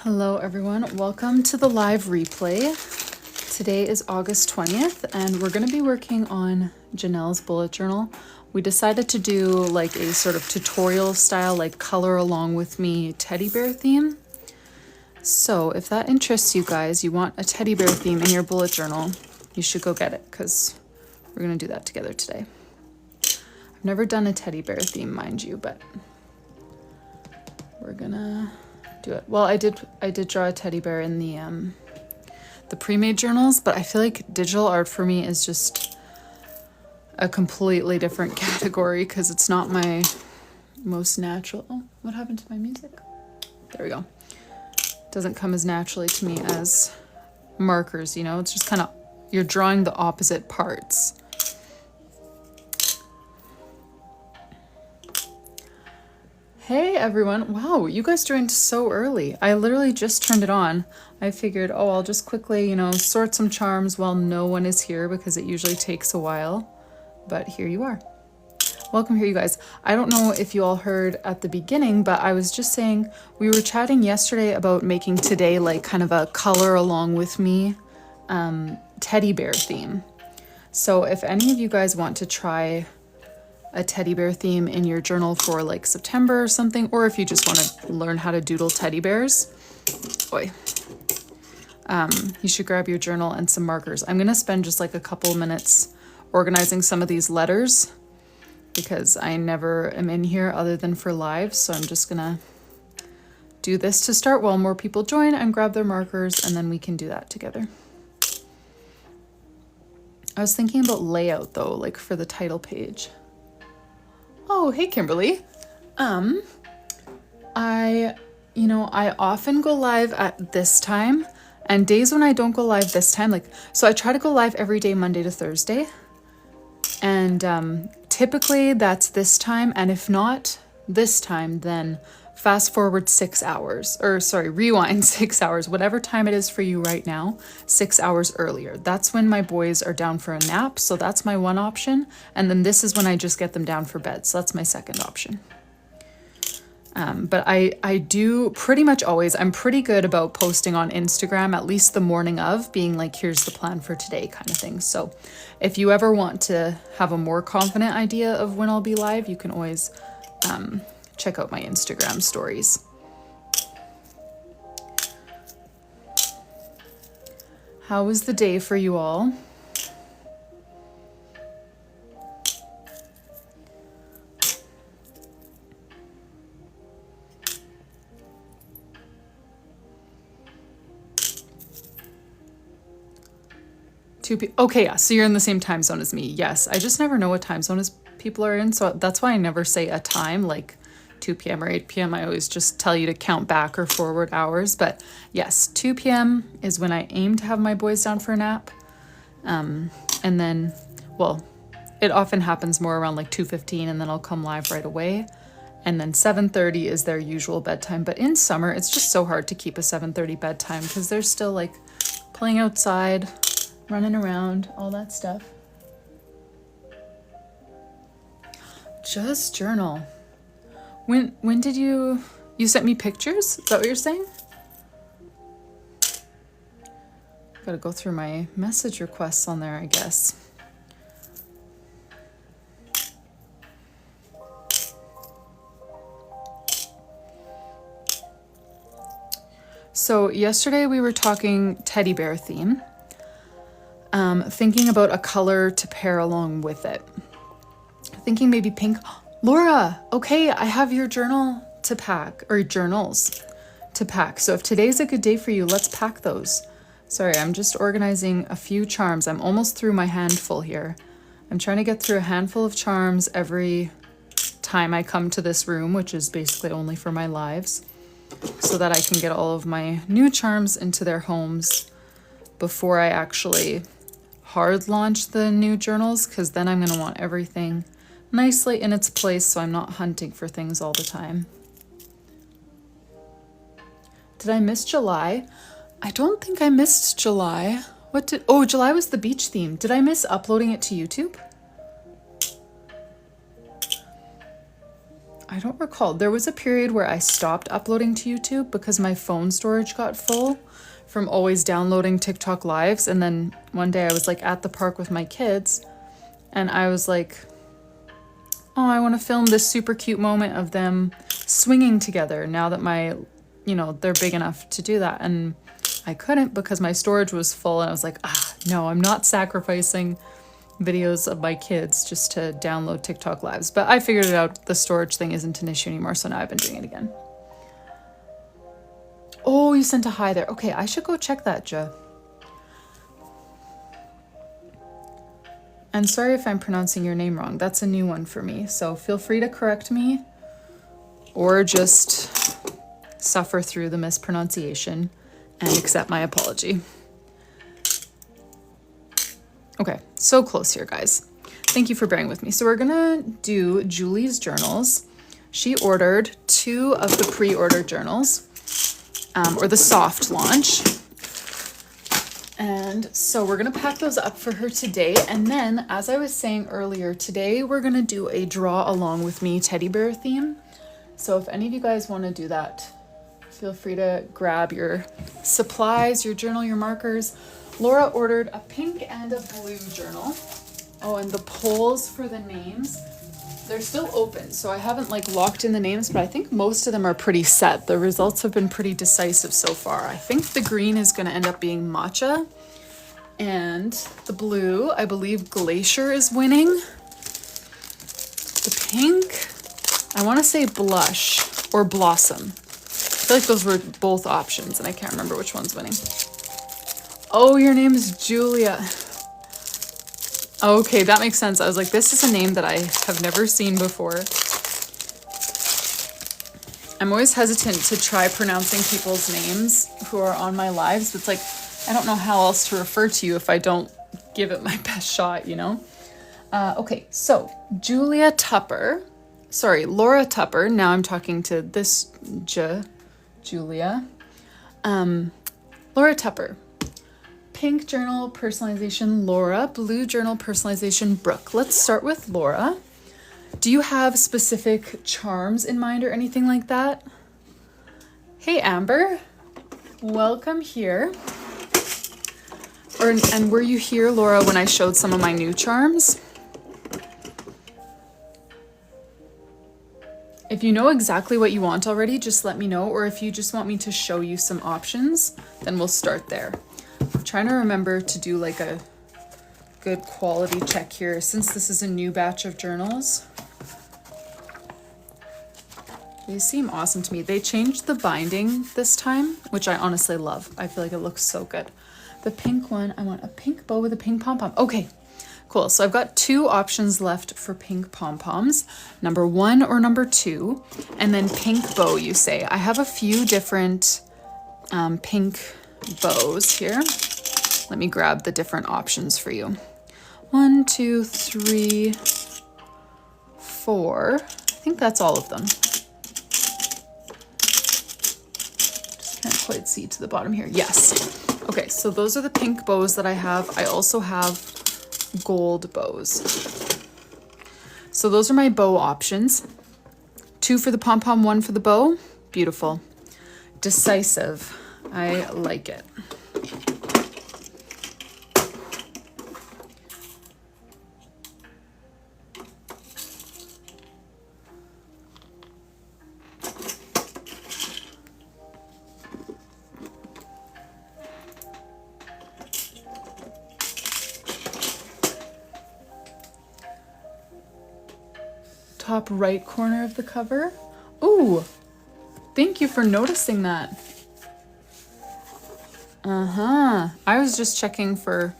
Hello everyone, welcome to the live replay. Today is August 20th and we're going to be working on Janelle's bullet journal. We decided to do like a sort of tutorial style, like color along with me teddy bear theme. So if that interests you guys, you want a teddy bear theme in your bullet journal, you should go get it because we're going to do that together today. I've never done a teddy bear theme, mind you, but we're gonna do it. Well, I did draw a teddy bear in the pre-made journals, but I feel like digital art for me is just a completely different category because it's not my most natural. Oh, what happened to my music? There we go. Doesn't come as naturally to me as markers, you know? It's just kind of, you're drawing the opposite parts. Hey everyone, wow, you guys joined so early. I literally just turned it on. I figured, oh, I'll just quickly, you know, sort some charms while no one is here because it usually takes a while, but here you are. Welcome here, you guys. I don't know if you all heard at the beginning, but I was just saying, we were chatting yesterday about making today like kind of a color along with me teddy bear theme. So if any of you guys want to try a teddy bear theme in your journal for like September or something, or if you just want to learn how to doodle teddy bears, you should grab your journal and some markers. I'm gonna spend just like a couple minutes organizing some of these letters because I never am in here other than for live, so I'm just gonna do this to start while more people join and grab their markers, and then we can do that together. I was thinking about layout though, like for the title page. Oh, hey, Kimberly. I often go live at this time, and days when I don't go live this time, so I try to go live every day, Monday to Thursday. And typically that's this time. And if not this time, then fast forward 6 hours, or sorry, rewind 6 hours, whatever time it is for you right now, 6 hours earlier. That's when my boys are down for a nap. So that's my one option. And then this is when I just get them down for bed. So that's my second option. But I do pretty much always, I'm pretty good about posting on Instagram, at least the morning of, being like, here's the plan for today kind of thing. So if you ever want to have a more confident idea of when I'll be live, you can always, check out my Instagram stories. How was the day for you all? Okay, yeah, so you're in the same time zone as me. Yes, I just never know what time zone people are in, so that's why I never say a time like 2 p.m. or 8 p.m. I always just tell you to count back or forward hours. But yes, 2 p.m. is when I aim to have my boys down for a nap. And then, well, it often happens more around like 2:15, and then I'll come live right away. And then 7:30 is their usual bedtime. But in summer, it's just so hard to keep a 7:30 bedtime because they're still like playing outside, running around, all that stuff. Just journal. When did you sent me pictures? Is that what you're saying? Gotta go through my message requests on there, I guess. So yesterday we were talking teddy bear theme, thinking about a color to pair along with it. Thinking maybe pink. Laura, okay, I have your journal to pack, or journals to pack. So if today's a good day for you, let's pack those. Sorry, I'm just organizing a few charms. I'm almost through my handful here. I'm trying to get through a handful of charms every time I come to this room, which is basically only for my lives, so that I can get all of my new charms into their homes before I actually hard launch the new journals, because then I'm going to want everything nicely in its place so I'm not hunting for things all the time. Did I miss July? I don't think I missed July. Oh, July was the beach theme. Did I miss uploading it to YouTube? I don't recall. There was a period where I stopped uploading to YouTube because my phone storage got full from always downloading TikTok lives. And then one day I was like at the park with my kids and I was like, oh, I want to film this super cute moment of them swinging together now that my, you know, they're big enough to do that. And I couldn't because my storage was full and I was like, no, I'm not sacrificing videos of my kids just to download TikTok lives. But I figured it out. The storage thing isn't an issue anymore. So now I've been doing it again. Oh, you sent a hi there. Okay, I should go check that, Ja. And sorry if I'm pronouncing your name wrong. That's a new one for me. So feel free to correct me or just suffer through the mispronunciation and accept my apology. Okay, so close here, guys. Thank you for bearing with me. So we're gonna do Julie's journals. She ordered 2 of the pre-order journals, or the soft launch. And so we're gonna pack those up for her today. And then, as I was saying earlier, today we're gonna do a draw along with me teddy bear theme. So if any of you guys wanna do that, feel free to grab your supplies, your journal, your markers. Laura ordered a pink and a blue journal. Oh, and the polls for the names, they're still open. So I haven't like locked in the names, but I think most of them are pretty set. The results have been pretty decisive so far. I think the green is going to end up being matcha. And the blue, I believe Glacier is winning. The pink, I want to say Blush or Blossom. I feel like those were both options and I can't remember which one's winning. Oh, your name is Julia. Okay, that makes sense. I was like, this is a name that I have never seen before. I'm always hesitant to try pronouncing people's names who are on my lives. It's like, I don't know how else to refer to you if I don't give it my best shot, you know? Okay, so Laura Tupper. Now I'm talking to this Julia. Laura Tupper. Pink journal personalization, Laura. Blue journal personalization, Brooke. Let's start with Laura. Do you have specific charms in mind or anything like that? Hey, Amber. Welcome here. And were you here, Laura, when I showed some of my new charms? If you know exactly what you want already, just let me know. Or if you just want me to show you some options, then we'll start there. I'm trying to remember to do like a good quality check here since this is a new batch of journals. They seem awesome to me. They changed the binding this time, which I honestly love. I feel like it looks so good. The pink one, I want a pink bow with a pink pom-pom. Okay, cool. So I've got 2 options left for pink pom-poms, number 1 or number 2, and then pink bow, you say. I have a few different pink bows here. Let me grab the different options for you. 1, 2, 3, 4. I think that's all of them. Just can't quite see to the bottom here. Yes. Okay, so those are the pink bows that I have. I also have gold bows. So those are my bow options. 2 for the pom-pom, 1 for the bow. Beautiful. Decisive. I like it. Top right corner of the cover. Ooh, thank you for noticing that. I was just checking for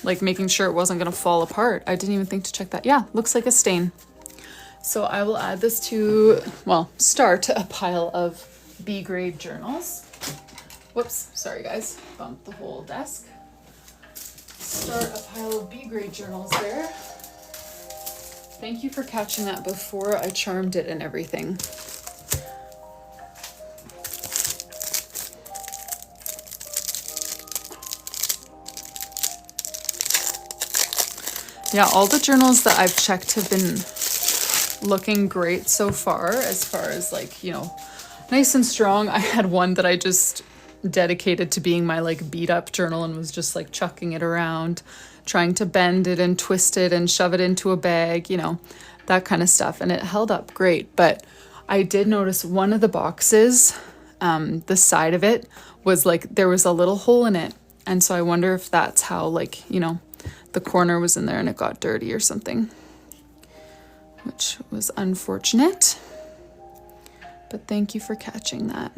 like making sure it wasn't gonna fall apart. I didn't even think to check that. Yeah, looks like a stain. So I will add this to, well, start a pile of B grade journals. Whoops, sorry guys, bumped the whole desk. Start a pile of B grade journals there. Thank you for catching that before I charmed it and everything. Yeah, all the journals that I've checked have been looking great so far as like, you know, nice and strong. I had one that I just dedicated to being my like beat up journal and was just like chucking it around, trying to bend it and twist it and shove it into a bag, you know, that kind of stuff. And it held up great. But I did notice one of the boxes, the side of it was like, there was a little hole in it. And so I wonder if that's how, like, you know, the corner was in there and it got dirty or something, which was unfortunate. But thank you for catching that.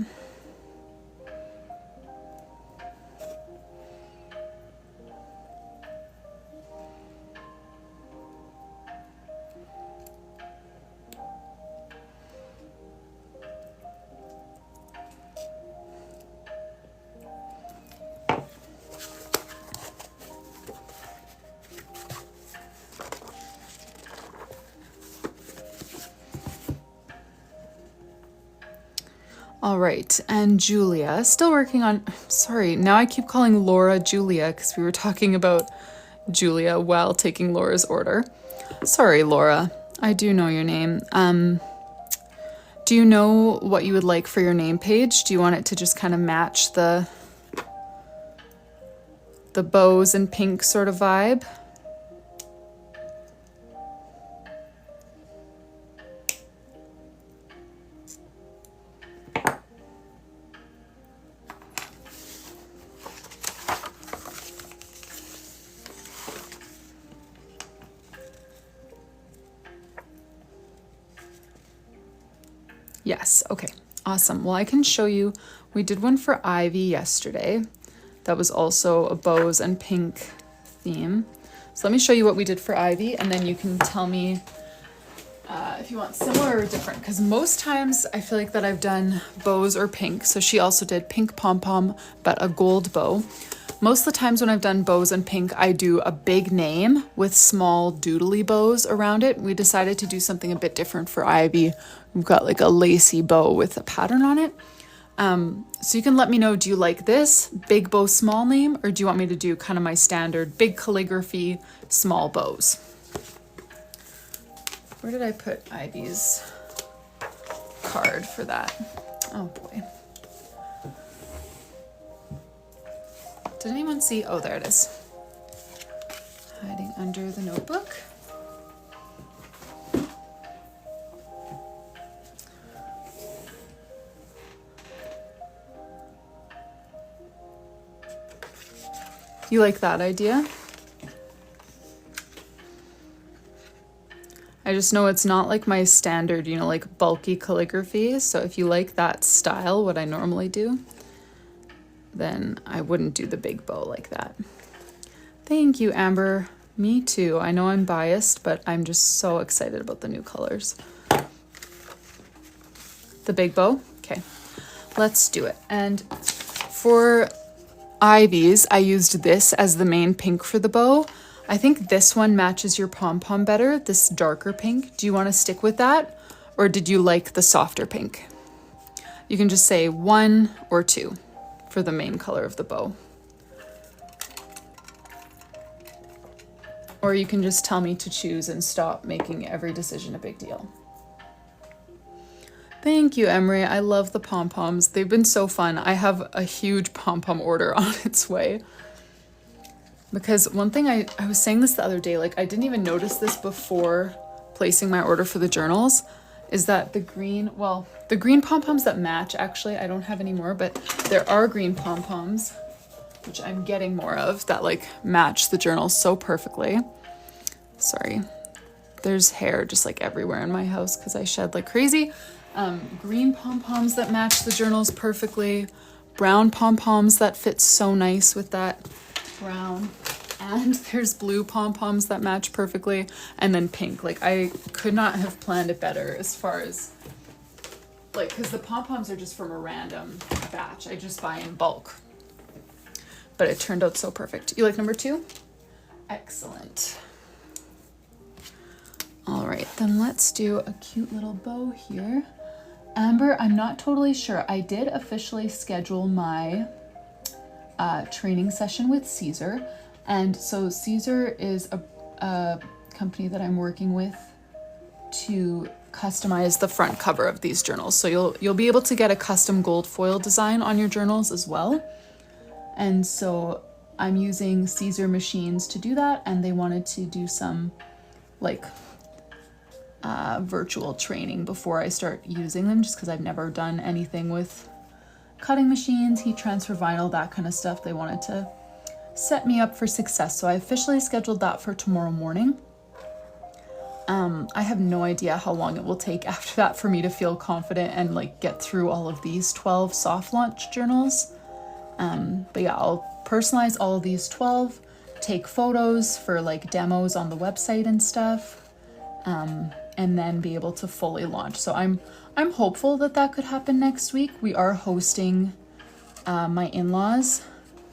All right, and Julia, still working on, sorry, now I keep calling Laura Julia because we were talking about Julia while taking Laura's order. Sorry, Laura, I do know your name. Do you know what you would like for your name page? Do you want it to just kind of match the bows and pink sort of vibe? Yes, okay, awesome. Well, I can show you, we did one for Ivy yesterday. That was also a bows and pink theme. So let me show you what we did for Ivy, and then you can tell me if you want similar or different, because most times I feel like that I've done bows or pink. So she also did pink pom-pom, but a gold bow. Most of the times when I've done bows and pink, I do a big name with small doodly bows around it. We decided to do something a bit different for Ivy. We've got like a lacy bow with a pattern on it. So you can let me know, do you like this big bow, small name, or do you want me to do kind of my standard big calligraphy, small bows? Where did I put Ivy's card for that? Oh boy. Did anyone see? Oh, there it is. Hiding under the notebook. You like that idea? I just know it's not like my standard, you know, like bulky calligraphy. So if you like that style, what I normally do, then I wouldn't do the big bow like that. Thank you, Amber. Me too. I know I'm biased, but I'm just so excited about the new colors. The big bow? Okay, let's do it. And for Ivy's, I used this as the main pink for the bow. I think this one matches your pom-pom better, this darker pink. Do you want to stick with that? Or did you like the softer pink? You can just say 1 or 2 for the main color of the bow. Or you can just tell me to choose and stop making every decision a big deal. Thank you, Emery. I love the pom-poms. They've been so fun. I have a huge pom-pom order on its way. Because one thing I was saying this the other day, like I didn't even notice this before placing my order for the journals, is that the green pom-poms that match, actually, I don't have any more, but there are green pom-poms, which I'm getting more of, that like match the journals so perfectly. Sorry, there's hair just like everywhere in my house because I shed like crazy. Green pom-poms that match the journals perfectly, brown pom-poms that fit so nice with that brown, and there's blue pom-poms that match perfectly, and then pink. Like I could not have planned it better as far as like, because the pom-poms are just from a random batch. I just buy in bulk, but it turned out so perfect. You like number 2? Excellent. All right, then let's do a cute little bow here. Amber, I'm not totally sure. I did officially schedule my training session with Caesar. And so Caesar is a company that I'm working with to customize the front cover of these journals. So you'll be able to get a custom gold foil design on your journals as well. And so I'm using Caesar machines to do that, and they wanted to do some like virtual training before I start using them, just because I've never done anything with cutting machines, heat transfer vinyl, that kind of stuff. They wanted to set me up for success. So I officially scheduled that for tomorrow morning. I have no idea how long it will take after that for me to feel confident and like get through all of these 12 soft launch journals. But yeah, I'll personalize all of these 12, take photos for like demos on the website and stuff, and then be able to fully launch. So I'm hopeful that that could happen next week. We are hosting my in-laws,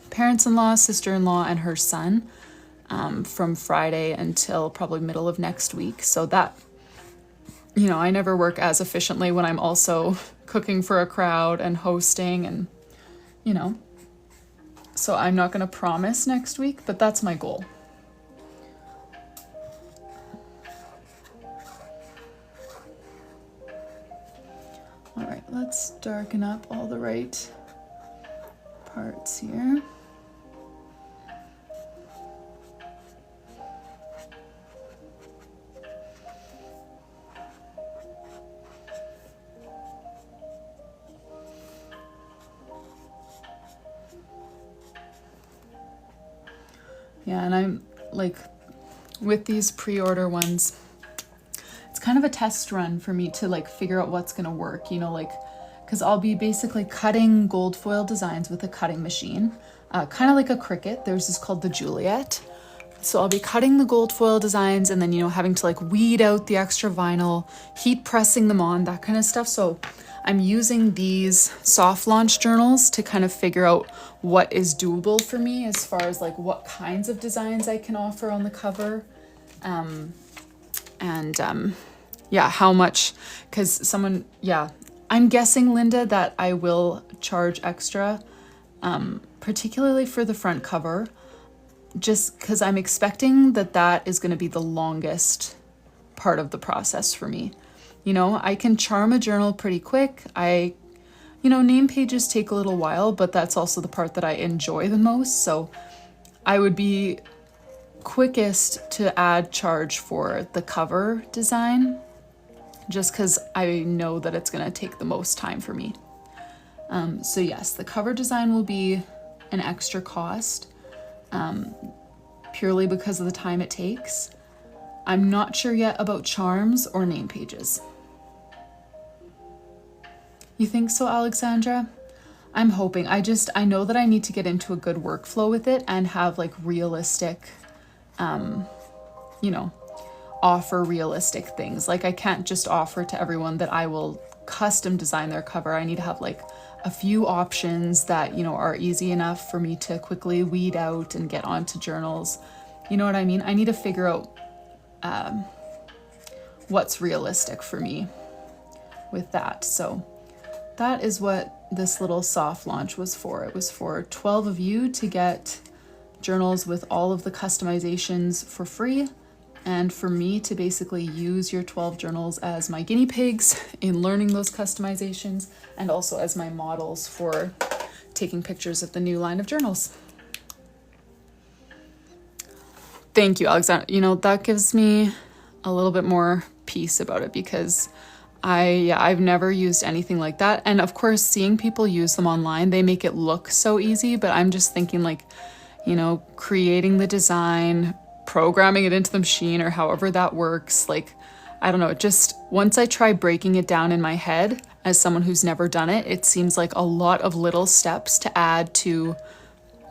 parents-in-law, sister-in-law, and her son from Friday until probably middle of next week. So that, you know, I never work as efficiently when I'm also cooking for a crowd and hosting and, you know. So I'm not going to promise next week, but that's my goal. All right, let's darken up all the right parts here. Yeah, and I'm like, with these pre-order ones, it's kind of a test run for me to like figure out what's gonna work, you know, like, because I'll be basically cutting gold foil designs with a cutting machine, kind of like a Cricut. There's this called the Juliet. So I'll be cutting the gold foil designs and then, you know, having to like weed out the extra vinyl, heat pressing them on, that kind of stuff. So I'm using these soft launch journals to kind of figure out what is doable for me as far as like what kinds of designs I can offer on the cover. Yeah, how much, because someone, yeah, I'm guessing, Linda, that I will charge extra, particularly for the front cover, just because I'm expecting that that is going to be the longest part of the process for me. You know, I can charm a journal pretty quick. You know, name pages take a little while, but that's also the part that I enjoy the most. So I would be quickest to add charge for the cover design, just because I know that it's going to take the most time for me. So yes, the cover design will be an extra cost, purely because of the time it takes. I'm not sure yet about charms or name pages. You think so, Alexandra? I'm hoping. I know that I need to get into a good workflow with it and have like realistic, you know, offer realistic things. Like I can't just offer to everyone that I will custom design their cover. I need to have like a few options that, you know, are easy enough for me to quickly weed out and get onto journals. You know what I mean? I need to figure out what's realistic for me with that. So that is what this little soft launch was for. It was for 12 of you to get journals with all of the customizations for free, and for me to basically use your 12 journals as my guinea pigs in learning those customizations, and also as my models for taking pictures of the new line of journals. Thank you, Alexandra. You know, that gives me a little bit more peace about it, because I've never used anything like that. And of course, seeing people use them online, they make it look so easy, but I'm just thinking like, you know, creating the design, programming it into the machine, or however that works. Like, I don't know, just once I try breaking it down in my head as someone who's never done it, it seems like a lot of little steps to add to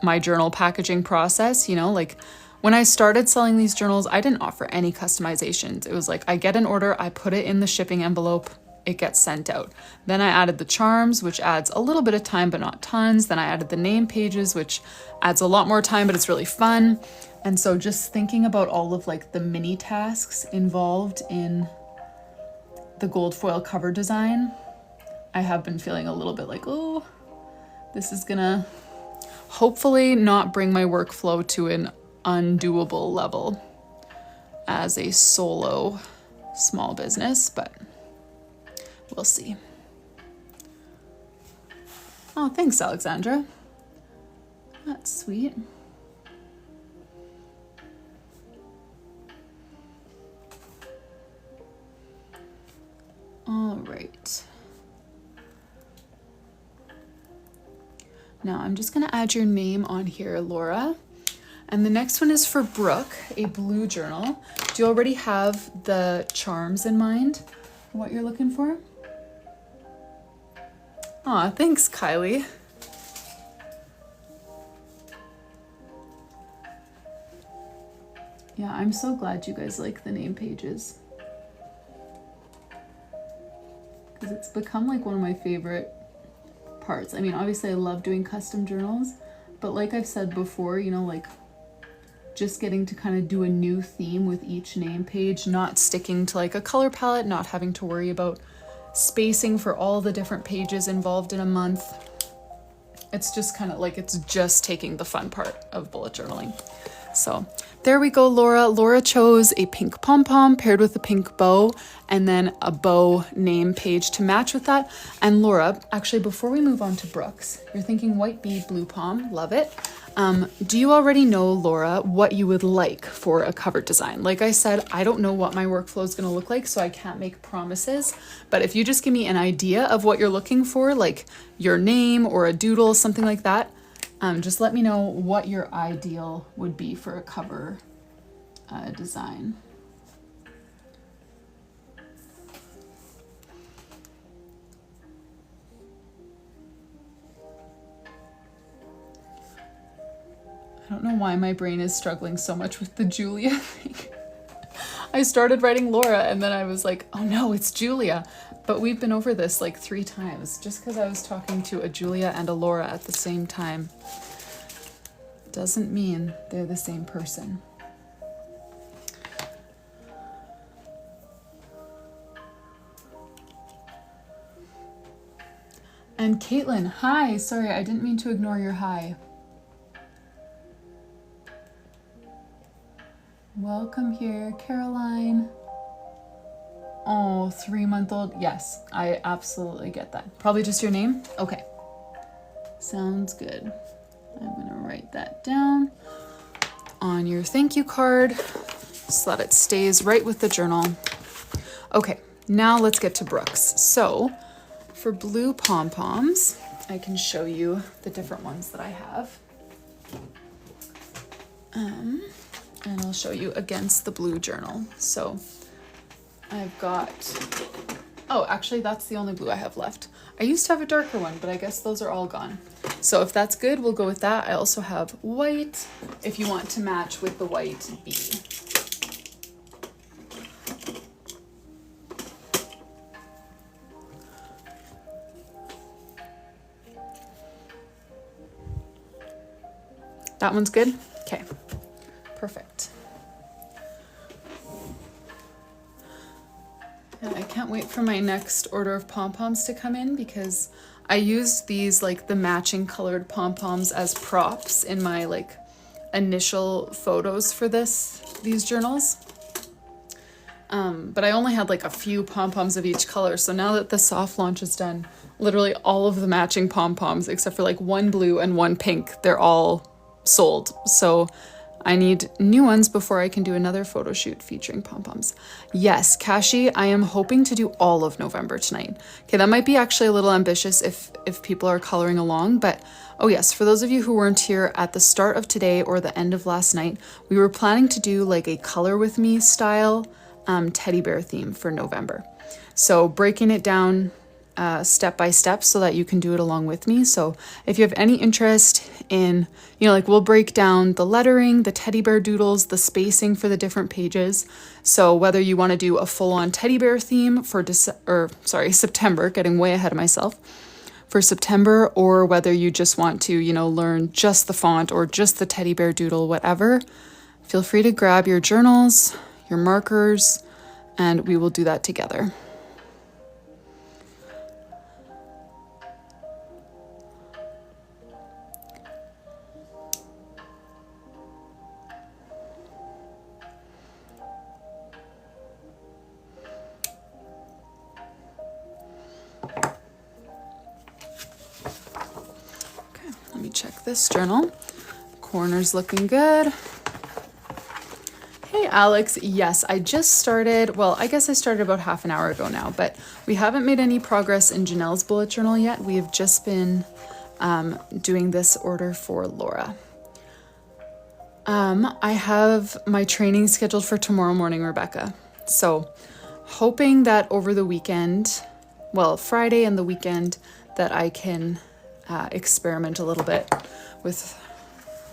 my journal packaging process. You know, like when I started selling these journals, I didn't offer any customizations. It was like, I get an order, I put it in the shipping envelope, it gets sent out. Then I added the charms, which adds a little bit of time, but not tons. Then I added the name pages, which adds a lot more time, but it's really fun. And so just thinking about all of like the mini tasks involved in the gold foil cover design, I have been feeling a little bit like, oh, this is gonna hopefully not bring my workflow to an undoable level as a solo small business, but we'll see. Oh, thanks, Alexandra. That's sweet. All right. Now I'm just gonna add your name on here, Laura. And the next one is for Brooke, a blue journal. Do you already have the charms in mind, what you're looking for? Aw, thanks, Kylie. Yeah, I'm so glad you guys like the name pages, because it's become like one of my favorite parts. I mean, obviously I love doing custom journals, but like I've said before, you know, like just getting to kind of do a new theme with each name page, not sticking to like a color palette, not having to worry about spacing for all the different pages involved in a month. It's just kind of like, it's just taking the fun part of bullet journaling. So there we go, Laura. Laura chose a pink pom-pom paired with a pink bow, and then a bow name page to match with that. And Laura, actually, before we move on to Brooks, you're thinking white bead, blue pom, love it. Do you already know, Laura, what you would like for a cover design? Like I said, I don't know what my workflow is going to look like, so I can't make promises. But if you just give me an idea of what you're looking for, like your name or a doodle, something like that, just let me know what your ideal would be for a cover design. I don't know why my brain is struggling so much with the Julia thing. I started writing Laura and then I was like, oh no, it's Julia. But we've been over this like 3 times just because I was talking to a Julia and a Laura at the same time. Doesn't mean they're the same person. And Caitlin, hi. Sorry, I didn't mean to ignore your hi. Welcome here, Caroline. Oh, 3-month-old. Yes, I absolutely get that. Probably just your name? Okay. Sounds good. I'm gonna write that down on your thank you card so that it stays right with the journal. Okay, now let's get to Brooks. So for blue pom-poms, I can show you the different ones that I have. And I'll show you against the blue journal. So I've got, oh, actually that's the only blue I have left. I used to have a darker one, but I guess those are all gone. So if that's good, we'll go with that. I also have white, if you want to match with the white B. That one's good? Okay, perfect. Yeah, I can't wait for my next order of pom-poms to come in because I used these, like the matching colored pom-poms as props in my like initial photos for these journals. But I only had like a few pom-poms of each color. So now that the soft launch is done, literally all of the matching pom-poms, except for like one blue and one pink, they're all sold. So I need new ones before I can do another photo shoot featuring pom-poms. Yes, Kashi, I am hoping to do all of November tonight. Okay, that might be actually a little ambitious if people are coloring along, but oh yes, for those of you who weren't here at the start of today or the end of last night, we were planning to do like a color with me style teddy bear theme for November. So breaking it down step by step so that you can do it along with me. So if you have any interest in, you know, like we'll break down the lettering, the teddy bear doodles, the spacing for the different pages. So whether you want to do a full-on teddy bear theme for September, getting way ahead of myself, for September, or whether you just want to, you know, learn just the font or just the teddy bear doodle, whatever, feel free to grab your journals, your markers, and we will do that together. this journal. Corner's looking good. Hey Alex, yes, I just started, well, I guess I started about half an hour ago now, but we haven't made any progress in Janelle's bullet journal yet. We have just been doing this order for Laura. I have my training scheduled for tomorrow morning, Rebecca. So hoping that over the weekend, well, Friday and the weekend, that I can experiment a little bit with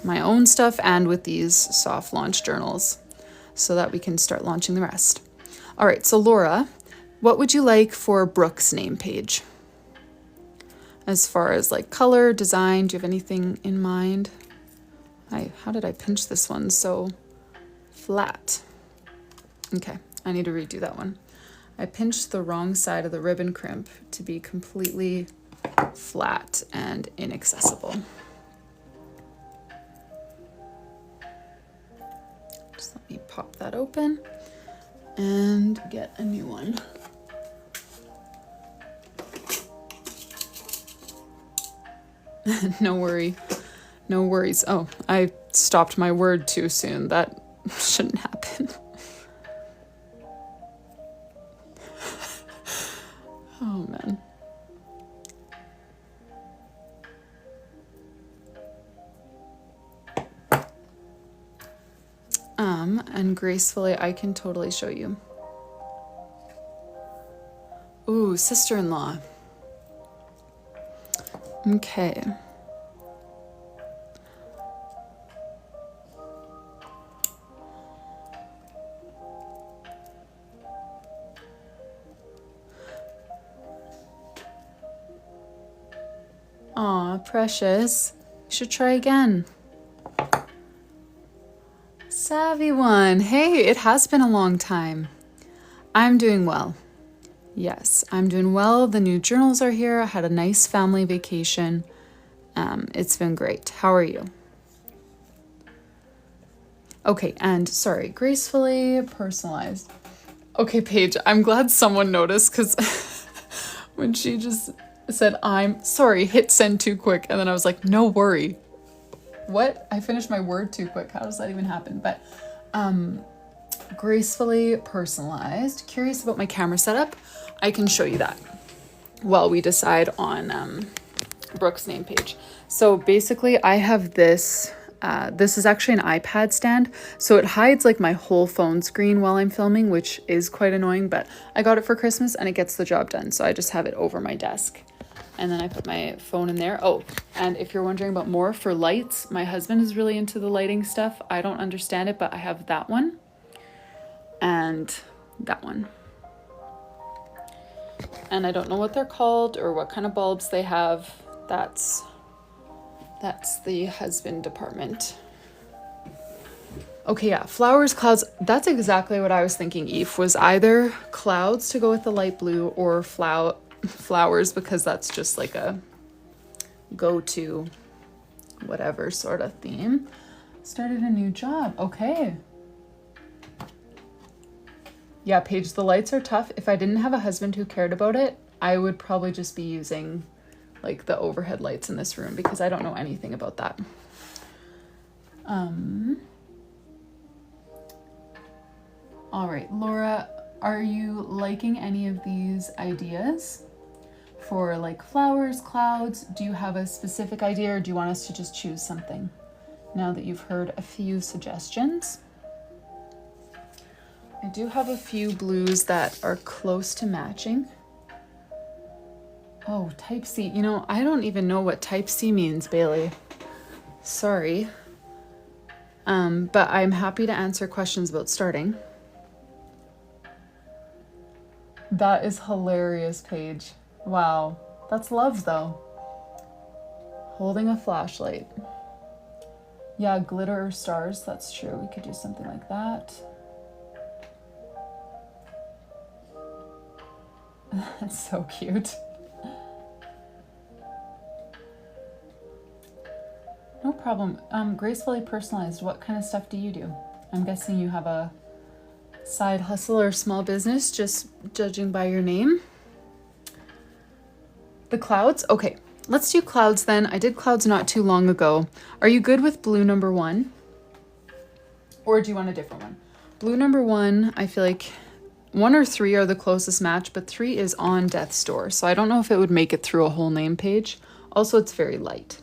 my own stuff and with these soft launch journals so that we can start launching the rest. All right, so Laura, what would you like for Brooke's name page? As far as like color, design, do you have anything in mind? How did I pinch this one so flat? Okay, I need to redo that one. I pinched the wrong side of the ribbon crimp to be completely flat and inaccessible. Just let me pop that open and get a new one. No worries. Oh, I stopped my word too soon. That shouldn't happen. Oh man. And gracefully, I can totally show you. Ooh, sister-in-law. Okay. Aw, precious. You should try again. Savvy one. Hey, it has been a long time. I'm doing well. Yes, I'm doing well. The new journals are here. I had a nice family vacation. It's been great. How are you? Okay, and sorry, gracefully personalized. Okay, Paige, I'm glad someone noticed because when she just said, I'm sorry, hit send too quick. And then I was like, no worry. What? I finished my word too quick. How does that even happen? But gracefully personalized. Curious about my camera setup? I can show you that while we decide on Brooke's name page. So basically I have this, this is actually an iPad stand. So it hides like my whole phone screen while I'm filming, which is quite annoying, but I got it for Christmas and it gets the job done. So I just have it over my desk. And then I put my phone in there. Oh, and if you're wondering about more for lights, my husband is really into the lighting stuff. I don't understand it, but I have that one and that one. And I don't know what they're called or what kind of bulbs they have. That's the husband department. Okay, yeah, flowers, clouds. That's exactly what I was thinking, Eve, was either clouds to go with the light blue or flowers, because that's just like a go-to whatever sort of theme. Started a new job. Okay. Yeah, Paige, the lights are tough. If I didn't have a husband who cared about it, I would probably just be using like the overhead lights in this room because I don't know anything about that. All right, Laura, are you liking any of these ideas for like flowers, clouds? Do you have a specific idea or do you want us to just choose something now that you've heard a few suggestions? I do have a few blues that are close to matching. Oh, type C. You know, I don't even know what type C means, Bailey. Sorry. But I'm happy to answer questions about starting. That is hilarious, Paige. Wow. That's love, though. Holding a flashlight. Yeah, glitter or stars. That's true. We could do something like that. That's so cute. No problem. Gracefully personalized. What kind of stuff do you do? I'm guessing you have a side hustle or small business, just judging by your name. The clouds? Okay. let's do clouds then. I did clouds not too long ago. Are you good with blue number 1? Or do you want a different one? Blue number 1, I feel like 1 or 3 are the closest match, but 3 is on Death's Door. So I don't know if it would make it through a whole name page. Also, it's very light.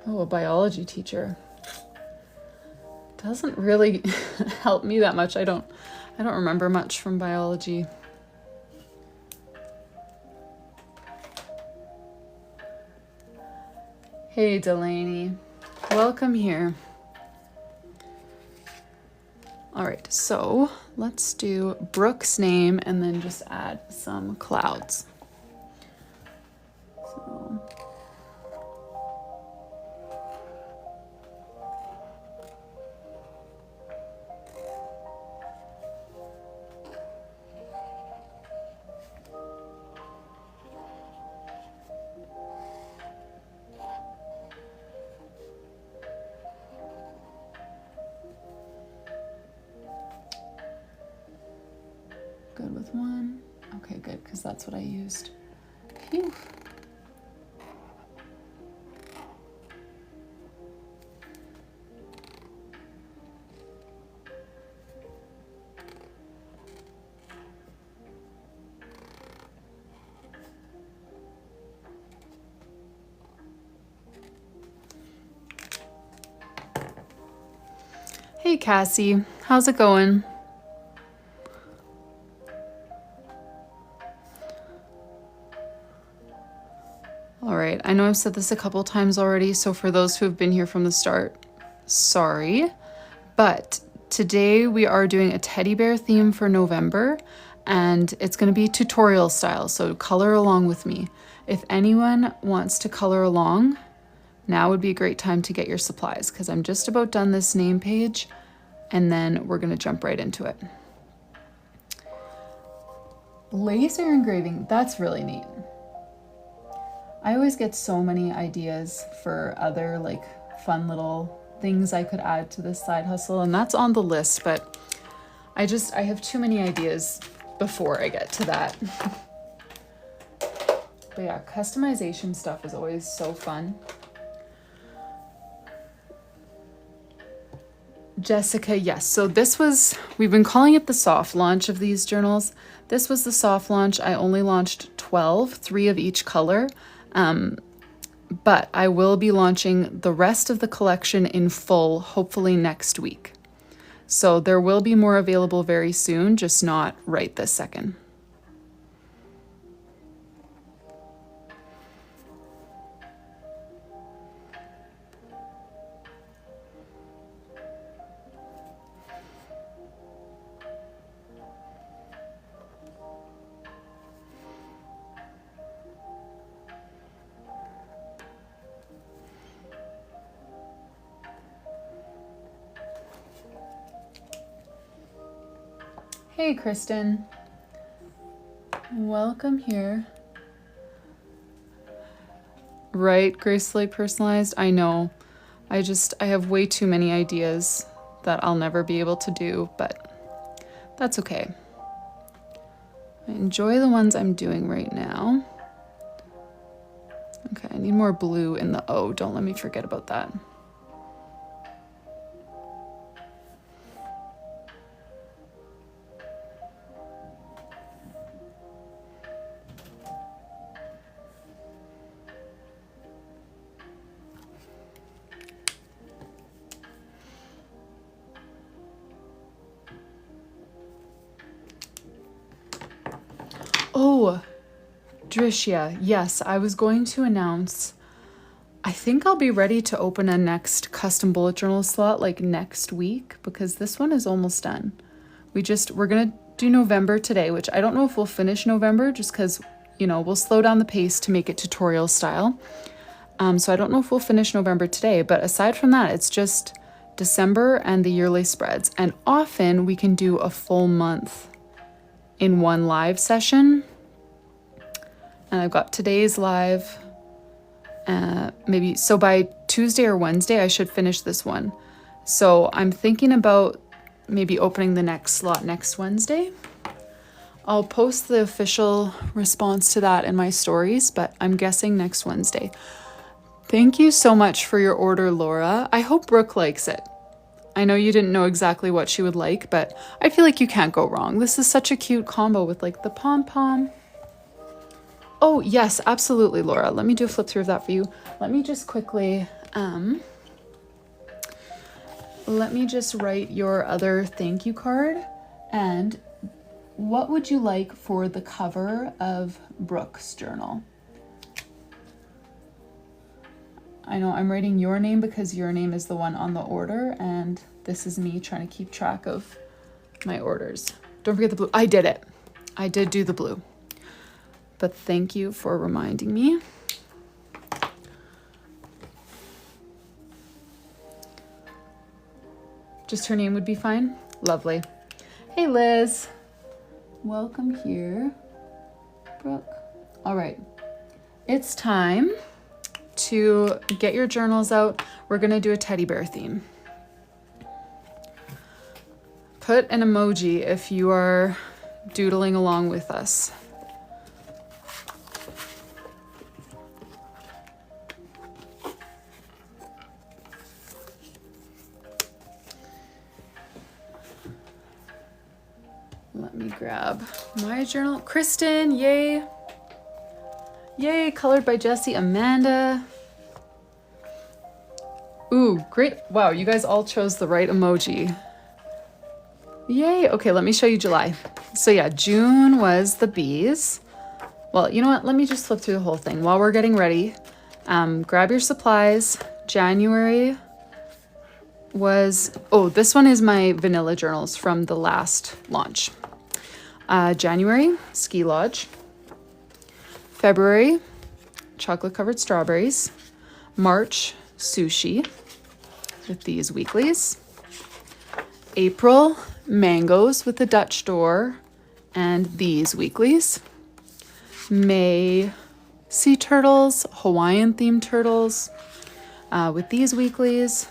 Oh, a biology teacher. Doesn't really help me that much. I don't remember much from biology. Hey, Delaney. Welcome here. All right, so let's do Brooke's name and then just add some clouds. So. Good with 1. Okay, good, because that's what I used. Phew. Hey, Cassie. How's it going? All right, I know I've said this a couple times already, so for those who have been here from the start, sorry. But today we are doing a teddy bear theme for November, and it's going to be tutorial style, so color along with me. If anyone wants to color along, now would be a great time to get your supplies, because I'm just about done this name page, and then we're going to jump right into it. Laser engraving, that's really neat. I always get so many ideas for other like fun little things I could add to this side hustle, and that's on the list, but I have too many ideas before I get to that. But yeah, customization stuff is always so fun. Jessica, yes. So we've been calling it the soft launch of these journals. This was the soft launch. I only launched 12, 3 of each color. But I will be launching the rest of the collection in full, hopefully next week. So there will be more available very soon, just not right this second. Hey, Kristen. Welcome here. Right, gracefully personalized. I know. I have way too many ideas that I'll never be able to do, but that's okay. I enjoy the ones I'm doing right now. Okay, I need more blue in the O. Don't let me forget about that. Oh, Drishya, yes, I was going to announce, I think I'll be ready to open a next custom bullet journal slot like next week, because this one is almost done. We're going to do November today, which I don't know if we'll finish November just because, we'll slow down the pace to make it tutorial style. So I don't know if we'll finish November today, but aside from that, it's just December and the yearly spreads. And often we can do a full month in one live session. And I've got today's live, so by Tuesday or Wednesday, I should finish this one. So I'm thinking about maybe opening the next slot next Wednesday. I'll post the official response to that in my stories, but I'm guessing next Wednesday. Thank you so much for your order, Laura. I hope Brooke likes it. I know you didn't know exactly what she would like, but I feel like you can't go wrong. This is such a cute combo with like the pom-pom. Oh, yes, absolutely, Laura. Let me do a flip through of that for you. Let me just quickly, let me just write your other thank you card. And what would you like for the cover of Brooke's journal? I know I'm writing your name because your name is the one on the order, and this is me trying to keep track of my orders. Don't forget the blue. I did it. I did do the blue. But thank you for reminding me. Just her name would be fine? Lovely. Hey, Liz. Welcome here. Brooke. All right. It's time to get your journals out. We're gonna do a teddy bear theme. Put an emoji if you are doodling along with us. Let me grab my journal. Kristen, yay. Yay, colored by Jessie. Amanda. Ooh, great. Wow, you guys all chose the right emoji. Yay. Okay, let me show you July. So yeah, June was the bees. Well, you know what? Let me just flip through the whole thing while we're getting ready. Grab your supplies. January was, oh, this one is my vanilla journals from the last launch. January, Ski Lodge. February, chocolate covered strawberries. March, sushi with these weeklies. April, mangoes with the Dutch door and these weeklies. May, sea turtles, Hawaiian themed turtles with these weeklies.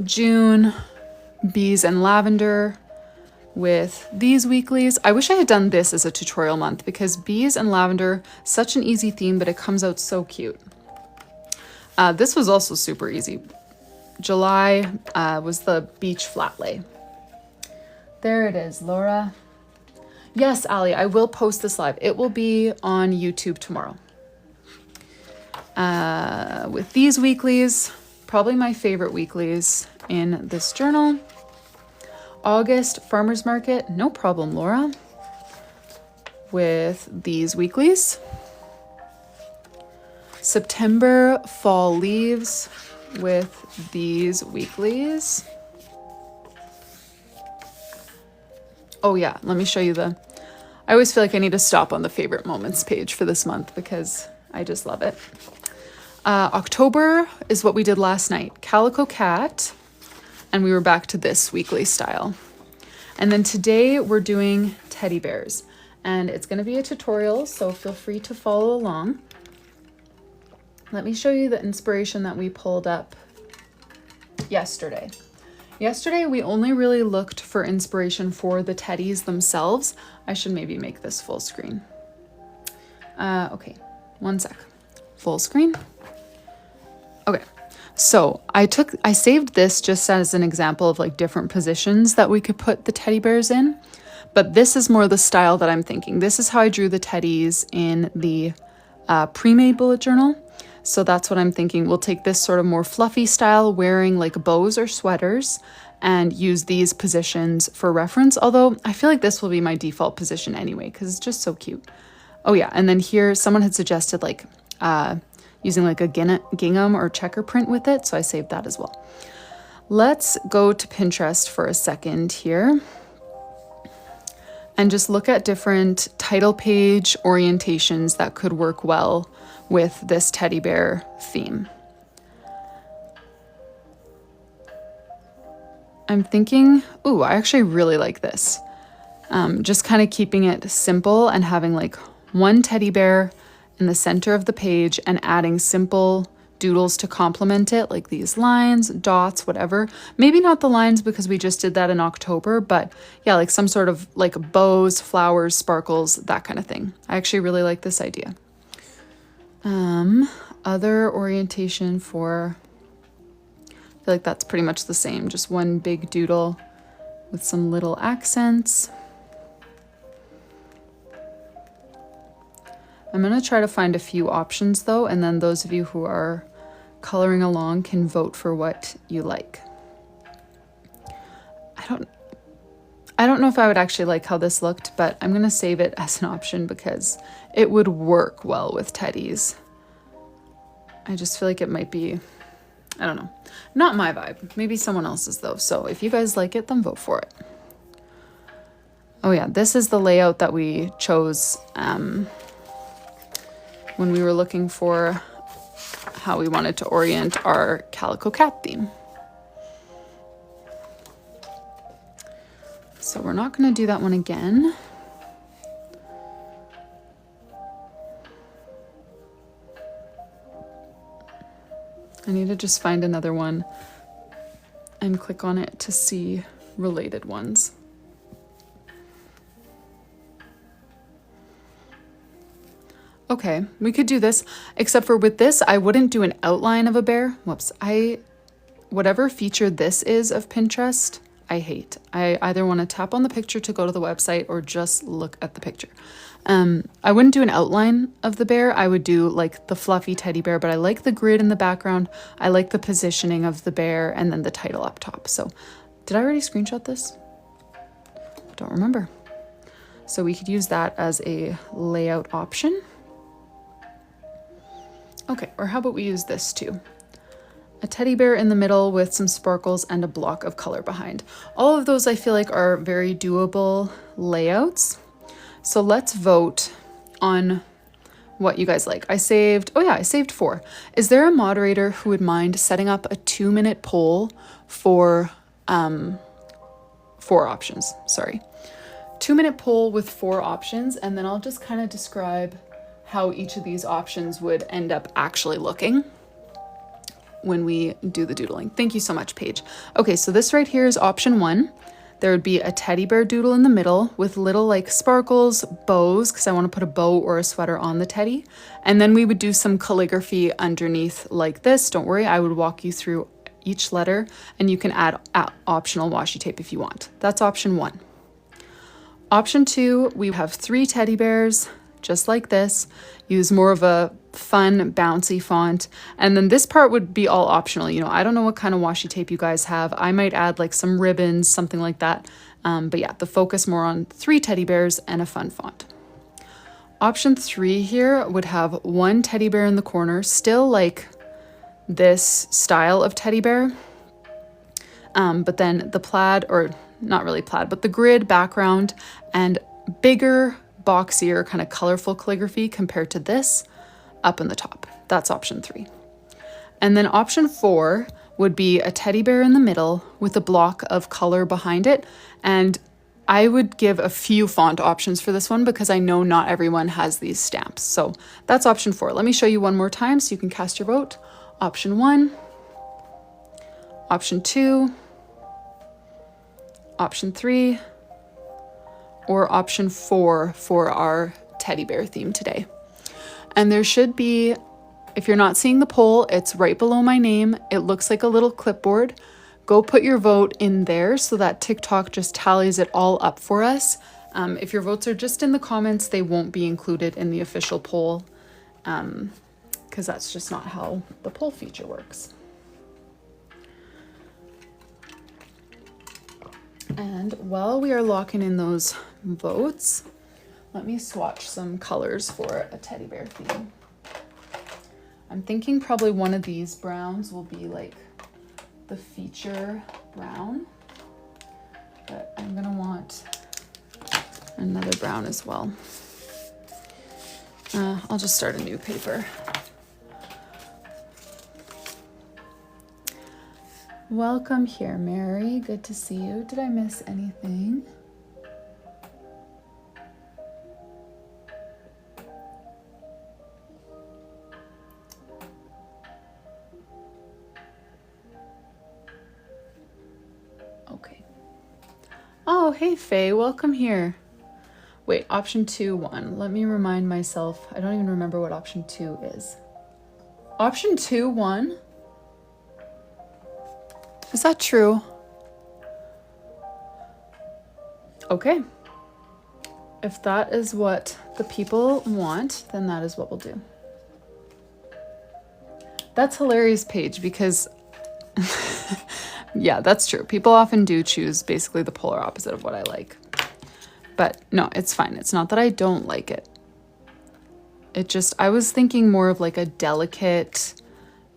June, bees and lavender with these weeklies. I wish I had done this as a tutorial month because bees and lavender, such an easy theme, but it comes out so cute. This was also super easy. July was the beach flat lay. There it is, Laura. Yes, Ali, I will post this live. It will be on YouTube tomorrow. With these weeklies, probably my favorite weeklies in this journal. August, farmer's market, no problem, Laura. With these weeklies. September, fall leaves with these weeklies. Oh yeah, let me show you the, I always feel like I need to stop on the favorite moments page for this month because I just love it. October is what we did last night, Calico Cat, and we were back to this weekly style. And then today we're doing teddy bears, and it's going to be a tutorial, so feel free to follow along. Let me show you the inspiration that we pulled up yesterday. Yesterday, we only really looked for inspiration for the teddies themselves. I should maybe make this full screen. Okay, one sec. Full screen. Okay, so I saved this just as an example of like different positions that we could put the teddy bears in. But this is more the style that I'm thinking. This is how I drew the teddies in the pre-made bullet journal. So that's what I'm thinking. We'll take this sort of more fluffy style, wearing like bows or sweaters, and use these positions for reference. Although I feel like this will be my default position anyway, because it's just so cute. Oh yeah, and then here someone had suggested like using like a gingham or checker print with it. So I saved that as well. Let's go to Pinterest for a second here and just look at different title page orientations that could work well with this teddy bear theme. I'm thinking, ooh, I actually really like this. Just kind of keeping it simple and having like one teddy bear in the center of the page and adding simple doodles to complement it, like these lines, dots, whatever. Maybe not the lines because we just did that in October, but yeah, like some sort of like bows, flowers, sparkles, that kind of thing. I actually really like this idea. Other orientation for, I feel like that's pretty much the same, just one big doodle with some little accents. I'm going to try to find a few options though, and then those of you who are coloring along can vote for what you like. I don't know if I would actually like how this looked, but I'm going to save it as an option because it would work well with teddies. I just feel like it might be, I don't know, not my vibe. Maybe someone else's though. So if you guys like it, then vote for it. Oh yeah, this is the layout that we chose when we were looking for how we wanted to orient our calico cat theme. So we're not going to do that one again. I need to just find another one and click on it to see related ones. Okay, we could do this, except for with this, I wouldn't do an outline of a bear. Whoops. Whatever feature this is of Pinterest, I hate. I either want to tap on the picture to go to the website or just look at the picture. I wouldn't do an outline of the bear. I would do like the fluffy teddy bear, but I like the grid in the background. I like the positioning of the bear and then the title up top. So did I already screenshot this? Don't remember. So we could use that as a layout option. Okay, or how about we use this too? A teddy bear in the middle with some sparkles and a block of color behind. All of those I feel like are very doable layouts. So let's vote on what you guys like. I saved 4. Is there a moderator who would mind setting up a 2-minute poll for 4 options? Sorry. 2-minute poll with 4 options, and then I'll just kind of describe how each of these options would end up actually looking when we do the doodling. Thank you so much, Paige. Okay, so this right here is option 1. There would be a teddy bear doodle in the middle with little like sparkles, bows, because I want to put a bow or a sweater on the teddy. And then we would do some calligraphy underneath like this. Don't worry, I would walk you through each letter, and you can add optional washi tape if you want. That's option 1. Option 2, we have 3 teddy bears, just like this. Use more of a fun, bouncy font. And then this part would be all optional. You know, I don't know what kind of washi tape you guys have. I might add like some ribbons, something like that. But yeah, the focus more on 3 teddy bears and a fun font. Option 3 here would have 1 teddy bear in the corner, still like this style of teddy bear. But then the plaid, or not really plaid, but the grid background and bigger, boxier, kind of colorful calligraphy compared to this up in the top. That's option 3. And then option 4 would be a teddy bear in the middle with a block of color behind it. And I would give a few font options for this one because I know not everyone has these stamps. So that's option 4. Let me show you one more time so you can cast your vote. Option 1, option 2, option 3, or option 4 for our teddy bear theme today. And there should be, if you're not seeing the poll, it's right below my name. It looks like a little clipboard. Go put your vote in there so that TikTok just tallies it all up for us. If your votes are just in the comments, they won't be included in the official poll because that's just not how the poll feature works. And while we are locking in those votes, let me swatch some colors for a teddy bear theme. I'm thinking probably one of these browns will be like the feature brown, but I'm gonna want another brown as well. I'll just start a new paper. Welcome here, Mary. Good to see you. Did I miss anything? Oh, hey, Faye, welcome here. Wait, option 2, 1. Let me remind myself. I don't even remember what option 2 is. Option 2, 1? Is that true? Okay. If that is what the people want, then that is what we'll do. That's hilarious, Paige, because yeah, that's true. People often do choose basically the polar opposite of what I like. But no, it's fine. It's not that I don't like it. It just, I was thinking more of like a delicate,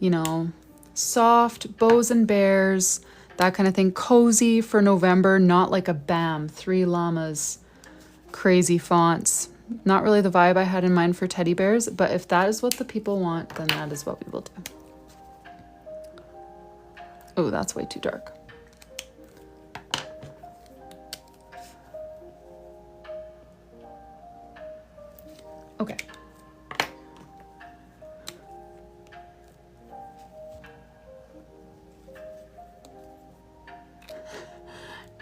you know, soft bows and bears, that kind of thing. Cozy for November, not like a bam, 3 llamas, crazy fonts. Not really the vibe I had in mind for teddy bears, but if that is what the people want, then that is what we will do. Oh, that's way too dark. Okay.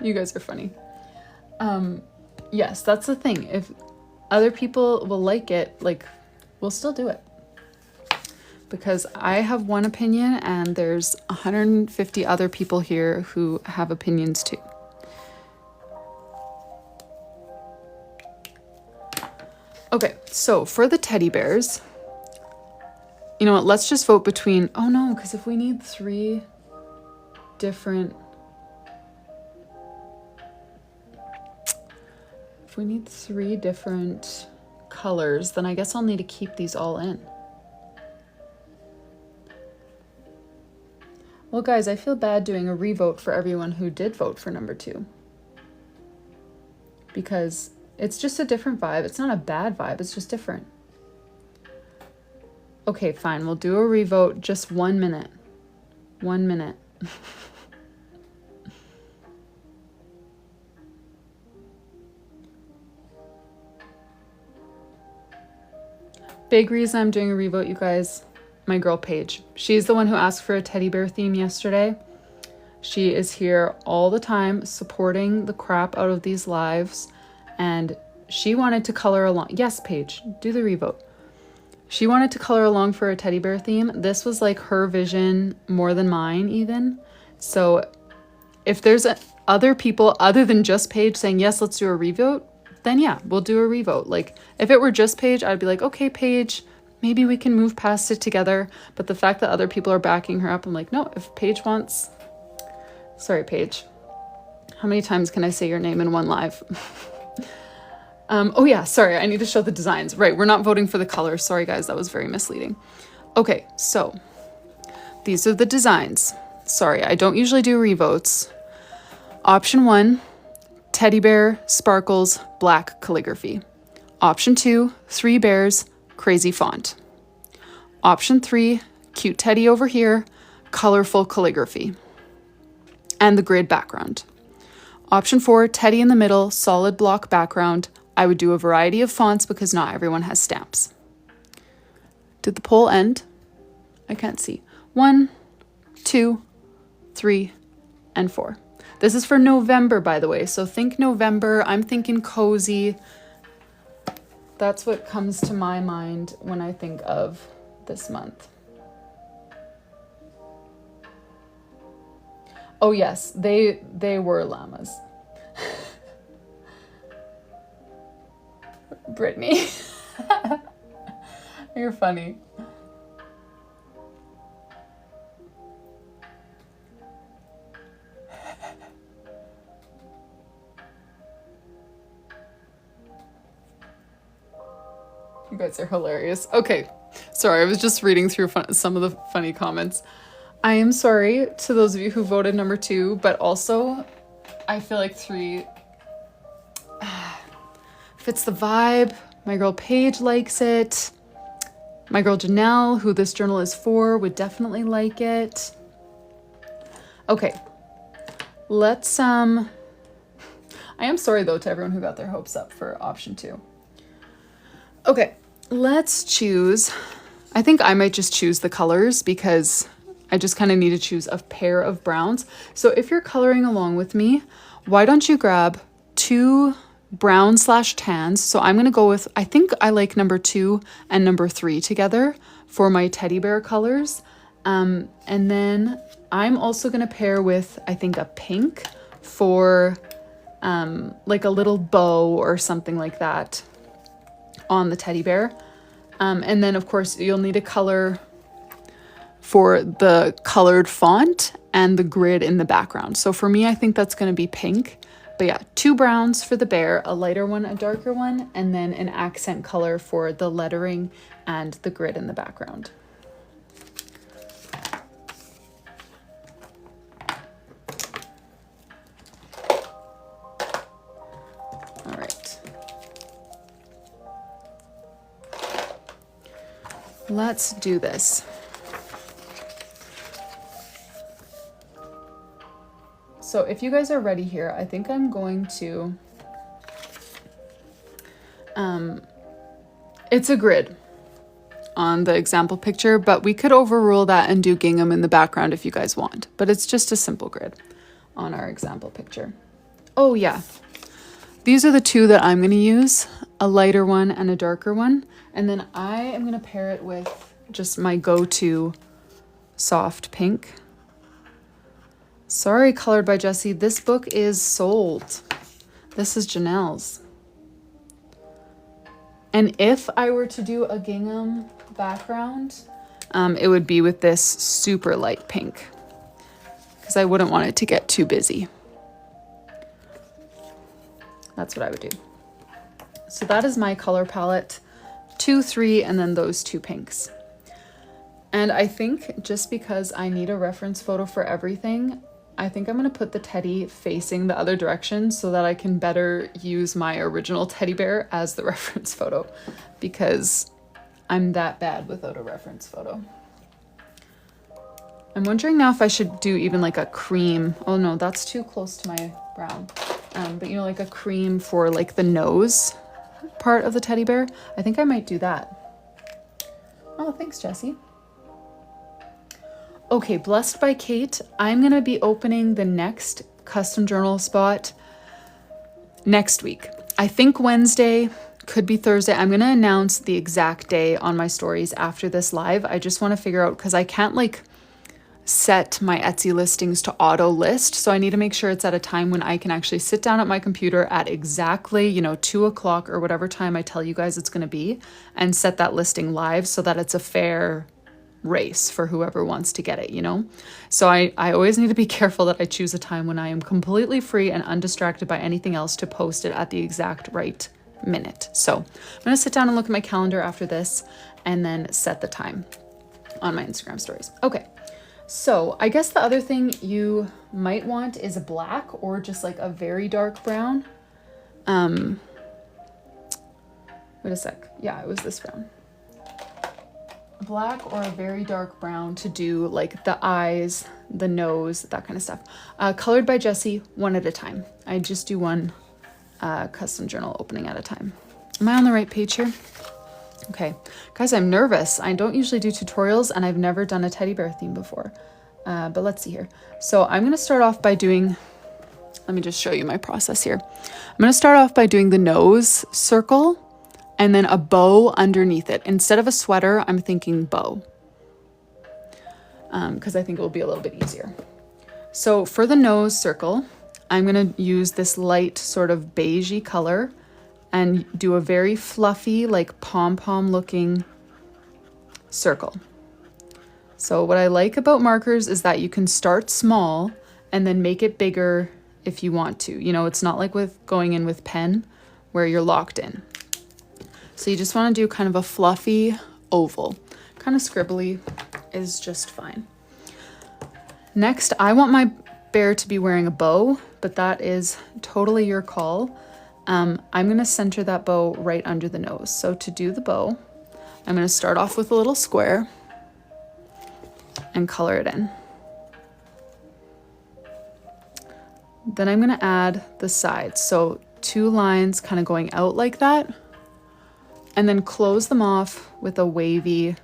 You guys are funny. Yes, that's the thing. If other people will like it, like, we'll still do it. Because I have one opinion and there's 150 other people here who have opinions too. Okay, so for the teddy bears, you know what, let's just vote between, oh no, because if we need 3 different, colors, then I guess I'll need to keep these all in. Well, guys, I feel bad doing a revote for everyone who did vote for number 2. Because it's just a different vibe. It's not a bad vibe, it's just different. Okay, fine, we'll do a revote, just 1 minute. 1 minute. Big reason I'm doing a revote, you guys. My girl Paige. She's the one who asked for a teddy bear theme yesterday. She is here all the time supporting the crap out of these lives, and she wanted to color along. Yes, Paige, do the revote. She wanted to color along for a teddy bear theme. This was like her vision more than mine even. So if there's other people other than just Paige saying, yes, let's do a revote, then yeah, we'll do a revote. Like if it were just Paige, I'd be like, okay, Paige, maybe we can move past it together. But the fact that other people are backing her up, I'm like, no, if Paige wants, sorry, Paige. How many times can I say your name in one live? Oh yeah, sorry, I need to show the designs. Right, we're not voting for the colors. Sorry guys, that was very misleading. Okay, so these are the designs. Sorry, I don't usually do revotes. Option 1, teddy bear, sparkles, black calligraphy. Option 2, 3 bears, crazy font. Option 3, cute teddy over here, colorful calligraphy. And the grid background. Option 4, teddy in the middle, solid block background. I would do a variety of fonts because not everyone has stamps. Did the poll end? I can't see. 1, 2, 3, and 4. This is for November, by the way. So think November. I'm thinking cozy. That's what comes to my mind when I think of this month. Oh yes, they were llamas. Brittany. You're funny. You guys are hilarious. Okay, sorry, I was just reading through some of the funny comments. I am sorry to those of you who voted number 2, but also I feel like 3 fits the vibe. My girl Paige likes it. My girl Janelle, who this journal is for, would definitely like it. Okay, let's I am sorry though to everyone who got their hopes up for option 2. Okay, let's choose. I think I might just choose the colors because I just kind of need to choose a pair of browns. So if you're coloring along with me, why don't you grab 2 brown / tans. So I'm going to go with, I think I like number 2 and number 3 together for my teddy bear colors. And then I'm also going to pair with, I think, a pink for like a little bow or something like that on the teddy bear. And then of course you'll need a color for the colored font and the grid in the background. So for me, I think that's going to be pink. But yeah, 2 browns for the bear, a lighter one, a darker one, and then an accent color for the lettering and the grid in the background. All right. Let's do this. So if you guys are ready here, I think I'm going to, it's a grid on the example picture, but we could overrule that and do gingham in the background if you guys want, but it's just a simple grid on our example picture. Oh yeah, these are the 2 that I'm going to use, a lighter one and a darker one. And then I am going to pair it with just my go-to soft pink. Sorry, Colored by Jessie, this book is sold. This is Janelle's. And if I were to do a gingham background, it would be with this super light pink because I wouldn't want it to get too busy. That's what I would do. So that is my color palette, 2, 3, and then those 2 pinks. And I think just because I need a reference photo for everything, I think I'm going to put the teddy facing the other direction so that I can better use my original teddy bear as the reference photo, because I'm that bad without a reference photo. I'm wondering now if I should do even like a cream. Oh no, that's too close to my brown. But you know, like a cream for like the nose part of the teddy bear. I think I might do that. Oh, thanks, Jessie. Okay, Blessed by Kate, I'm going to be opening the next custom journal spot next week. I think Wednesday, could be Thursday. I'm going to announce the exact day on my stories after this live. I just want to figure out, because I can't like set my Etsy listings to auto list. So I need to make sure it's at a time when I can actually sit down at my computer at exactly, 2 o'clock or whatever time I tell you guys it's going to be, and set that listing live so that it's a fair race for whoever wants to get it, So I always need to be careful that I choose a time when I am completely free and undistracted by anything else to post it at the exact right minute. So I'm going to sit down and look at my calendar after this and then set the time on my Instagram stories. Okay. So I guess the other thing you might want is a black or just like a very dark brown. Wait a sec. Yeah, it was this brown. Black or a very dark brown to do like the eyes, the nose, that kind of stuff. Colored by Jessie, one at a time. I just do one custom journal opening at a time. Am I on the right page here? Okay, guys, I'm nervous. I don't usually do tutorials and I've never done a teddy bear theme before, but let's see here. So I'm going to start off by doing, let me just show you my process here. I'm going to start off by doing the nose circle and then a bow underneath it. Instead of a sweater, I'm thinking bow, because I think it will be a little bit easier. So for the nose circle, I'm going to use this light sort of beigey color and do a very fluffy, like pom-pom looking circle. So what I like about markers is that you can start small and then make it bigger if you want to. It's not like with going in with pen where you're locked in. So you just want to do kind of a fluffy oval. Kind of scribbly is just fine. Next, I want my bear to be wearing a bow, but that is totally your call. I'm going to center that bow right under the nose. So to do the bow, I'm going to start off with a little square and color it in. Then I'm going to add the sides. So 2 lines kind of going out like that, and then close them off with a wavy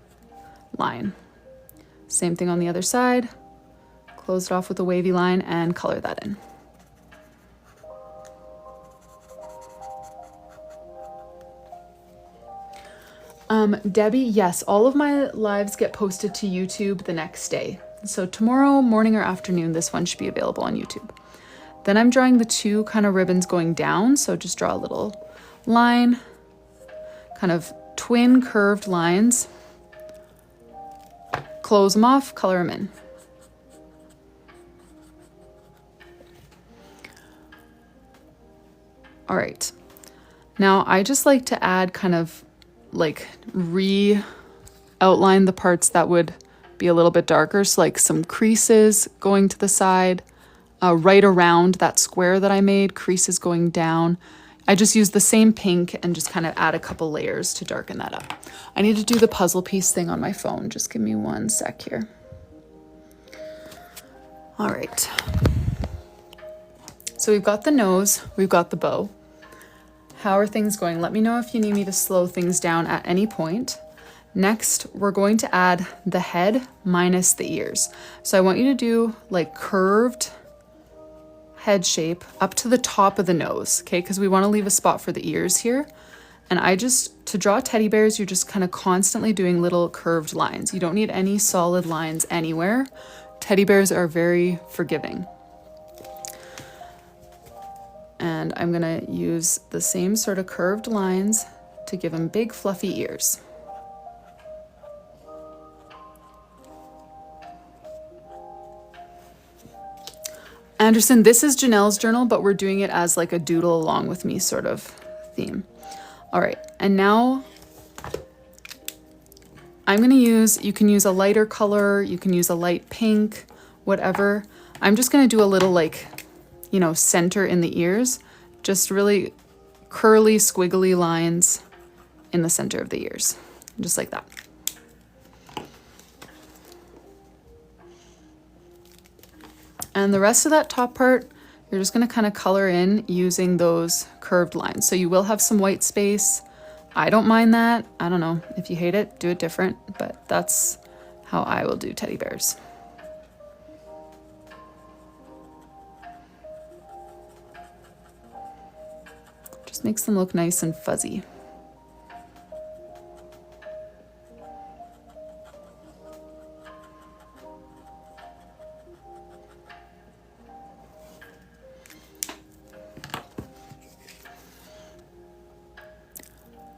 line. Same thing on the other side. Close it off with a wavy line and color that in. Debbie, yes, all of my lives get posted to YouTube the next day. So tomorrow morning or afternoon, this one should be available on YouTube. Then I'm drawing the two kind of ribbons going down. So just draw a little line, kind of twin curved lines. Close them off, color them in. All right. Now I just like to add kind of like outline the parts that would be a little bit darker. So like some creases going to the side, right around that square that I made, creases going down. I just use the same pink and just kind of add a couple layers to darken that up. I need to do the puzzle piece thing on my phone. Just give me one sec here. All right. So we've got the nose, we've got the bow. How are things going? Let me know if you need me to slow things down at any point. Next, we're going to add the head minus the ears. So I want you to do like curved head shape up to the top of the nose, okay? Because we want to leave a spot for the ears here. And to draw teddy bears, you're just kind of constantly doing little curved lines. You don't need any solid lines anywhere. Teddy bears are very forgiving. And I'm gonna use the same sort of curved lines to give him big fluffy ears. Anderson, this is Janelle's journal, but we're doing it as like a doodle along with me sort of theme. All right, and now I'm gonna you can use a lighter color, you can use a light pink, whatever. I'm just gonna do a little like, you know, center in the ears, just really curly, squiggly lines in the center of the ears, just like that. And the rest of that top part, you're just gonna kind of color in using those curved lines. So you will have some white space. I don't mind that. I don't know, if you hate it, do it different, but that's how I will do teddy bears. Just makes them look nice and fuzzy.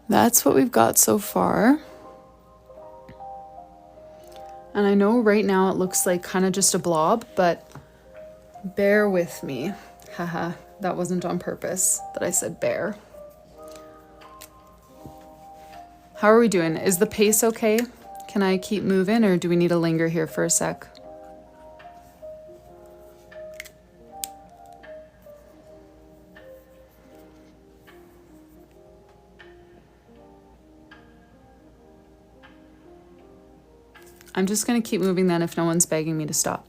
That's what we've got so far. And I know right now it looks like kind of just a blob, but bear with me. Haha, that wasn't on purpose that I said bear. How are we doing? Is the pace okay? Can I keep moving or do we need to linger here for a sec? I'm just gonna keep moving then if no one's begging me to stop.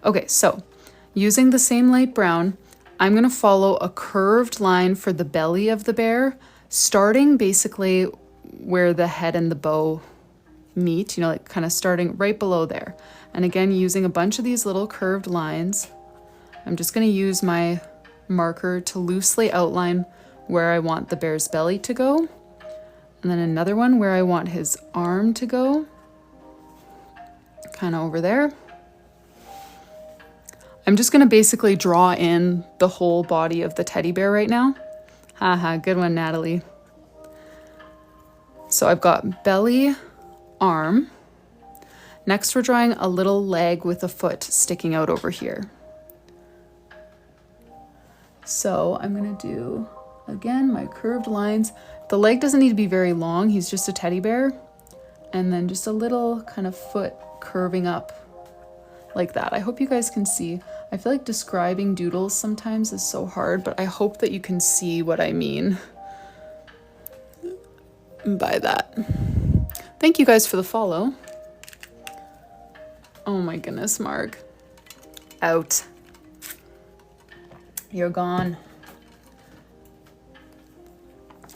Okay, so using the same light brown, I'm gonna follow a curved line for the belly of the bear, starting basically where the head and the bow meet, you know, like kind of starting right below there. And again, using a bunch of these little curved lines, I'm just gonna use my marker to loosely outline where I want the bear's belly to go. And then another one where I want his arm to go. Kind of over there. I'm just going to basically draw in the whole body of the teddy bear right now. Haha, good one, Natalie. So I've got belly, arm. Next, we're drawing a little leg with a foot sticking out over here. So I'm going to do, again, my curved lines. The leg doesn't need to be very long. He's just a teddy bear. And then just a little kind of foot curving up like that. I hope you guys can see. I feel like describing doodles sometimes is so hard, but I hope that you can see what I mean by that. Thank you guys for the follow. Oh my goodness, Mark. Out. You're gone.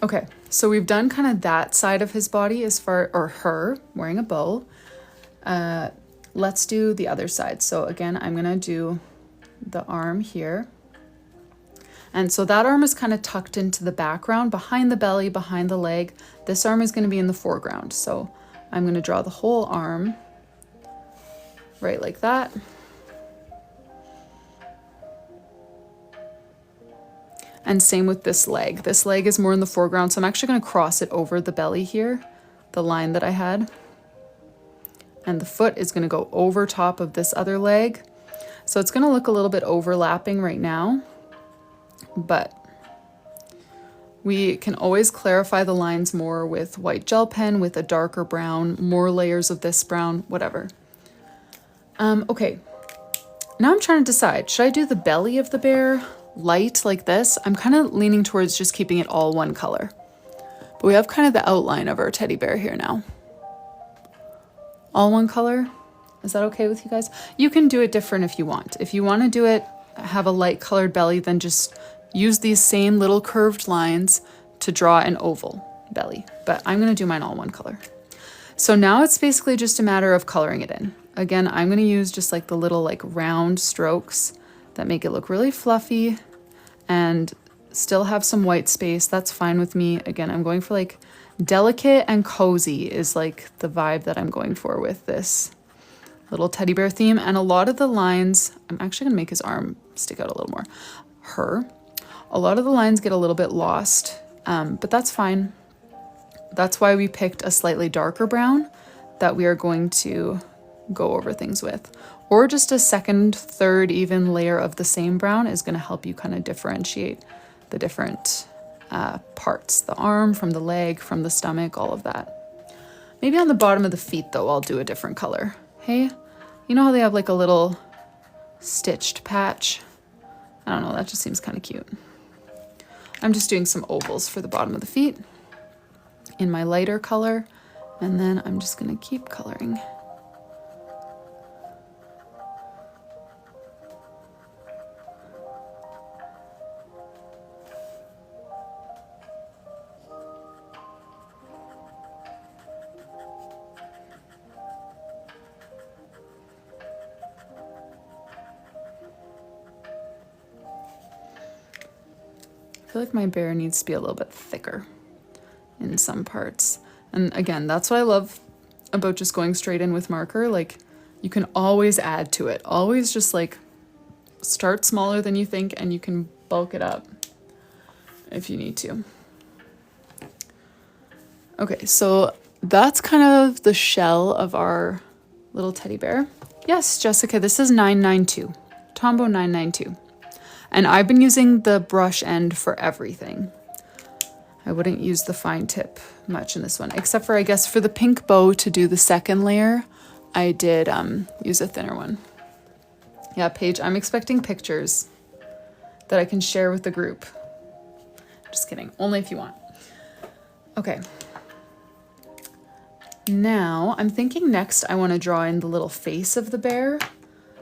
Okay, so we've done kind of that side of his body as far, or her, wearing a bow. let's do the other side. So again, I'm gonna do the arm here. And so that arm is kind of tucked into the background, behind the belly, behind the leg. This arm is going to be in the foreground. So I'm going to draw the whole arm right like that. And same with this leg. This leg is more in the foreground, so I'm actually going to cross it over the belly here, the line that I had. And the foot is going to go over top of this other leg. So it's going to look a little bit overlapping right now, but we can always clarify the lines more with white gel pen, with a darker brown, more layers of this brown, whatever. Okay, now I'm trying to decide, should I do the belly of the bear light like this? I'm kind of leaning towards just keeping it all one color. But we have kind of the outline of our teddy bear here now. All one color? Is that okay with you guys? You can do it different if you want. If you want to do it, have a light colored belly, then just use these same little curved lines to draw an oval belly. But I'm going to do mine all one color. So now it's basically just a matter of coloring it in. Again, I'm going to use just like the little like round strokes that make it look really fluffy and still have some white space. That's fine with me. Again, I'm going for like delicate and cozy is like the vibe that I'm going for with this little teddy bear theme. And a lot of the lines, I'm actually gonna make his arm stick out a little more. A lot of the lines get a little bit lost, but that's fine. That's why we picked a slightly darker brown that we are going to go over things with. Or just a second, third, even layer of the same brown is gonna help you kind of differentiate the different parts, the arm from the leg, from the stomach, all of that. Maybe on the bottom of the feet though, I'll do a different color. Hey, you know how they have like a little stitched patch? I don't know, that just seems kind of cute. I'm just doing some ovals for the bottom of the feet in my lighter color, and then I'm just gonna keep coloring. I feel like my bear needs to be a little bit thicker in some parts. And again, that's what I love about just going straight in with marker. Like, you can always add to it. Always just like start smaller than you think and you can bulk it up if you need to. Okay, so that's kind of the shell of our little teddy bear. Yes, Jessica, this is 992. Tombow 992. And I've been using the brush end for everything. I wouldn't use the fine tip much in this one, except for, I guess, for the pink bow to do the second layer, I did use a thinner one. Yeah, Paige, I'm expecting pictures that I can share with the group. Just kidding, only if you want. Okay. Now, I'm thinking next I want to draw in the little face of the bear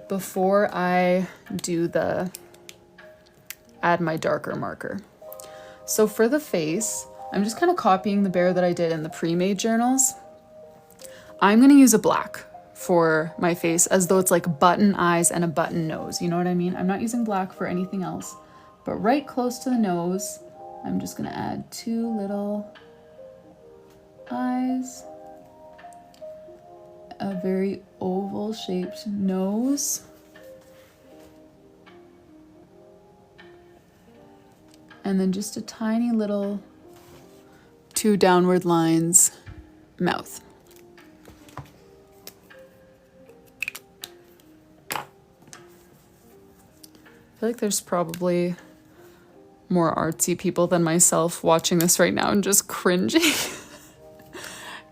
before I do add my darker marker. So for the face, I'm just kind of copying the bear that I did in the pre-made journals. I'm going to use a black for my face, as though it's like button eyes and a button nose. You know what I mean? I'm not using black for anything else, but right close to the nose, I'm just going to add two little eyes, a very oval shaped nose, and then just a tiny little two downward lines mouth. I feel like there's probably more artsy people than myself watching this right now and just cringing.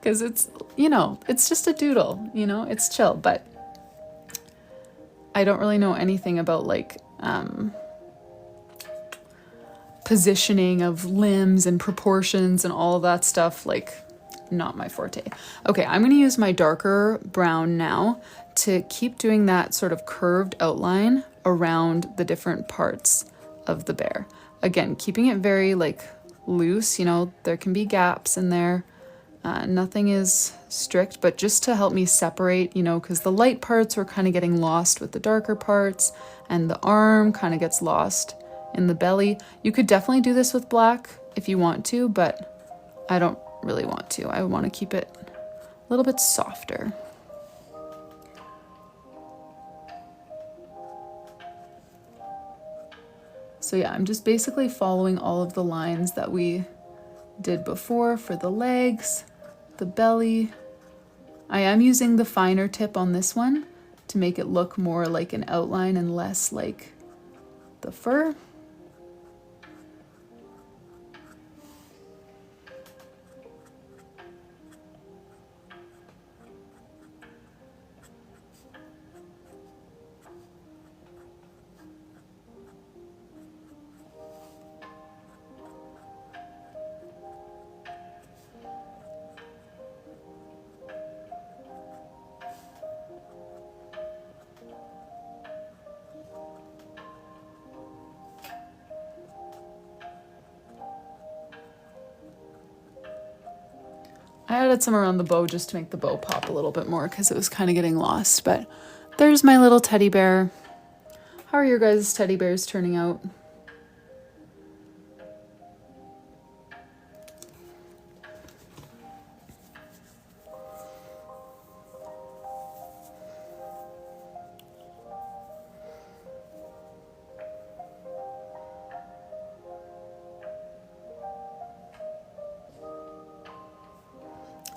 Because it's, you know, it's just a doodle, you know, it's chill, but I don't really know anything about like positioning of limbs and proportions and all of that stuff, like not my forte. Okay, I'm going to use my darker brown now to keep doing that sort of curved outline around the different parts of the bear. Again, keeping it very like loose, you know, there can be gaps in there, Nothing is strict, but just to help me separate, you know, because the light parts were kind of getting lost with the darker parts, and the arm kind of gets lost in the belly. You could definitely do this with black if you want to, but I don't really want to. I want to keep it a little bit softer. So yeah, I'm just basically following all of the lines that we did before for the legs, the belly. I am using the finer tip on this one to make it look more like an outline and less like the fur. I added some around the bow just to make the bow pop a little bit more because it was kind of getting lost, but there's my little teddy bear. How are your guys' teddy bears turning out?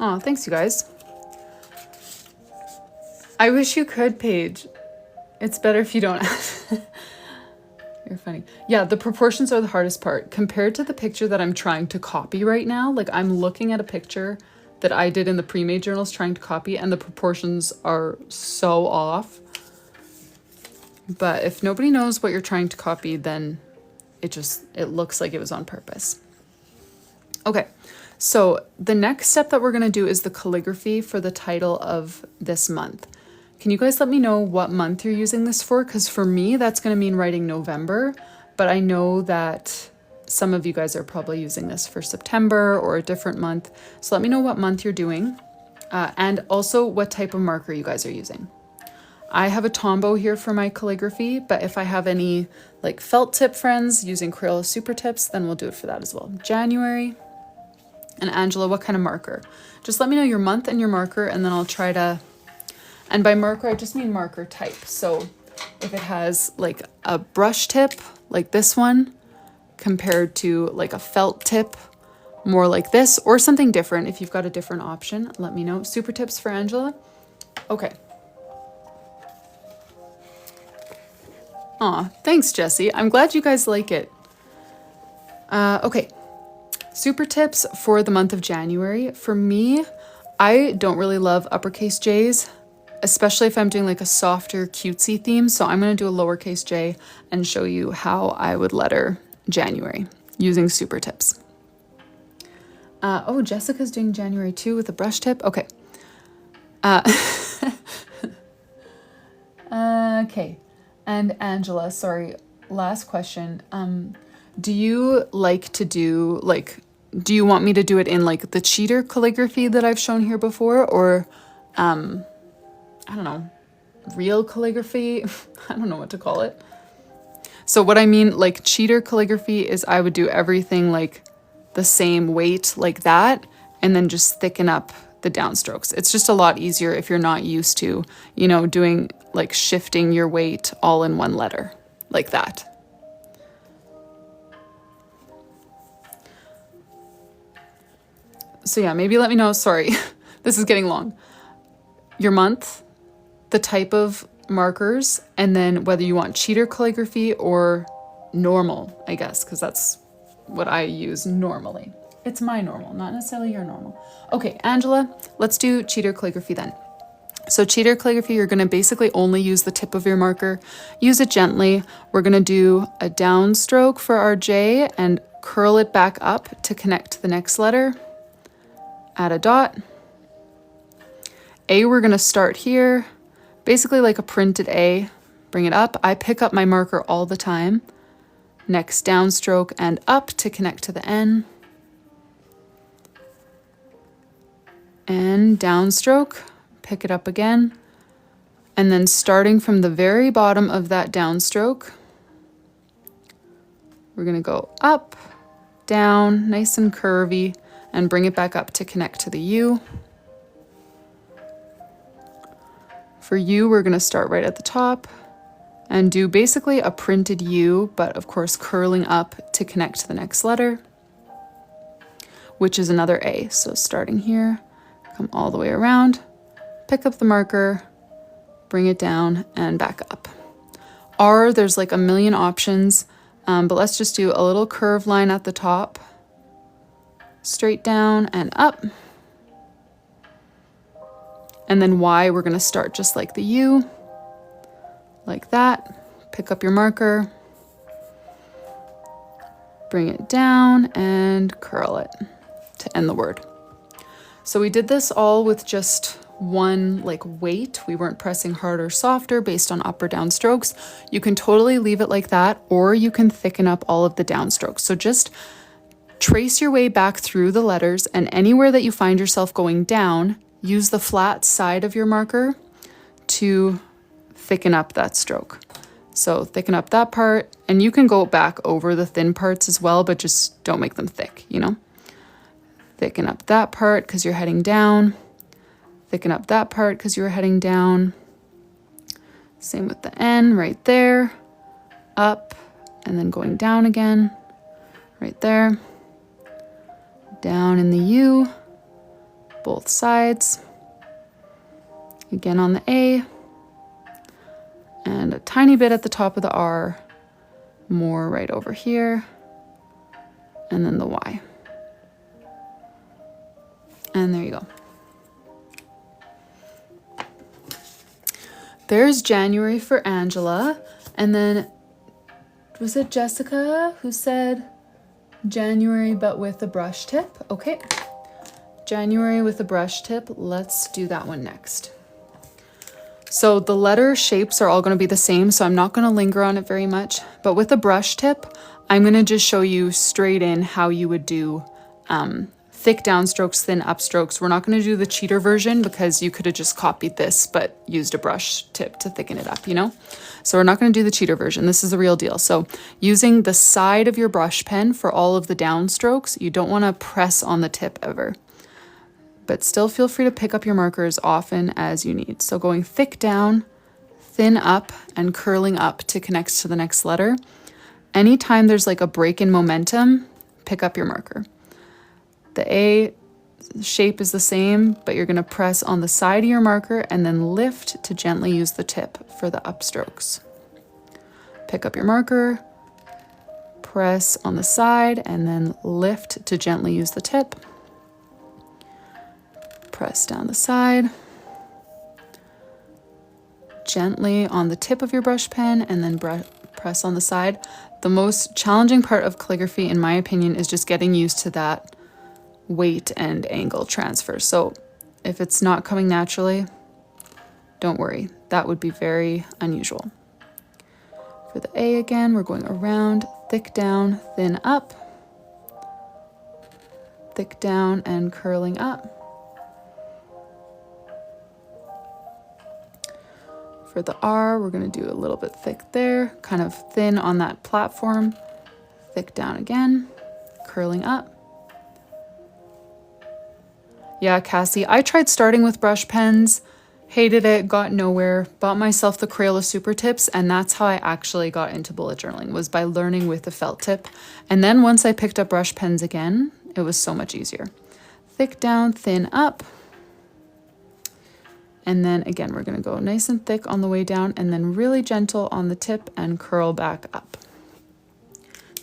Oh, thanks, you guys. I wish you could, Paige. It's better if you don't. You're funny. Yeah, the proportions are the hardest part. Compared to the picture that I'm trying to copy right now, like I'm looking at a picture that I did in the pre-made journals trying to copy, and the proportions are so off. But if nobody knows what you're trying to copy, then it looks like it was on purpose. Okay. So the next step that we're going to do is the calligraphy for the title of this month. Can you guys let me know what month you're using this for? Because for me, that's going to mean writing November, but I know that some of you guys are probably using this for September or a different month. So let me know what month you're doing and also what type of marker you guys are using. I have a Tombow here for my calligraphy, but if I have any like felt tip friends using Crayola Super Tips, then we'll do it for that as well. January. And Angela, what kind of marker? Just let me know your month and your marker, and then I'll try to, and by marker, I just mean marker type. So if it has like a brush tip, like this one, compared to like a felt tip, more like this, or something different. If you've got a different option, let me know. Super tips for Angela. Okay. Aw, thanks, Jessie. I'm glad you guys like it. Okay. Super tips for the month of January. For me, I don't really love uppercase J's, especially if I'm doing like a softer cutesy theme. So I'm going to do a lowercase J and show you how I would letter January using super tips. Oh, Jessica's doing January too with a brush tip. Okay. Okay. And Angela, sorry, last question. Do you like to do do you want me to do it in like the cheater calligraphy that I've shown here before, or I don't know, real calligraphy? I don't know what to call it. So what I mean, like cheater calligraphy is I would do everything like the same weight like that, and then just thicken up the downstrokes. It's just a lot easier if you're not used to, you know, doing like shifting your weight all in one letter like that. So yeah, maybe let me know, sorry, this is getting long, your month, the type of markers, and then whether you want cheater calligraphy or normal, I guess, because that's what I use normally. It's my normal, not necessarily your normal. Okay, Angela, let's do cheater calligraphy then. So cheater calligraphy, you're going to basically only use the tip of your marker. Use it gently. We're going to do a downstroke for our J and curl it back up to connect to the next letter. Add a dot. A, we're going to start here, basically like a printed A. Bring it up. I pick up my marker all the time. Next downstroke and up to connect to the N. and downstroke, pick it up again, and then starting from the very bottom of that downstroke, we're going to go up, down, nice and curvy, and bring it back up to connect to the U. For U, we're going to start right at the top and do basically a printed U, but of course curling up to connect to the next letter, which is another A. So starting here, come all the way around, pick up the marker, bring it down and back up. R, there's like a million options, but let's just do a little curve line at the top, straight down and up. And then Y, we're going to start just like the U, like that. Pick up your marker, bring it down and curl it to end the word. So we did this all with just one like weight. We weren't pressing harder or softer based on up or down strokes. You can totally leave it like that, or you can thicken up all of the downstrokes. So just trace your way back through the letters, and anywhere that you find yourself going down, use the flat side of your marker to thicken up that stroke. So thicken up that part, and you can go back over the thin parts as well, but just don't make them thick, you know? Thicken up that part because you're heading down. Thicken up that part because you're heading down. Same with the N right there. Up and then going down again. Right there. Down in the U. Both sides. Again on the A. And a tiny bit at the top of the R. More right over here. And then the Y. And there you go. There's January for Angela. And then, was it Jessica who said January but with a brush tip? Okay. January with a brush tip. Let's do that one next. So the letter shapes are all going to be the same, so I'm not going to linger on it very much. But with a brush tip, I'm going to just show you straight in how you would do thick downstrokes, thin upstrokes. We're not going to do the cheater version because you could have just copied this but used a brush tip to thicken it up, you know? So we're not going to do the cheater version. This is the real deal. So using the side of your brush pen for all of the downstrokes, you don't want to press on the tip ever. But still feel free to pick up your marker as often as you need. So going thick down, thin up, and curling up to connect to the next letter. Anytime there's like a break in momentum, pick up your marker. The A shape is the same, but you're going to press on the side of your marker and then lift to gently use the tip for the upstrokes. Pick up your marker, press on the side, and then lift to gently use the tip. Press down the side, gently on the tip of your brush pen, and then press on the side. The most challenging part of calligraphy, in my opinion, is just getting used to that weight and angle transfer. So if it's not coming naturally, don't worry. That would be very unusual. For the A again, we're going around, thick down, thin up, thick down and curling up. For the R, we're going to do a little bit thick there, kind of thin on that platform, thick down again, curling up. Yeah, Cassie, I tried starting with brush pens, hated it, got nowhere, bought myself the Crayola Super Tips, and that's how I actually got into bullet journaling, was by learning with the felt tip. And then once I picked up brush pens again, it was so much easier. Thick down, thin up. And then again, we're going to go nice and thick on the way down and then really gentle on the tip and curl back up.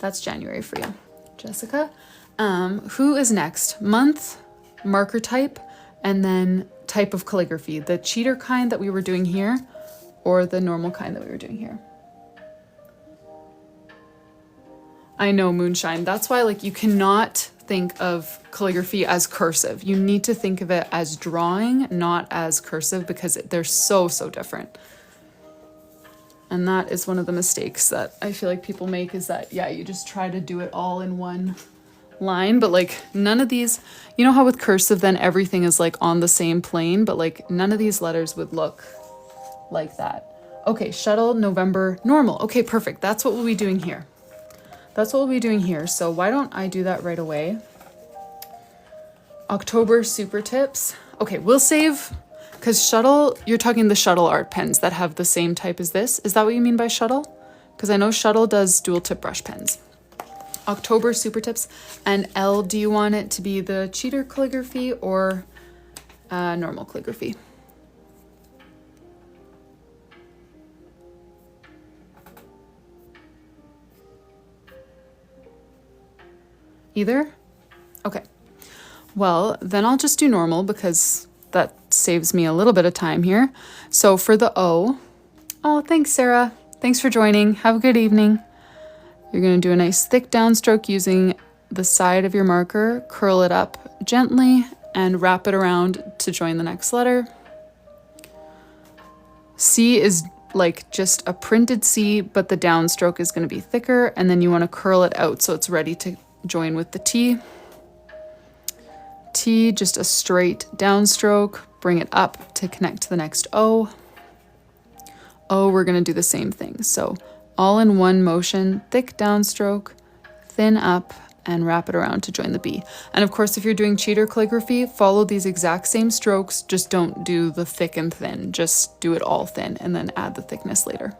That's January for you. Jessica, who is next? Month, marker type, and then type of calligraphy. The cheater kind that we were doing here or the normal kind that we were doing here. I know, Moonshine. That's why like you cannot think of calligraphy as cursive. You need to think of it as drawing, not as cursive, because they're so different. And that is one of the mistakes that I feel like people make, is that, yeah, you just try to do it all in one line, but like none of these, you know how with cursive then everything is like on the same plane, but like none of these letters would look like that. Okay, shuttle, November, normal. Okay, perfect. That's what we'll be doing here. That's what we'll be doing here. So why don't I do that right away? October super tips. Okay, we'll save, because shuttle, you're talking the shuttle art pens that have the same type as this. Is that what you mean by shuttle? Because I know shuttle does dual tip brush pens. October super tips. And L, do you want it to be the cheater calligraphy or normal calligraphy? Either? Okay. Well, then I'll just do normal because that saves me a little bit of time here. So for the O, oh, thanks, Sarah. Thanks for joining. Have a good evening. You're going to do a nice thick downstroke using the side of your marker, curl it up gently, and wrap it around to join the next letter. C is like just a printed C, but the downstroke is going to be thicker, and then you want to curl it out so it's ready to join with the T. T, just a straight downstroke, bring it up to connect to the next O. O, we're going to do the same thing. So all in one motion, thick downstroke, thin up, and wrap it around to join the B. And of course, if you're doing cheater calligraphy, follow these exact same strokes, just don't do the thick and thin, just do it all thin and then add the thickness later.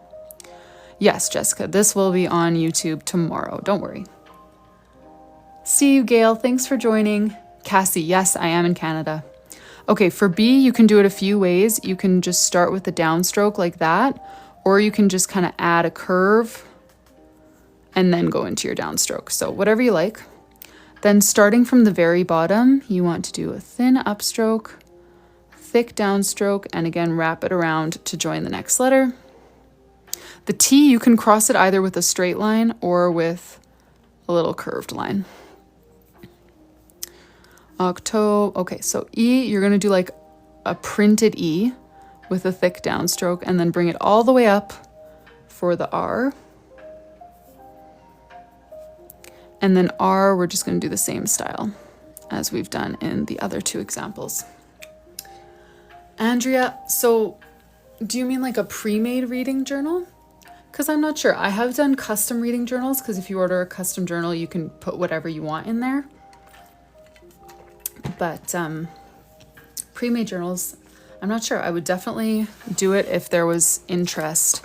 Yes, Jessica, this will be on YouTube tomorrow, don't worry. See you, Gail, thanks for joining. Cassie, yes, I am in Canada. Okay, for B, you can do it a few ways. You can just start with the downstroke like that, or you can just kind of add a curve and then go into your downstroke. So whatever you like. Then starting from the very bottom, you want to do a thin upstroke, thick downstroke, and again, wrap it around to join the next letter. The T, you can cross it either with a straight line or with a little curved line. Okay, so E, you're going to do like a printed E with a thick downstroke and then bring it all the way up for the R. And then R, we're just going to do the same style as we've done in the other two examples. Andrea, so do you mean like a pre-made reading journal? Because I'm not sure. I have done custom reading journals because if you order a custom journal, you can put whatever you want in there. But pre-made journals, I'm not sure. I would definitely do it if there was interest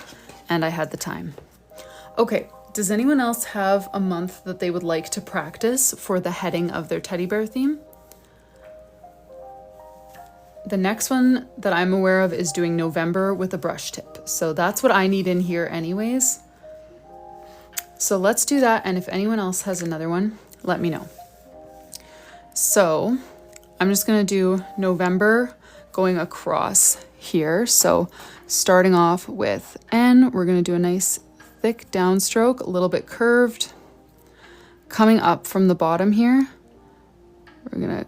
and I had the time. Okay, does anyone else have a month that they would like to practice for the heading of their teddy bear theme? The next one that I'm aware of is doing November with a brush tip. So that's what I need in here anyways. So let's do that. And if anyone else has another one, let me know. So I'm just going to do November going across here. So starting off with N, we're going to do a nice thick downstroke, a little bit curved. Coming up from the bottom here, we're going to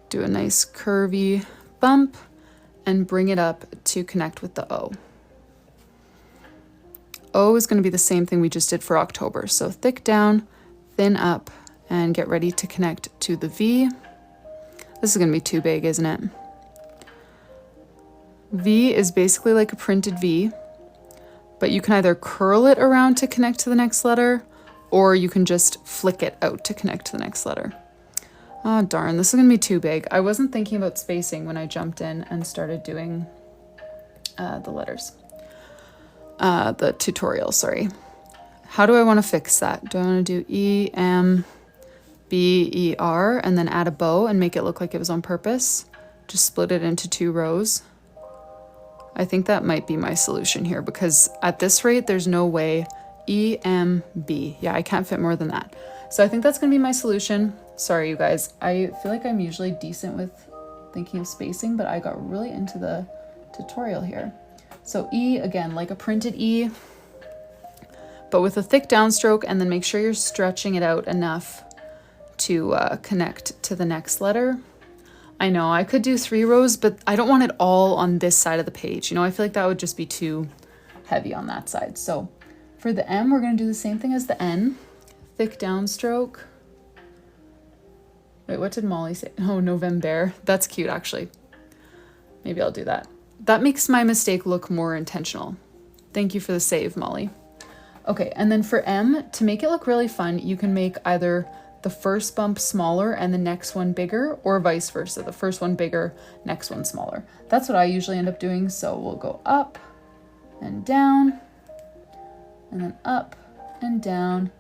do a nice curvy bump and bring it up to connect with the O. O is going to be the same thing we just did for October. So thick down, thin up, and get ready to connect to the V. This is going to be too big, isn't it? V is basically like a printed V, but you can either curl it around to connect to the next letter, or you can just flick it out to connect to the next letter. Oh, darn, this is going to be too big. I wasn't thinking about spacing when I jumped in and started doing the letters. The tutorial, sorry. How do I want to fix that? Do I want to do E, M, B, E, R, and then add a bow and make it look like it was on purpose? Just split it into 2 rows. I think that might be my solution here because at this rate, there's no way E, M, B. Yeah, I can't fit more than that. So I think that's going to be my solution. Sorry, you guys. I feel like I'm usually decent with thinking of spacing, but I got really into the tutorial here. So E, again, like a printed E, but with a thick downstroke, and then make sure you're stretching it out enough to connect to the next letter. I know I could do 3 rows, but I don't want it all on this side of the page. You know, I feel like that would just be too heavy on that side. So for the M, we're going to do the same thing as the N. Thick downstroke, Wait, what did Molly say? Oh, November. That's cute, actually. Maybe I'll do that. That makes my mistake look more intentional. Thank you for the save, Molly. Okay, and then for M, to make it look really fun, you can make either the first bump smaller and the next one bigger, or vice versa. The first one bigger, next one smaller. That's what I usually end up doing. So we'll go up and down, and then up and down,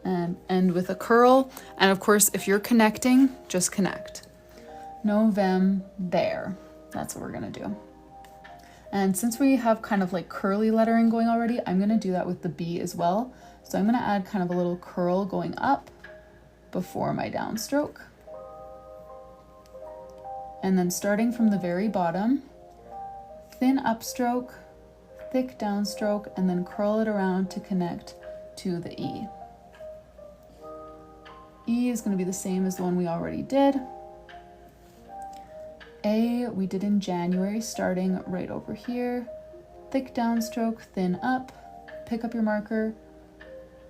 and end with a curl. And of course, if you're connecting, just connect. November. That's what we're gonna do. And since we have kind of like curly lettering going already, I'm gonna do that with the B as well. So I'm gonna add kind of a little curl going up before my downstroke. And then starting from the very bottom, thin upstroke, thick downstroke, and then curl it around to connect to the E. E is gonna be the same as the one we already did. A, we did in January, starting right over here. Thick downstroke, thin up, pick up your marker,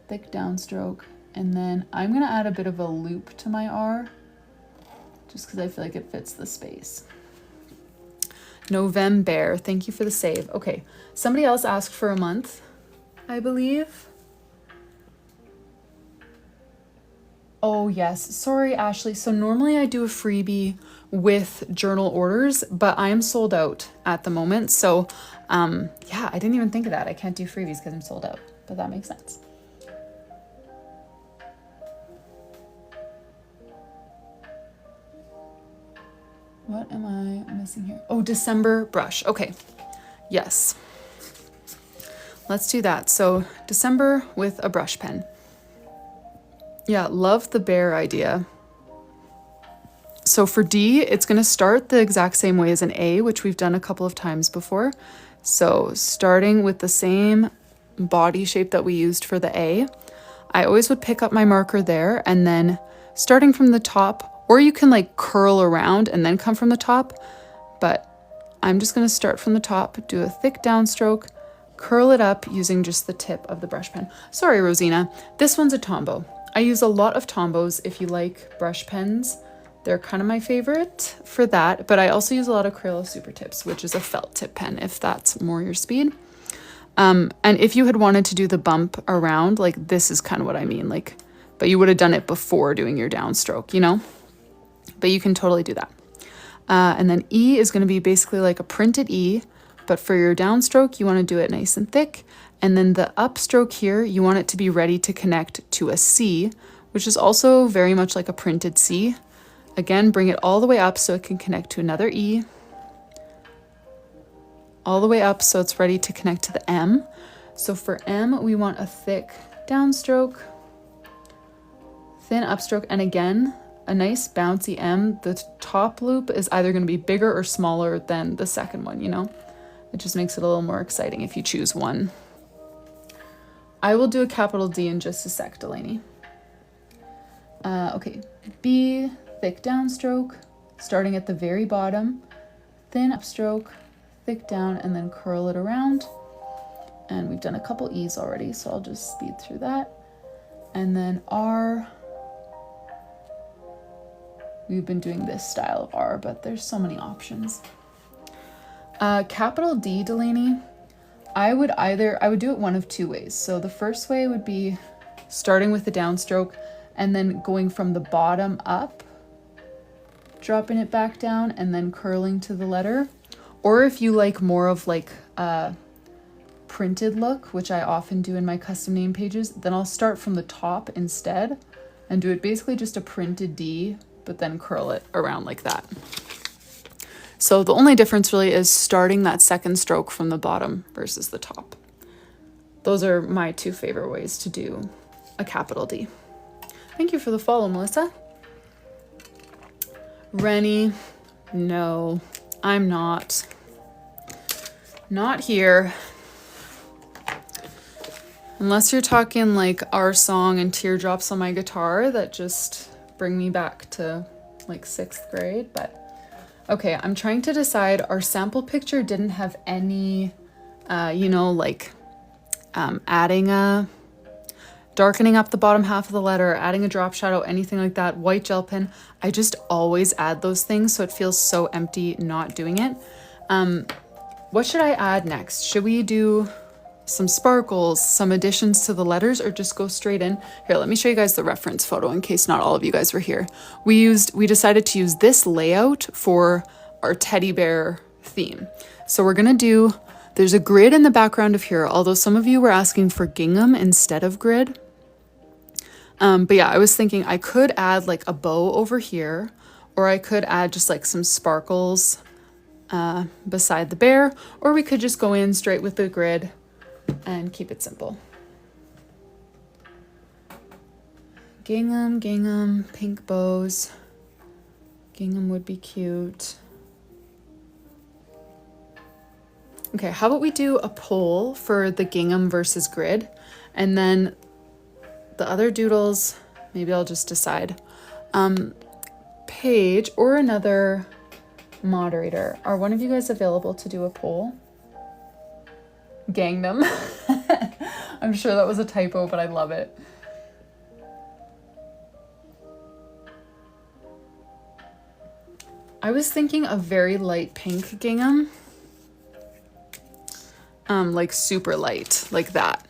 thick downstroke, and then I'm gonna add a bit of a loop to my R, just because I feel like it fits the space. November, thank you for the save. Okay, somebody else asked for a month, I believe. Oh yes, sorry Ashley. So normally I do a freebie with journal orders, but I am sold out at the moment. So yeah, I didn't even think of that. I can't do freebies because I'm sold out, but that makes sense. What am I missing here? Oh, December brush. Okay, yes. Let's do that. So December with a brush pen. Yeah, love the bear idea. So for D, it's going to start the exact same way as an A, which we've done a couple of times before. So starting with the same body shape that we used for the A, I always would pick up my marker there and then starting from the top, or you can like curl around and then come from the top, but I'm just going to start from the top, do a thick downstroke, curl it up using just the tip of the brush pen. Sorry, Rosina, this one's a Tombow. I use a lot of Tombows if you like brush pens. They're kind of my favorite for that, but I also use a lot of Crayola Super Tips, which is a felt tip pen if that's more your speed. And if you had wanted to do the bump around, like this is kind of what I mean, like, but you would have done it before doing your downstroke, you know? But you can totally do that. And then E is going to be basically like a printed E, but for your downstroke, you want to do it nice and thick. And then the upstroke here, you want it to be ready to connect to a C, which is also very much like a printed C. Again, bring it all the way up so it can connect to another E. All the way up so it's ready to connect to the M. So for M, we want a thick downstroke, thin upstroke, and again, a nice bouncy M. The top loop is either going to be bigger or smaller than the second one, you know? It just makes it a little more exciting if you choose one. I will do a capital D in just a sec, Delaney. Okay, B, thick downstroke, starting at the very bottom, thin upstroke, thick down, and then curl it around. And we've done a couple E's already, so I'll just speed through that. And then R, we've been doing this style of R, but there's so many options. Capital D, Delaney, I would do it one of two ways. So the first way would be starting with the downstroke and then going from the bottom up, dropping it back down and then curling to the letter. Or if you like more of like a printed look, which I often do in my custom name pages, then I'll start from the top instead and do it basically just a printed D, but then curl it around like that. So the only difference really is starting that second stroke from the bottom versus the top. Those are my two favorite ways to do a capital D. Thank you for the follow, Melissa. Rennie, no, I'm not here. Unless you're talking like our song and Teardrops on My Guitar that just bring me back to like 6th grade, but okay, I'm trying to decide. Our sample picture didn't have any, you know, like adding a darkening up the bottom half of the letter, adding a drop shadow, anything like that, white gel pen. I just always add those things, so it feels so empty not doing it. What should I add next? Should we do some sparkles, some additions to the letters, or just go straight in? Here, let me show you guys the reference photo in case not all of you guys were here. We decided to use this layout for our teddy bear theme. So we're gonna do, there's a grid in the background of here, although some of you were asking for gingham instead of grid. But yeah, I was thinking I could add like a bow over here, or I could add just like some sparkles beside the bear, or we could just go in straight with the grid and keep it simple. Gingham, pink bows. Gingham would be cute. Okay, how about we do a poll for the gingham versus grid, and then the other doodles, maybe I'll just decide. Paige or another moderator, are one of you guys available to do a poll? Gangnam. I'm sure that was a typo, but I love it. I was thinking a very light pink gingham. Like super light, like that.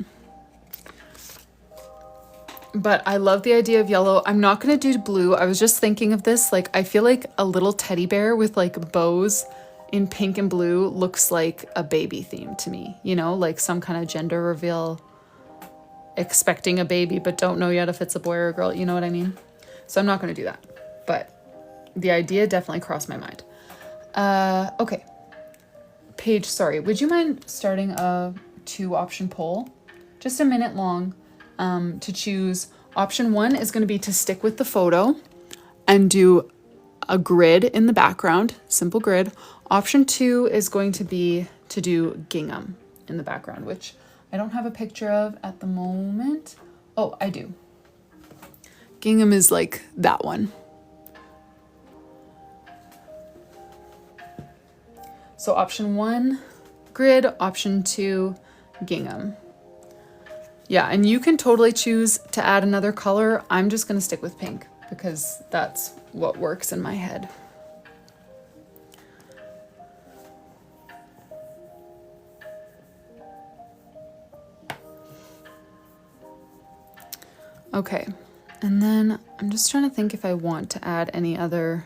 But I love the idea of yellow. I'm not gonna do blue. I was just thinking of this, like I feel like a little teddy bear with like bows in pink and blue looks like a baby theme to me, you know, like some kind of gender reveal, expecting a baby but don't know yet if it's a boy or a girl, you know what I mean? So I'm not gonna do that, but the idea definitely crossed my mind. Okay, Paige, sorry, would you mind starting a 2-option poll? Just a minute long. To choose. Option 1 is going to be to stick with the photo and do a grid in the background, simple grid. Option 2 is going to be to do gingham in the background, which I don't have a picture of at the moment. Oh, I do. Gingham is like that one. So option 1, grid. Option 2, gingham. Yeah, and you can totally choose to add another color. I'm just going to stick with pink because that's what works in my head. Okay, and then I'm just trying to think if I want to add any other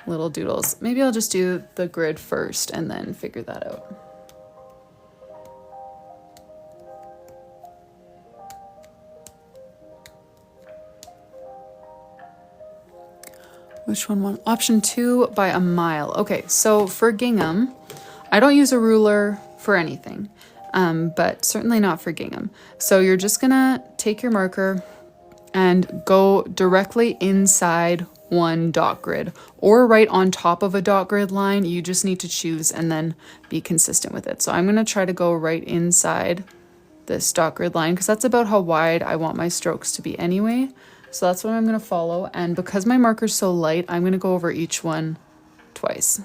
little doodles. Maybe I'll just do the grid first and then figure that out. Which one? Option 2 by a mile. Okay, so for gingham, I don't use a ruler for anything, but certainly not for gingham. So you're just gonna take your marker and go directly inside one dot grid or right on top of a dot grid line. You just need to choose and then be consistent with it. So I'm gonna try to go right inside this dot grid line because that's about how wide I want my strokes to be anyway. So that's what I'm going to follow, and because my marker's so light, I'm going to go over each one twice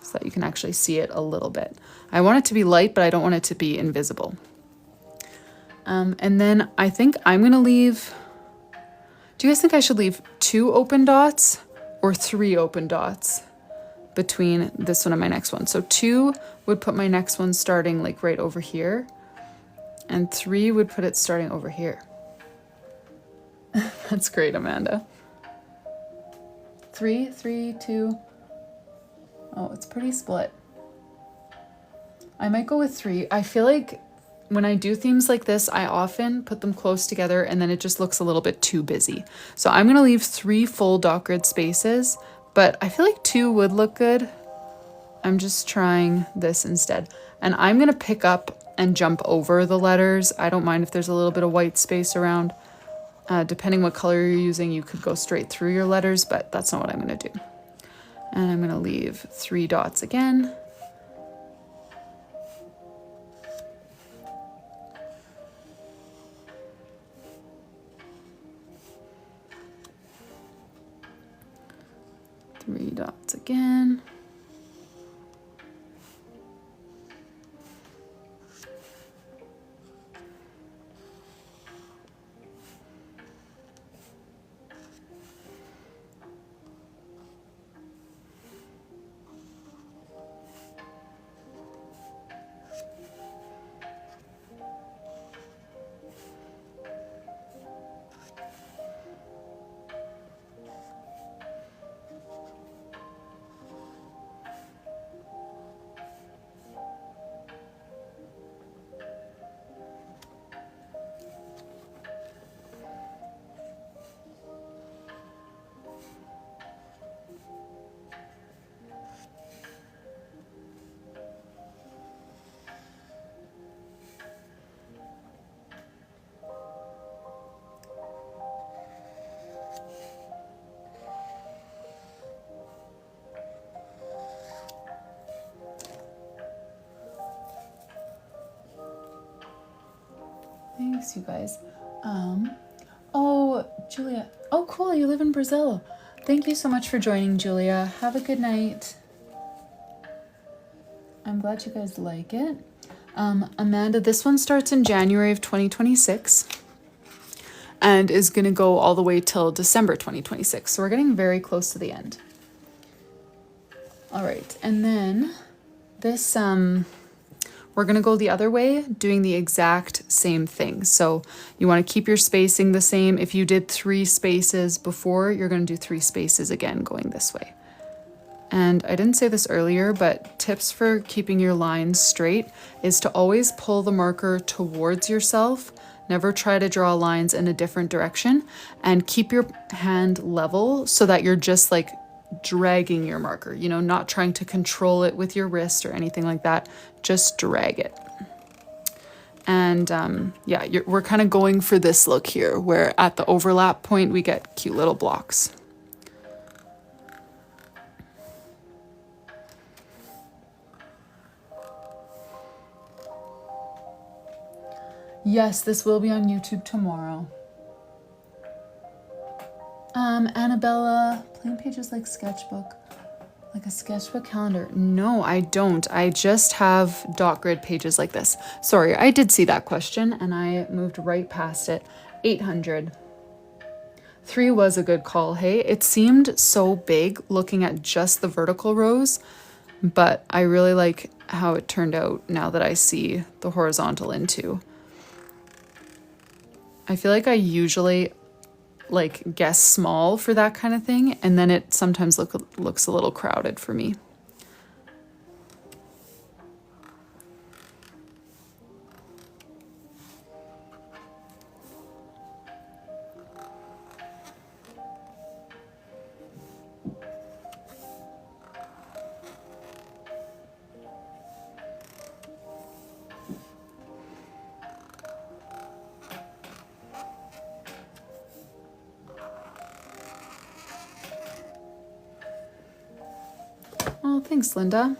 so that you can actually see it a little bit. I want it to be light, but I don't want it to be invisible. And then I think I'm going to leave, do you guys think I should leave 2 open dots or 3 open dots between this one and my next one? So 2 would put my next one starting like right over here, and 3 would put it starting over here. That's great, Amanda. 3, 2. Oh, it's pretty split. I might go with 3. I feel like when I do themes like this, I often put them close together and then it just looks a little bit too busy. So I'm gonna leave 3 full dot grid spaces, but I feel like 2 would look good. I'm just trying this instead. And I'm gonna pick up and jump over the letters. I don't mind if there's a little bit of white space around. Depending what color you're using, you could go straight through your letters, but that's not what I'm gonna do. And I'm gonna leave 3 dots again. Three dots again. Thanks, you guys. Oh, Julia. Oh, cool. You live in Brazil. Thank you so much for joining, Julia. Have a good night. I'm glad you guys like it. Amanda, this one starts in January of 2026 and is going to go all the way till December 2026. So we're getting very close to the end. All right. And then this, we're going to go the other way, doing the exact same thing. So you want to keep your spacing the same. If you did 3 spaces before, you're going to do 3 spaces again going this way. And I didn't say this earlier, but tips for keeping your lines straight is to always pull the marker towards yourself. Never try to draw lines in a different direction, and keep your hand level so that you're just like dragging your marker, you know, not trying to control it with your wrist or anything like that. Just drag it. And yeah, we're kind of going for this look here, where at the overlap point, we get cute little blocks. Yes, this will be on YouTube tomorrow. Annabella, plain pages like sketchbook, like a sketchbook calendar. No, I don't. I just have dot grid pages like this. Sorry, I did see that question and I moved right past it. 800. 3 was a good call, hey? It seemed so big looking at just the vertical rows, but I really like how it turned out now that I see the horizontal in too. I feel like I usually like guess small for that kind of thing, and then it sometimes looks a little crowded for me. Oh, thanks, Linda.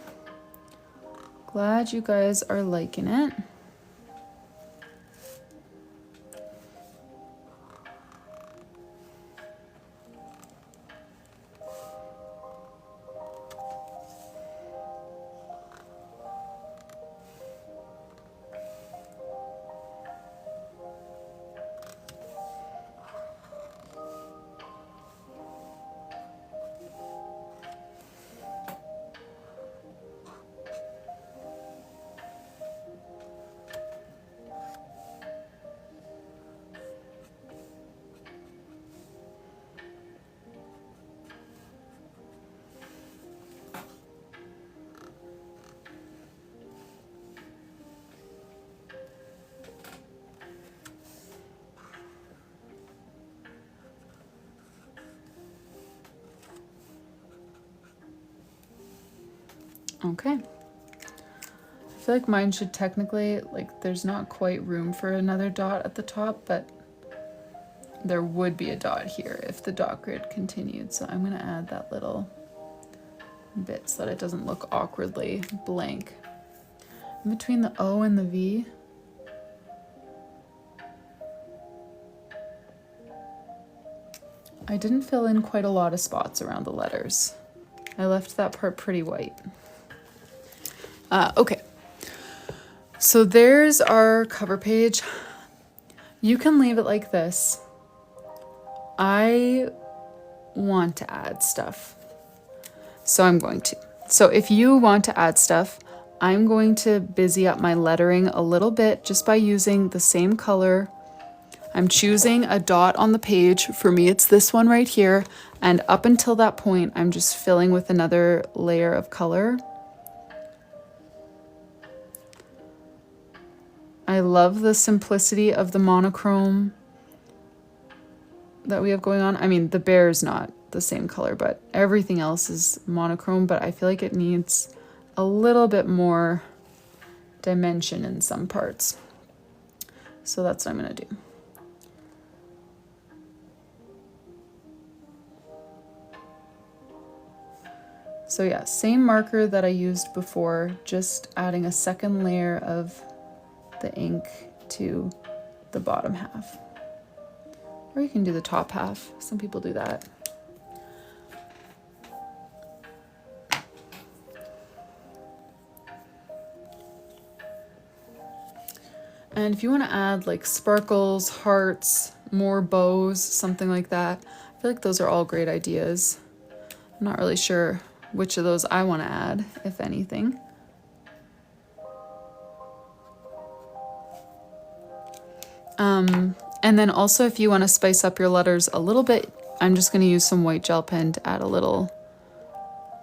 Glad you guys are liking it. Okay. I feel like mine should technically, like, there's not quite room for another dot at the top, but there would be a dot here if the dot grid continued. So I'm going to add that little bit so that it doesn't look awkwardly blank. In between the O and the V, I didn't fill in quite a lot of spots around the letters. I left that part pretty white. Okay, so there's our cover page. You can leave it like this. I want to add stuff, so I'm going to. So if you want to add stuff, I'm going to busy up my lettering a little bit just by using the same color. I'm choosing a dot on the page. For me, it's this one right here. And up until that point, I'm just filling with another layer of color. I love the simplicity of the monochrome that we have going on. I mean, the bear is not the same color, but everything else is monochrome, but I feel like it needs a little bit more dimension in some parts. So that's what I'm gonna do. So yeah, same marker that I used before, just adding a second layer of the ink to the bottom half. Or you can do the top half. Some people do that. And if you want to add like sparkles, hearts, more bows, something like that, I feel like those are all great ideas. I'm not really sure which of those I want to add, if anything. And then also if you want to spice up your letters a little bit, I'm just going to use some white gel pen to add a little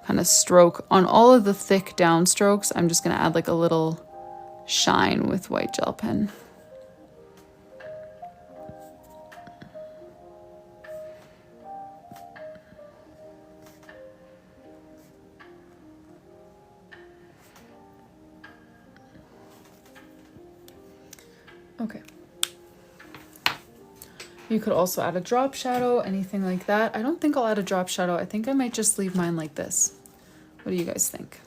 kind of stroke. On all of the thick down strokes, I'm just going to add like a little shine with white gel pen. Okay. You could also add a drop shadow, anything like that. I don't think I'll add a drop shadow. I think I might just leave mine like this. What do you guys think?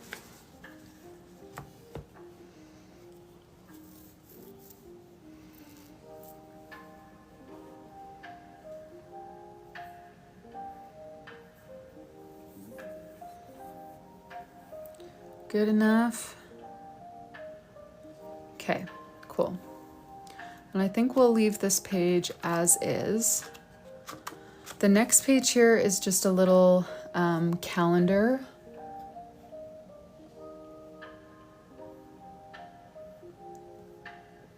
Good enough? Okay, cool. And I think we'll leave this page as is. The next page here is just a little calendar.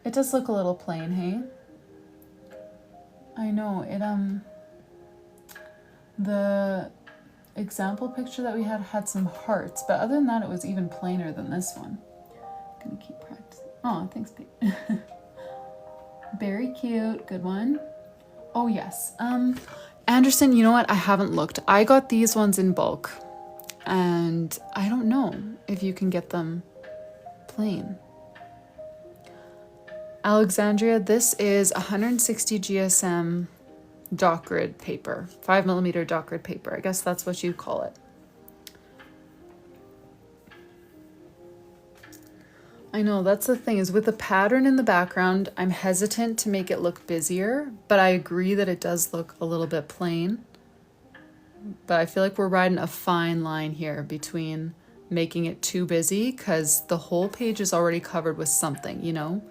It does look a little plain, hey? I know, it the example picture that we had some hearts, but other than that, it was even plainer than this one. I'm gonna keep practicing. Oh, thanks, Pete. Very cute, good one. Oh yes, Anderson, you know what? I haven't looked. I got these ones in bulk, and I don't know if you can get them plain. Alexandria, this is 160 GSM dot grid paper, 5mm dot grid paper. I guess that's what you call it. I know, that's the thing, is with the pattern in the background, I'm hesitant to make it look busier, but I agree that it does look a little bit plain. But I feel like we're riding a fine line here between making it too busy, because the whole page is already covered with something, you know,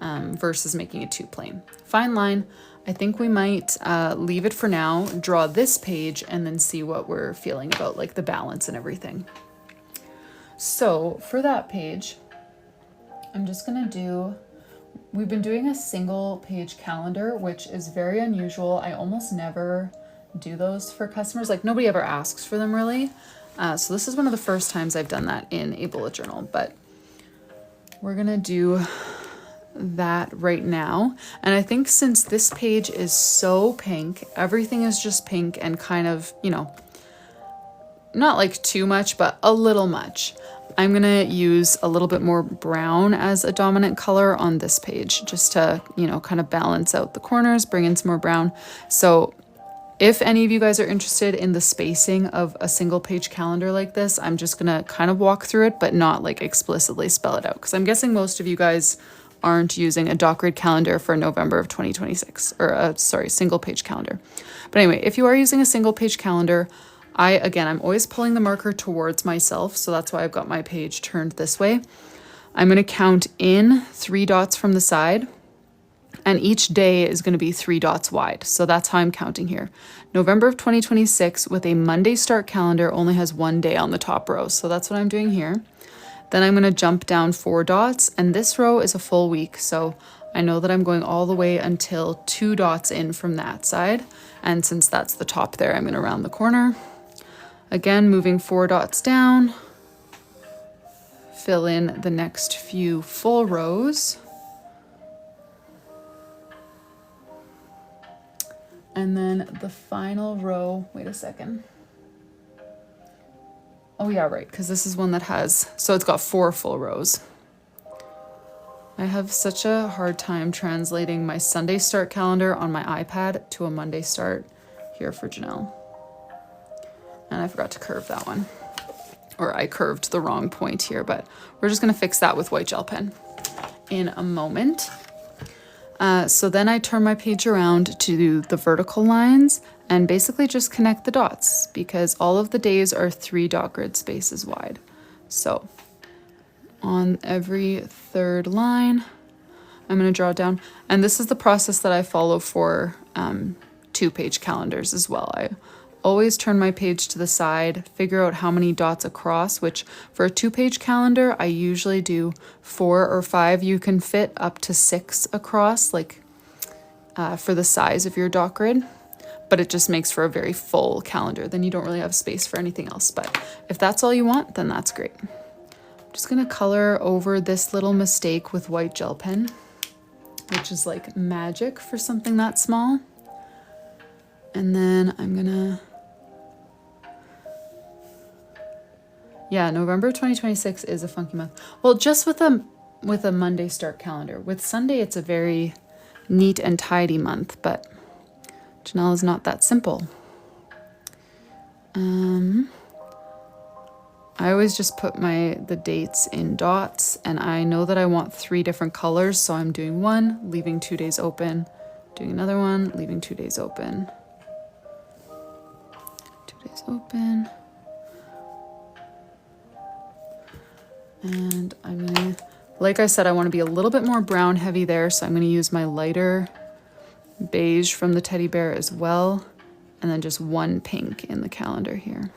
versus making it too plain. Fine line. I think we might leave it for now, draw this page, and then see what we're feeling about like the balance and everything. So for that page, I'm just gonna do, we've been doing a single page calendar, which is very unusual. I almost never do those for customers. Like nobody ever asks for them really. So this is one of the first times I've done that in a bullet journal, but we're gonna do that right now. And I think since this page is so pink, everything is just pink and kind of, you know, not like too much, but a little much. I'm gonna use a little bit more brown as a dominant color on this page, just to, you know, kind of balance out the corners, bring in some more brown. So if any of you guys are interested in the spacing of a single page calendar like this, I'm just gonna kind of walk through it, but not like explicitly spell it out, because I'm guessing most of you guys aren't using a dot grid calendar for November of 2026, or sorry, single page calendar. But anyway, if you are using a single page calendar, I'm always pulling the marker towards myself, so that's why I've got my page turned this way. I'm going to count in 3 dots from the side, and each day is going to be 3 dots wide. So that's how I'm counting here. November of 2026 with a Monday start calendar only has 1 day on the top row, so that's what I'm doing here. Then I'm going to jump down 4 dots, and this row is a full week, so I know that I'm going all the way until 2 dots in from that side, and since that's the top there, I'm going to round the corner. Again, moving 4 dots down, fill in the next few full rows. And then the final row, wait a second. Oh yeah, right, because this is one that has, so it's got 4 full rows. I have such a hard time translating my Sunday start calendar on my iPad to a Monday start here for Janelle. And I forgot to curve that one. Or I curved the wrong point here, but we're just gonna fix that with white gel pen in a moment. So then I turn my page around to do the vertical lines and basically just connect the dots because all of the days are 3 dot grid spaces wide. So on every third line, I'm going to draw down. And this is the process that I follow for 2-page calendars as well. I always turn my page to the side, figure out how many dots across, which for a 2-page calendar, I usually do 4 or 5. You can fit up to 6 across, like for the size of your dot grid, but it just makes for a very full calendar. Then you don't really have space for anything else. But if that's all you want, then that's great. I'm just gonna color over this little mistake with white gel pen, which is like magic for something that small. And then I'm gonna, yeah, November 2026 is a funky month. Well, just with a Monday start calendar. With Sunday, it's a very neat and tidy month, but Janelle is not that simple. I always just put the dates in dots, and I know that I want 3 different colors, so I'm doing 1, leaving 2 days open, doing another one, leaving 2 days open, 2 days open. And I'm gonna, like I said, I want to be a little bit more brown heavy there, so I'm going to use my lighter beige from the teddy bear as well, and then just 1 pink in the calendar here.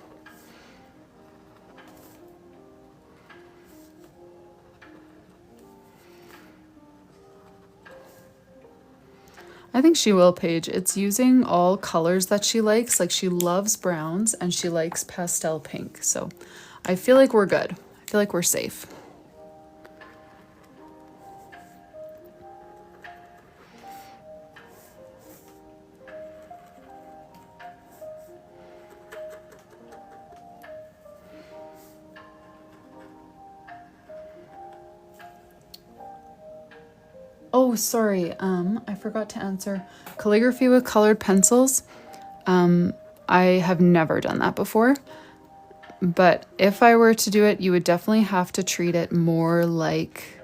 I think she will, Paige. It's using all colors that she likes. Like, she loves browns and she likes pastel pink. So I feel like we're good. I feel like we're safe. Oh, sorry. I forgot to answer. Calligraphy with colored pencils. I have never done that before. But if I were to do it, you would definitely have to treat it more like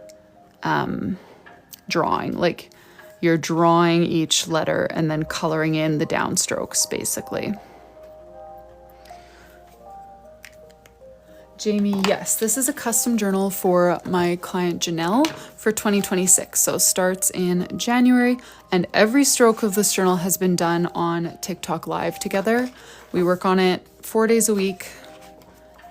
drawing. Like you're drawing each letter and then coloring in the downstrokes, basically. Jamie, yes, this is a custom journal for my client Janelle for 2026. So starts in January, and every stroke of this journal has been done on TikTok Live together. We work on it 4 days a week.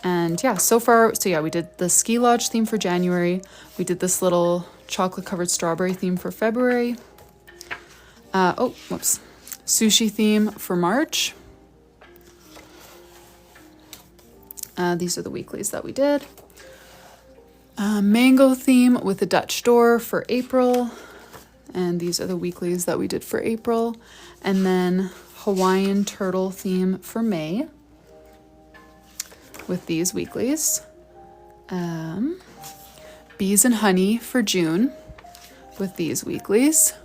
And yeah, so far, so yeah, we did the ski lodge theme for January. We did this little chocolate covered strawberry theme for February. Sushi theme for March. These are the weeklies that we did. Mango theme with a Dutch door for April. And these are the weeklies that we did for April. And then Hawaiian turtle theme for May with these weeklies. Bees and honey for June with these weeklies.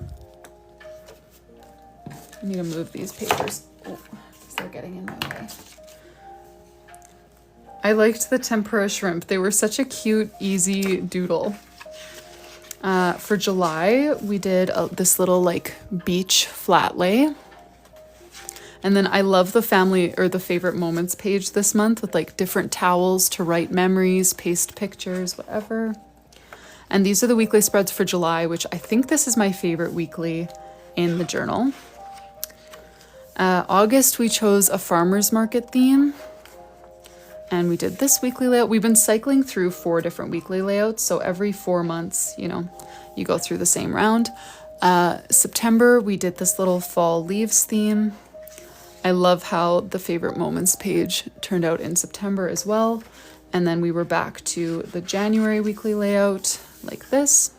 I need to move these papers. Oh, they're getting in my way. I liked the tempura shrimp. They were such a cute, easy doodle. For July, we did this little like beach flat lay. And then I love the family or the favorite moments page this month with like different towels to write memories, paste pictures, whatever. And these are the weekly spreads for July, which I think this is my favorite weekly in the journal. August, we chose a farmer's market theme. And we did this weekly layout. We've been cycling through 4 different weekly layouts. So every 4 months, you know, you go through the same round. September, we did this little fall leaves theme. I love how the favorite moments page turned out in September as well. And then we were back to the January weekly layout like this.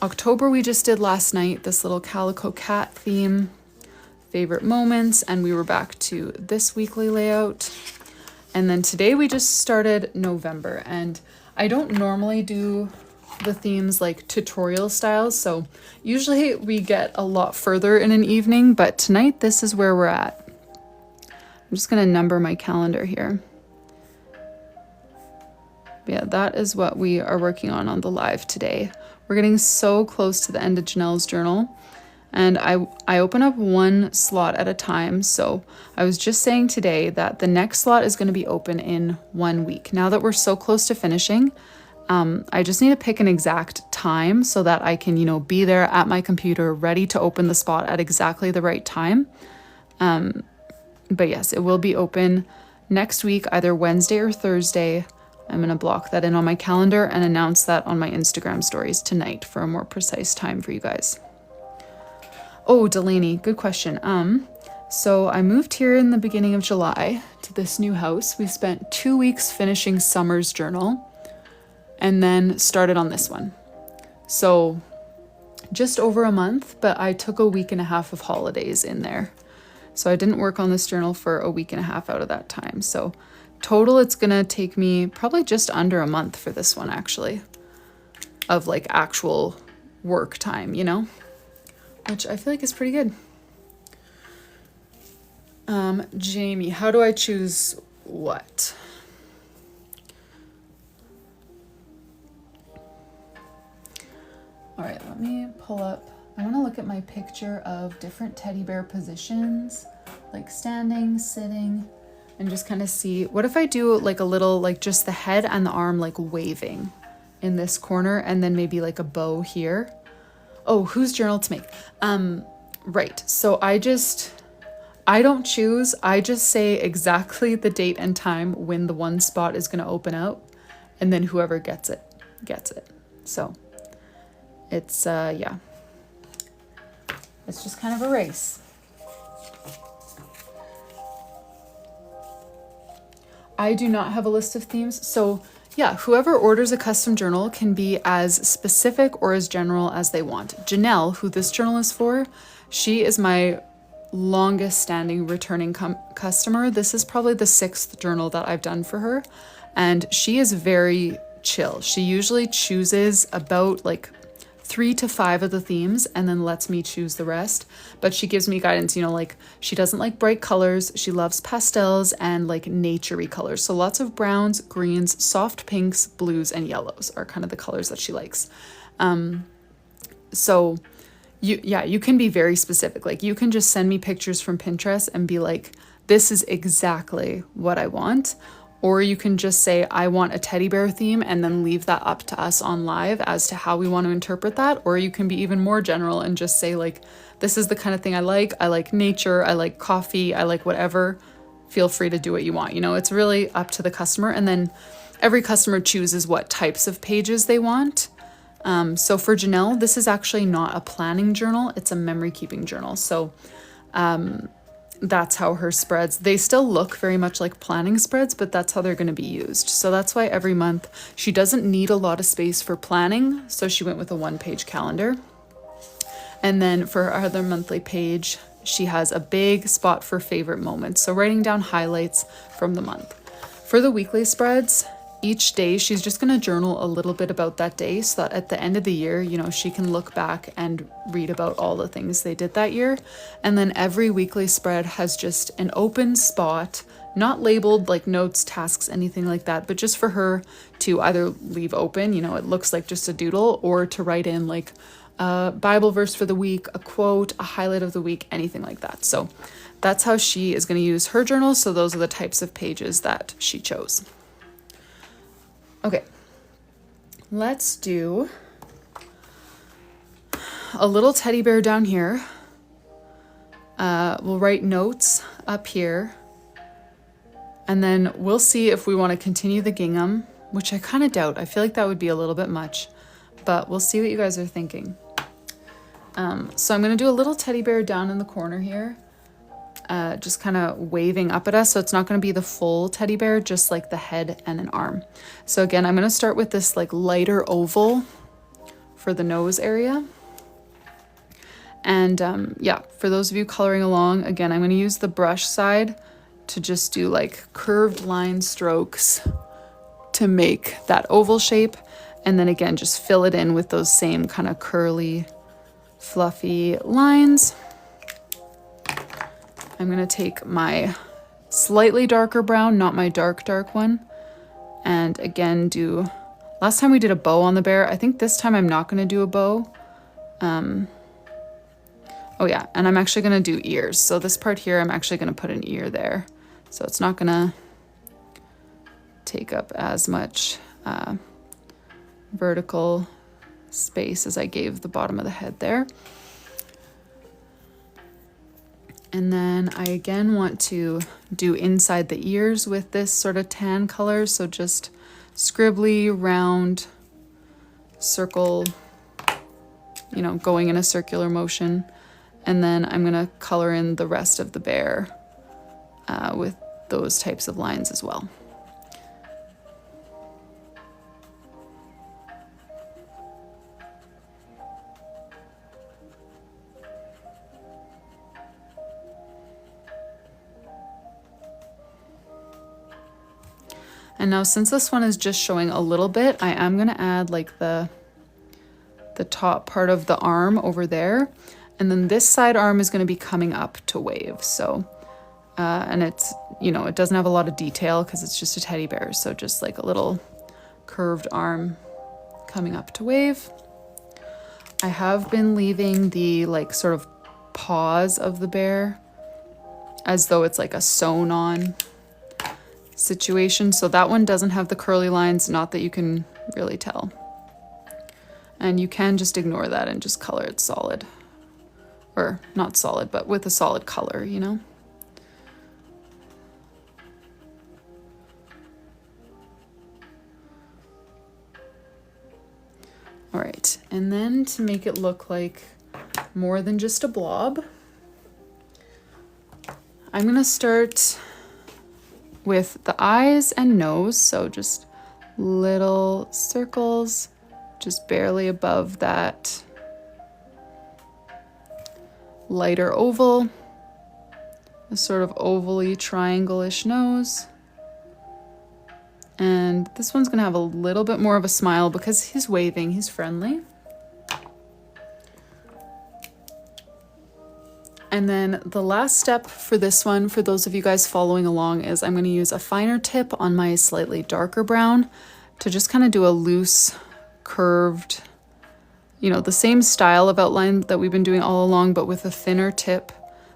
October, we just did last night, this little calico cat theme, favorite moments. And we were back to this weekly layout. And then today we just started November, and I don't normally do the themes like tutorial styles, so usually we get a lot further in an evening, but tonight this is where we're at. I'm just gonna number my calendar here. Yeah, that is what we are working on the live today. We're getting so close to the end of Janelle's journal. And I open up one slot at a time. So I was just saying today that the next slot is going to be open in 1 week. Now that we're so close to finishing, I just need to pick an exact time so that I can, you know, be there at my computer ready to open the spot at exactly the right time. But yes, it will be open next week, either Wednesday or Thursday. I'm going to block that in on my calendar and announce that on my Instagram stories tonight for a more precise time for you guys. Oh, Delaney, good question. So I moved here in the beginning of July to this new house. We spent 2 weeks finishing summer's journal and then started on this one. So just over a month, but I took a week and a half of holidays in there. So I didn't work on this journal for a week and a half out of that time. So total, it's gonna take me probably just under a month for this one, actually, of like actual work time, you know? Which I feel like is pretty good. Jamie, how do I choose what? All right, let me pull up. I want to look at my picture of different teddy bear positions, like standing, sitting, and just kind of see. What if I do like a little, like just the head and the arm like waving in this corner, and then maybe like a bow here? Oh, whose journal to make? Right. So I don't choose. I just say exactly the date and time when the one spot is going to open out, and then whoever gets it, gets it. So it's, yeah, it's just kind of a race. I do not have a list of themes. So yeah, whoever orders a custom journal can be as specific or as general as they want. Janelle, who this journal is for, she is my longest standing returning customer. This is probably the 6th journal that I've done for her. And she is very chill. She usually chooses about like 3 to 5 of the themes and then lets me choose the rest. But she gives me guidance, you know, like she doesn't like bright colors. She loves pastels and like nature-y colors. So lots of browns, greens, soft pinks, blues, and yellows are kind of the colors that she likes. So you can be very specific. Like you can just send me pictures from Pinterest and be like, this is exactly what I want. Or you can just say, I want a teddy bear theme, and then leave that up to us on live as to how we want to interpret that. Or you can be even more general and just say like, this is the kind of thing I like. I like nature. I like coffee. I like whatever. Feel free to do what you want. You know, it's really up to the customer. And then every customer chooses what types of pages they want. So for Janelle, this is actually not a planning journal. It's a memory keeping journal. So, that's how her spreads, they still look very much like planning spreads, but that's how they're going to be used. So that's why every month she doesn't need a lot of space for planning. So she went with a 1-page calendar. And then for her other monthly page, she has a big spot for favorite moments. So writing down highlights from the month. For the weekly spreads, each day she's just going to journal a little bit about that day so that at the end of the year, you know, she can look back and read about all the things they did that year. And then every weekly spread has just an open spot, not labeled like notes, tasks, anything like that, but just for her to either leave open, you know, it looks like just a doodle, or to write in like a Bible verse for the week, a quote, a highlight of the week, anything like that. So that's how she is going to use her journal. So those are the types of pages that she chose. Okay, let's do a little teddy bear down here. We'll write notes up here. And then we'll see if we want to continue the gingham, which I kind of doubt. I feel like that would be a little bit much, but we'll see what you guys are thinking. So I'm going to do a little teddy bear down in the corner here. Just kind of waving up at us. So it's not going to be the full teddy bear, just like the head and an arm. So again, I'm going to start with this like lighter oval for the nose area. And yeah, for those of you coloring along, again, I'm going to use the brush side to just do like curved line strokes to make that oval shape. And then again, just fill it in with those same kind of curly, fluffy lines. I'm going to take my slightly darker brown, not my dark one, and again do Last time we did a bow on the bear. I think this time I'm not going to do a bow. Oh yeah, and I'm actually going to do ears. So this part here, I'm actually going to put an ear there. So it's not going to take up as much vertical space as I gave the bottom of the head there. And then I again want to do inside the ears with this sort of tan color. So just scribbly, round, circle, you know, going in a circular motion. And then I'm gonna color in the rest of the bear with those types of lines as well. And now since this one is just showing a little bit, I am gonna add like the top part of the arm over there. And then this side arm is gonna be coming up to wave. So, and it's, you know, it doesn't have a lot of detail because it's just a teddy bear. So just like a little curved arm coming up to wave. I have been leaving the like sort of paws of the bear as though it's like a sewn on situation. So that one doesn't have the curly lines, not that you can really tell. And you can just ignore that and just color it solid. Or not solid, but with a solid color, you know? All right, and then to make it look like more than just a blob, I'm gonna start with the eyes and nose. So just little circles, just barely above that lighter oval, a sort of ovally triangle-ish nose. And this one's gonna have a little bit more of a smile because he's waving, he's friendly. And then the last step for this one, for those of you guys following along, is I'm gonna use a finer tip on my slightly darker brown to just kind of do a loose, curved, you know, the same style of outline that we've been doing all along, but with a thinner tip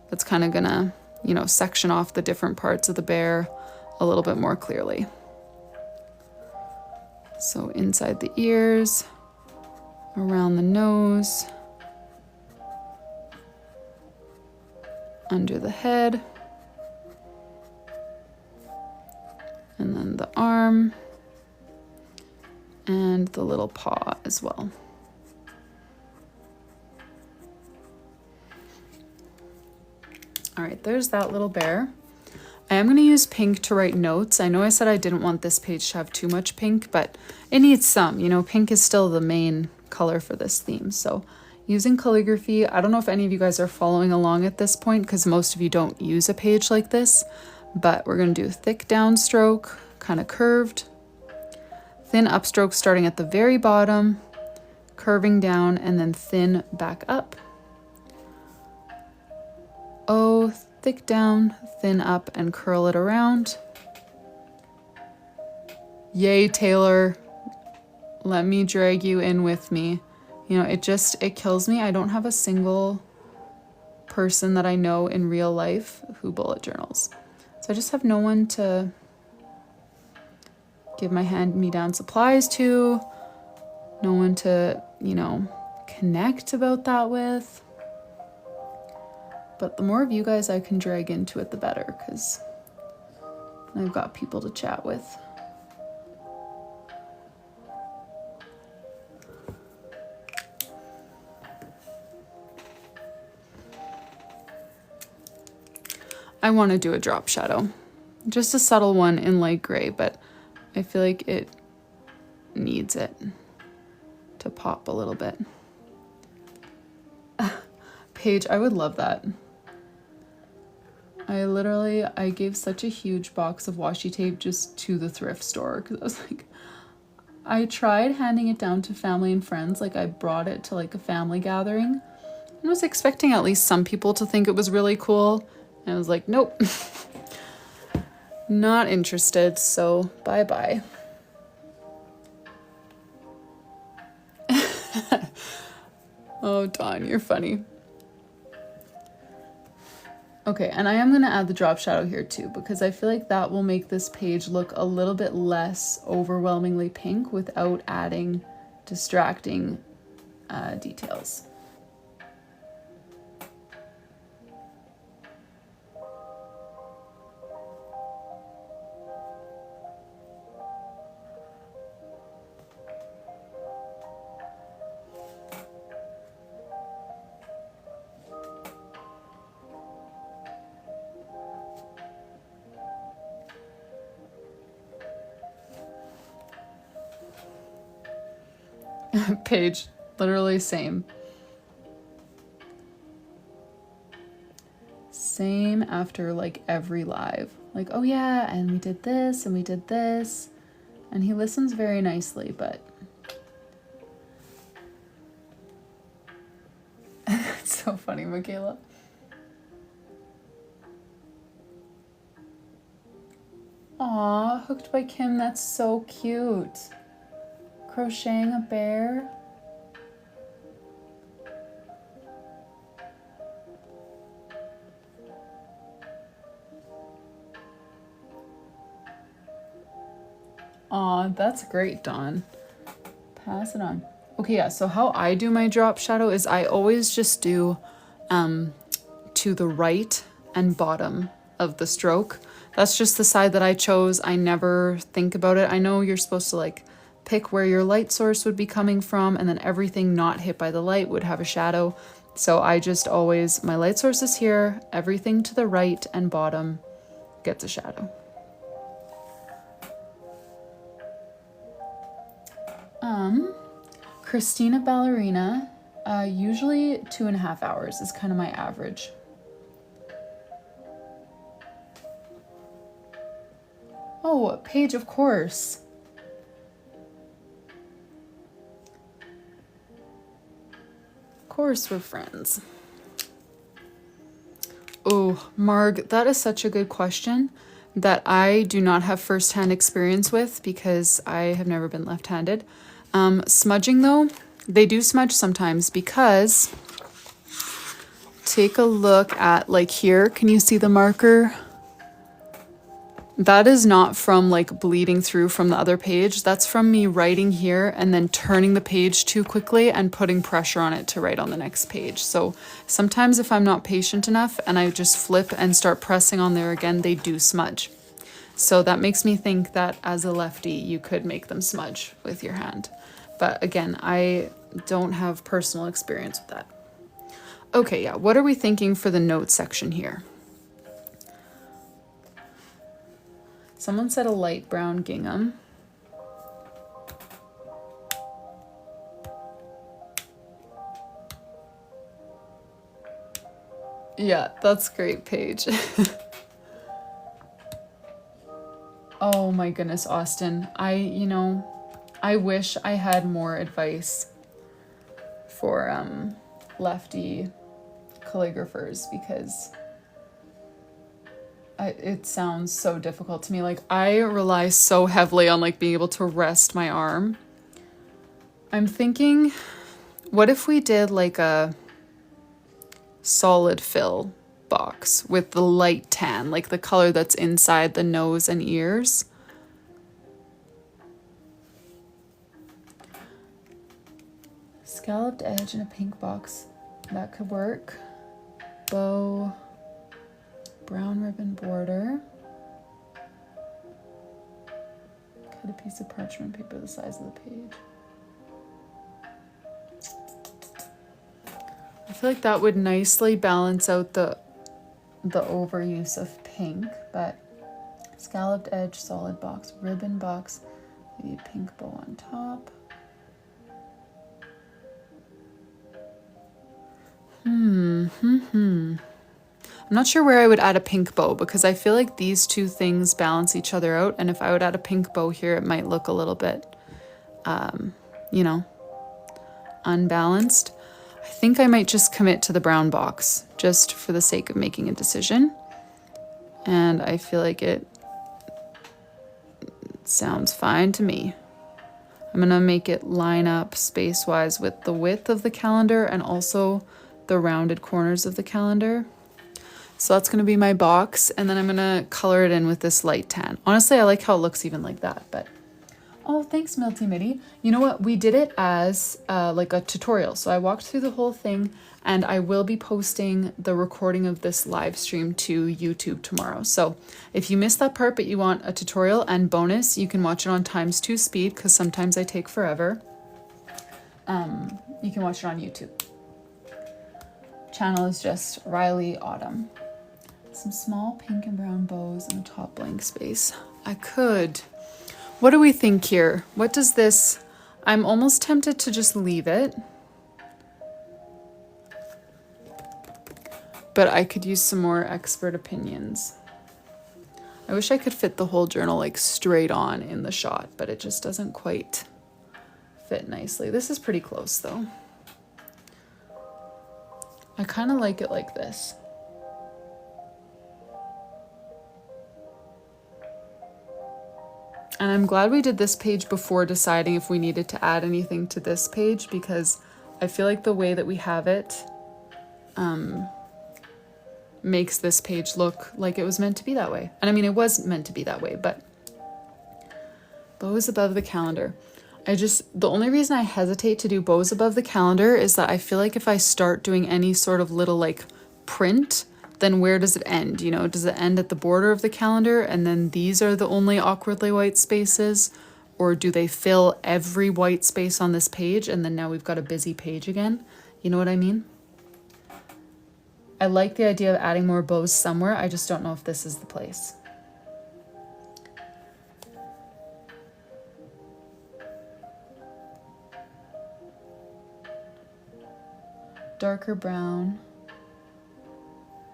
that's kind of gonna, you know, section off the different parts of the bear a little bit more clearly. So inside the ears, around the nose, under the head, and then the arm, and the little paw as well. All right, there's that little bear. I am going to use pink to write notes. I know I said I didn't want this page to have too much pink, but it needs some. You know, pink is still the main color for this theme. So using calligraphy, I don't know if any of you guys are following along at this point because most of you don't use a page like this, but we're going to do thick downstroke, kind of curved, thin upstroke starting at the very bottom, curving down, and then thin back up. Oh, thick down, thin up, and curl it around. Yay, Taylor. Let me drag you in with me. You know, it kills me. I don't have a single person that I know in real life who bullet journals. So I just have no one to give my hand-me-down supplies to, no one to, you know, connect about that with. But the more of you guys I can drag into it, the better, because I've got people to chat with. I want to do a drop shadow, just a subtle one in light gray, but I feel like it needs it to pop a little bit. Paige, I would love that. I gave such a huge box of washi tape just to the thrift store because I was like, I tried handing it down to family and friends. Like I brought it to like a family gathering and was expecting at least some people to think it was really cool. And I was like, nope, not interested. So bye-bye. Oh, Dawn, you're funny. Okay, and I am going to add the drop shadow here too, because I feel like that will make this page look a little bit less overwhelmingly pink without adding distracting details. Page, literally same. Same after like every live. Like, oh yeah, and we did this and we did this. And he listens very nicely, but it's so funny, Michaela. Aw, Hooked by Kim, that's so cute. Crocheting a bear. Aw, that's great, Dawn. Pass it on. Okay, yeah, so how I do my drop shadow is I always just do to the right and bottom of the stroke. That's just the side that I chose. I never think about it. I know you're supposed to like pick where your light source would be coming from, and then everything not hit by the light would have a shadow. So I just always, my light source is here, everything to the right and bottom gets a shadow. Christina Ballerina, usually 2.5 hours is kind of my average. Oh, Paige, of course. Of course we're friends. Oh, Marg, that is such a good question that I do not have firsthand experience with because I have never been left-handed. Smudging though, they do smudge sometimes because take a look at like here. Can you see the marker? That is not from like bleeding through from the other page. That's from me writing here and then turning the page too quickly and putting pressure on it to write on the next page. So sometimes if I'm not patient enough and I just flip and start pressing on there again, they do smudge. So that makes me think that as a lefty, you could make them smudge with your hand. But again, I don't have personal experience with that. Okay, yeah, what are we thinking for the notes section here? Someone said a light brown gingham. Yeah, that's great, Paige. Oh my goodness, Austin. I wish I had more advice for lefty calligraphers because it sounds so difficult to me. Like I rely so heavily on like being able to rest my arm. I'm thinking, what if we did like a solid fill box with the light tan, like the color that's inside the nose and ears? Scalloped edge in a pink box. That could work. Bow. Brown ribbon border. Cut a piece of parchment paper the size of the page. I feel like that would nicely balance out the overuse of pink, but scalloped edge, solid box, ribbon box, maybe a pink bow on top. I'm not sure where I would add a pink bow because I feel like these two things balance each other out. And if I would add a pink bow here, it might look a little bit, unbalanced. I think I might just commit to the brown box just for the sake of making a decision. And I feel like it sounds fine to me. I'm gonna make it line up space-wise with the width of the calendar and also the rounded corners of the calendar. So that's gonna be my box, and then I'm gonna color it in with this light tan. Honestly, I like how it looks even like that, but oh, thanks, Milty Mitty. You know what? We did it as like a tutorial. So I walked through the whole thing, and I will be posting the recording of this live stream to YouTube tomorrow. So if you missed that part, but you want a tutorial and bonus, you can watch it on ×2 speed, because sometimes I take forever. You can watch it on YouTube. Channel is just Rylee Autumn. Some small pink and brown bows in the top blank space. I could... What do we think here? What does this... I'm almost tempted to just leave it. But I could use some more expert opinions. I wish I could fit the whole journal like straight on in the shot, but it just doesn't quite fit nicely. This is pretty close though. I kind of like it like this. And I'm glad we did this page before deciding if we needed to add anything to this page, because I feel like the way that we have it makes this page look like it was meant to be that way. And I mean, it was meant to be that way, but bows above the calendar. The only reason I hesitate to do bows above the calendar is that I feel like if I start doing any sort of little like print, then where does it end? You know, does it end at the border of the calendar and then these are the only awkwardly white spaces? Or do they fill every white space on this page and then now we've got a busy page again? You know what I mean? I like the idea of adding more bows somewhere. I just don't know if this is the place. Darker brown.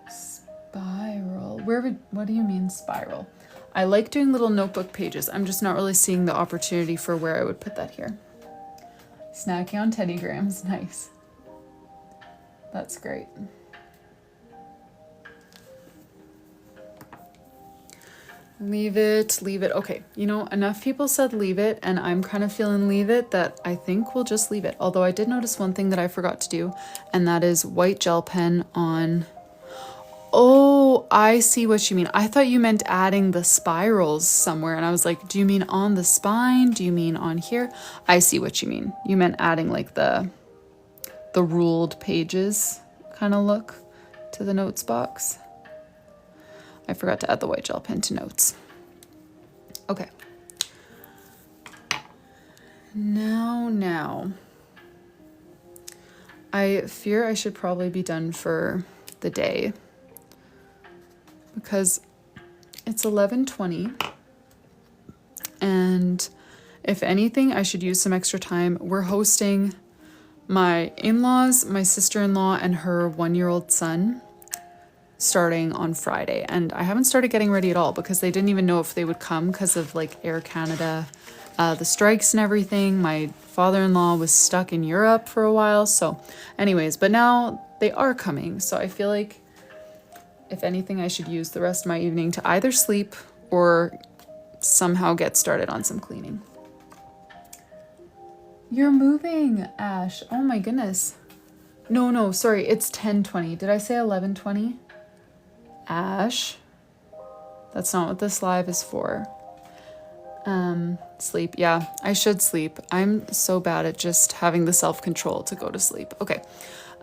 Spiral. What do you mean spiral? I like doing little notebook pages. I'm just not really seeing the opportunity for where I would put that here. Snacking on Teddy Grahams. Nice. That's great. Leave it, leave it. Okay, you know, enough people said leave it, and I'm kind of feeling leave it that I think we'll just leave it. Although I did notice one thing that I forgot to do, and that is white gel pen on... Oh, I see what you mean. I thought you meant adding the spirals somewhere, and I was like, do you mean on the spine? Do you mean on here? I see what you mean. You meant adding like the ruled pages kind of look to the notes box. I forgot to add the white gel pen to notes. Okay. Now. I fear I should probably be done for the day because it's 11:20 and if anything, I should use some extra time. We're hosting my in-laws, my sister-in-law, and her 1-year-old son starting on Friday, and I haven't started getting ready at all because they didn't even know if they would come because of like Air Canada, the strikes and everything. My father-in-law was stuck in Europe for a while, so anyways, but now they are coming, so I feel like if anything I should use the rest of my evening to either sleep or somehow get started on some cleaning. You're moving, Ash. Oh my goodness. No, sorry, it's 10:20. Did I say 11:20? Ash, that's not what this live is for. Sleep. Yeah, I should sleep. I'm so bad at just having the self-control to go to sleep. Okay.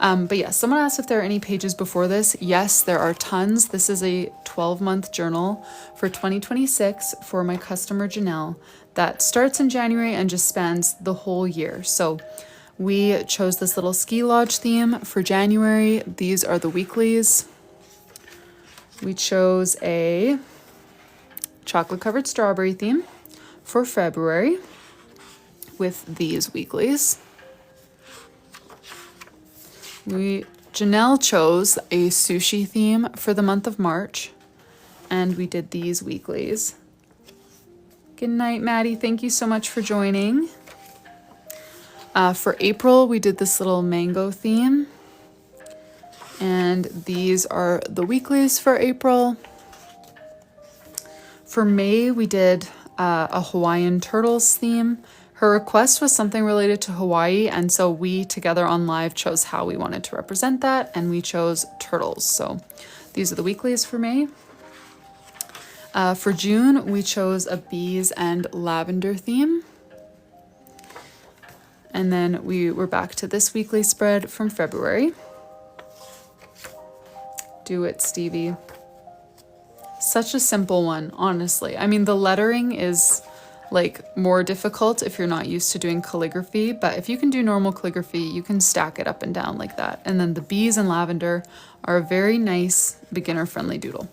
But yeah, someone asked if there are any pages before this. Yes, there are tons. This is a 12-month journal for 2026 for my customer Janelle that starts in January and just spans the whole year. So we chose this little ski lodge theme for January. These are the weeklies. We chose a chocolate covered strawberry theme for February with these weeklies. Janelle chose a sushi theme for the month of March, and we did these weeklies. Good night, Maddie. Thank you so much for joining. For April, we did this little mango theme, and these are the weeklies for April. For May, we did a Hawaiian turtles theme. Her request was something related to Hawaii, and so we together on live chose how we wanted to represent that, and we chose turtles. So these are the weeklies for May. For June, we chose a bees and lavender theme. And then we're back to this weekly spread from February. Do it, Stevie. Such a simple one, honestly. I mean, the lettering is like more difficult if you're not used to doing calligraphy, but if you can do normal calligraphy, you can stack it up and down like that. And then the bees and lavender are a very nice beginner-friendly doodle.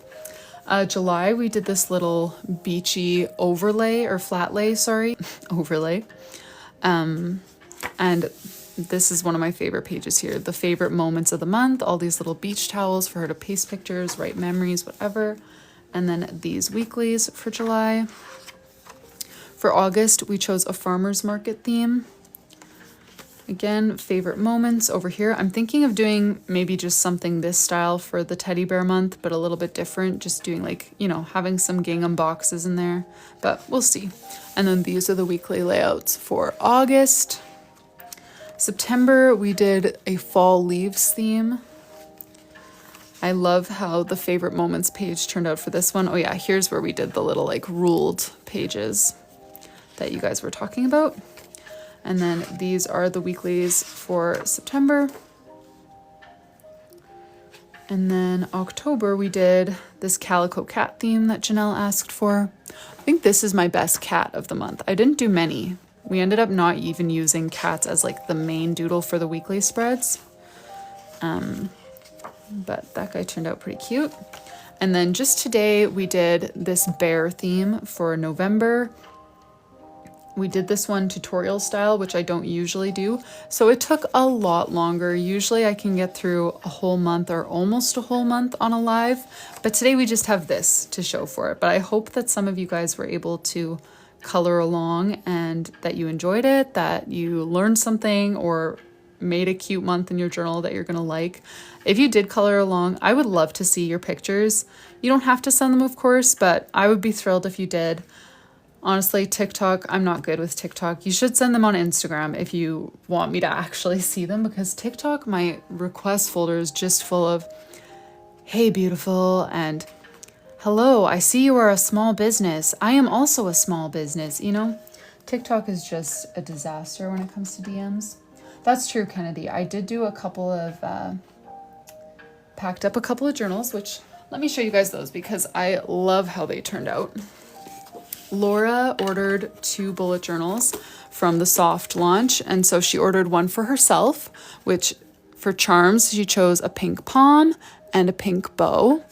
July, we did this little beachy overlay, or flat lay, sorry, overlay. And this is one of my favorite pages here. The favorite moments of the month, all these little beach towels for her to paste pictures, write memories, whatever. And then these weeklies for July. For August, we chose a farmer's market theme. Again, favorite moments over here. I'm thinking of doing maybe just something this style for the teddy bear month, but a little bit different. Just doing like, you know, having some gingham boxes in there, but we'll see. And then these are the weekly layouts for August. September, we did a fall leaves theme. I love how the favorite moments page turned out for this one. Oh yeah, here's where we did the little like ruled pages that you guys were talking about. And then these are the weeklies for September. And then October, we did this calico cat theme that Janelle asked for. I think this is my best cat of the month. I didn't do many. We ended up not even using cats as like the main doodle for the weekly spreads. But that guy turned out pretty cute. And then just today, we did this bear theme for November. We did this one tutorial style, which I don't usually do. So it took a lot longer. Usually I can get through a whole month or almost a whole month on a live, but today we just have this to show for it. But I hope that some of you guys were able to color along and that you enjoyed it, that you learned something or made a cute month in your journal that you're gonna like. If you did color along, I would love to see your pictures. You don't have to send them, of course, but I would be thrilled if you did. Honestly, TikTok, I'm not good with TikTok. You should send them on Instagram if you want me to actually see them, because TikTok, my request folder is just full of, hey, beautiful, and hello, I see you are a small business. I am also a small business, you know? TikTok is just a disaster when it comes to DMs. That's true, Kennedy. I did do a couple of, packed up a couple of journals, which let me show you guys those because I love how they turned out. Laura ordered 2 bullet journals from the soft launch, and so she ordered one for herself, which for charms she chose a pink palm and a pink bow,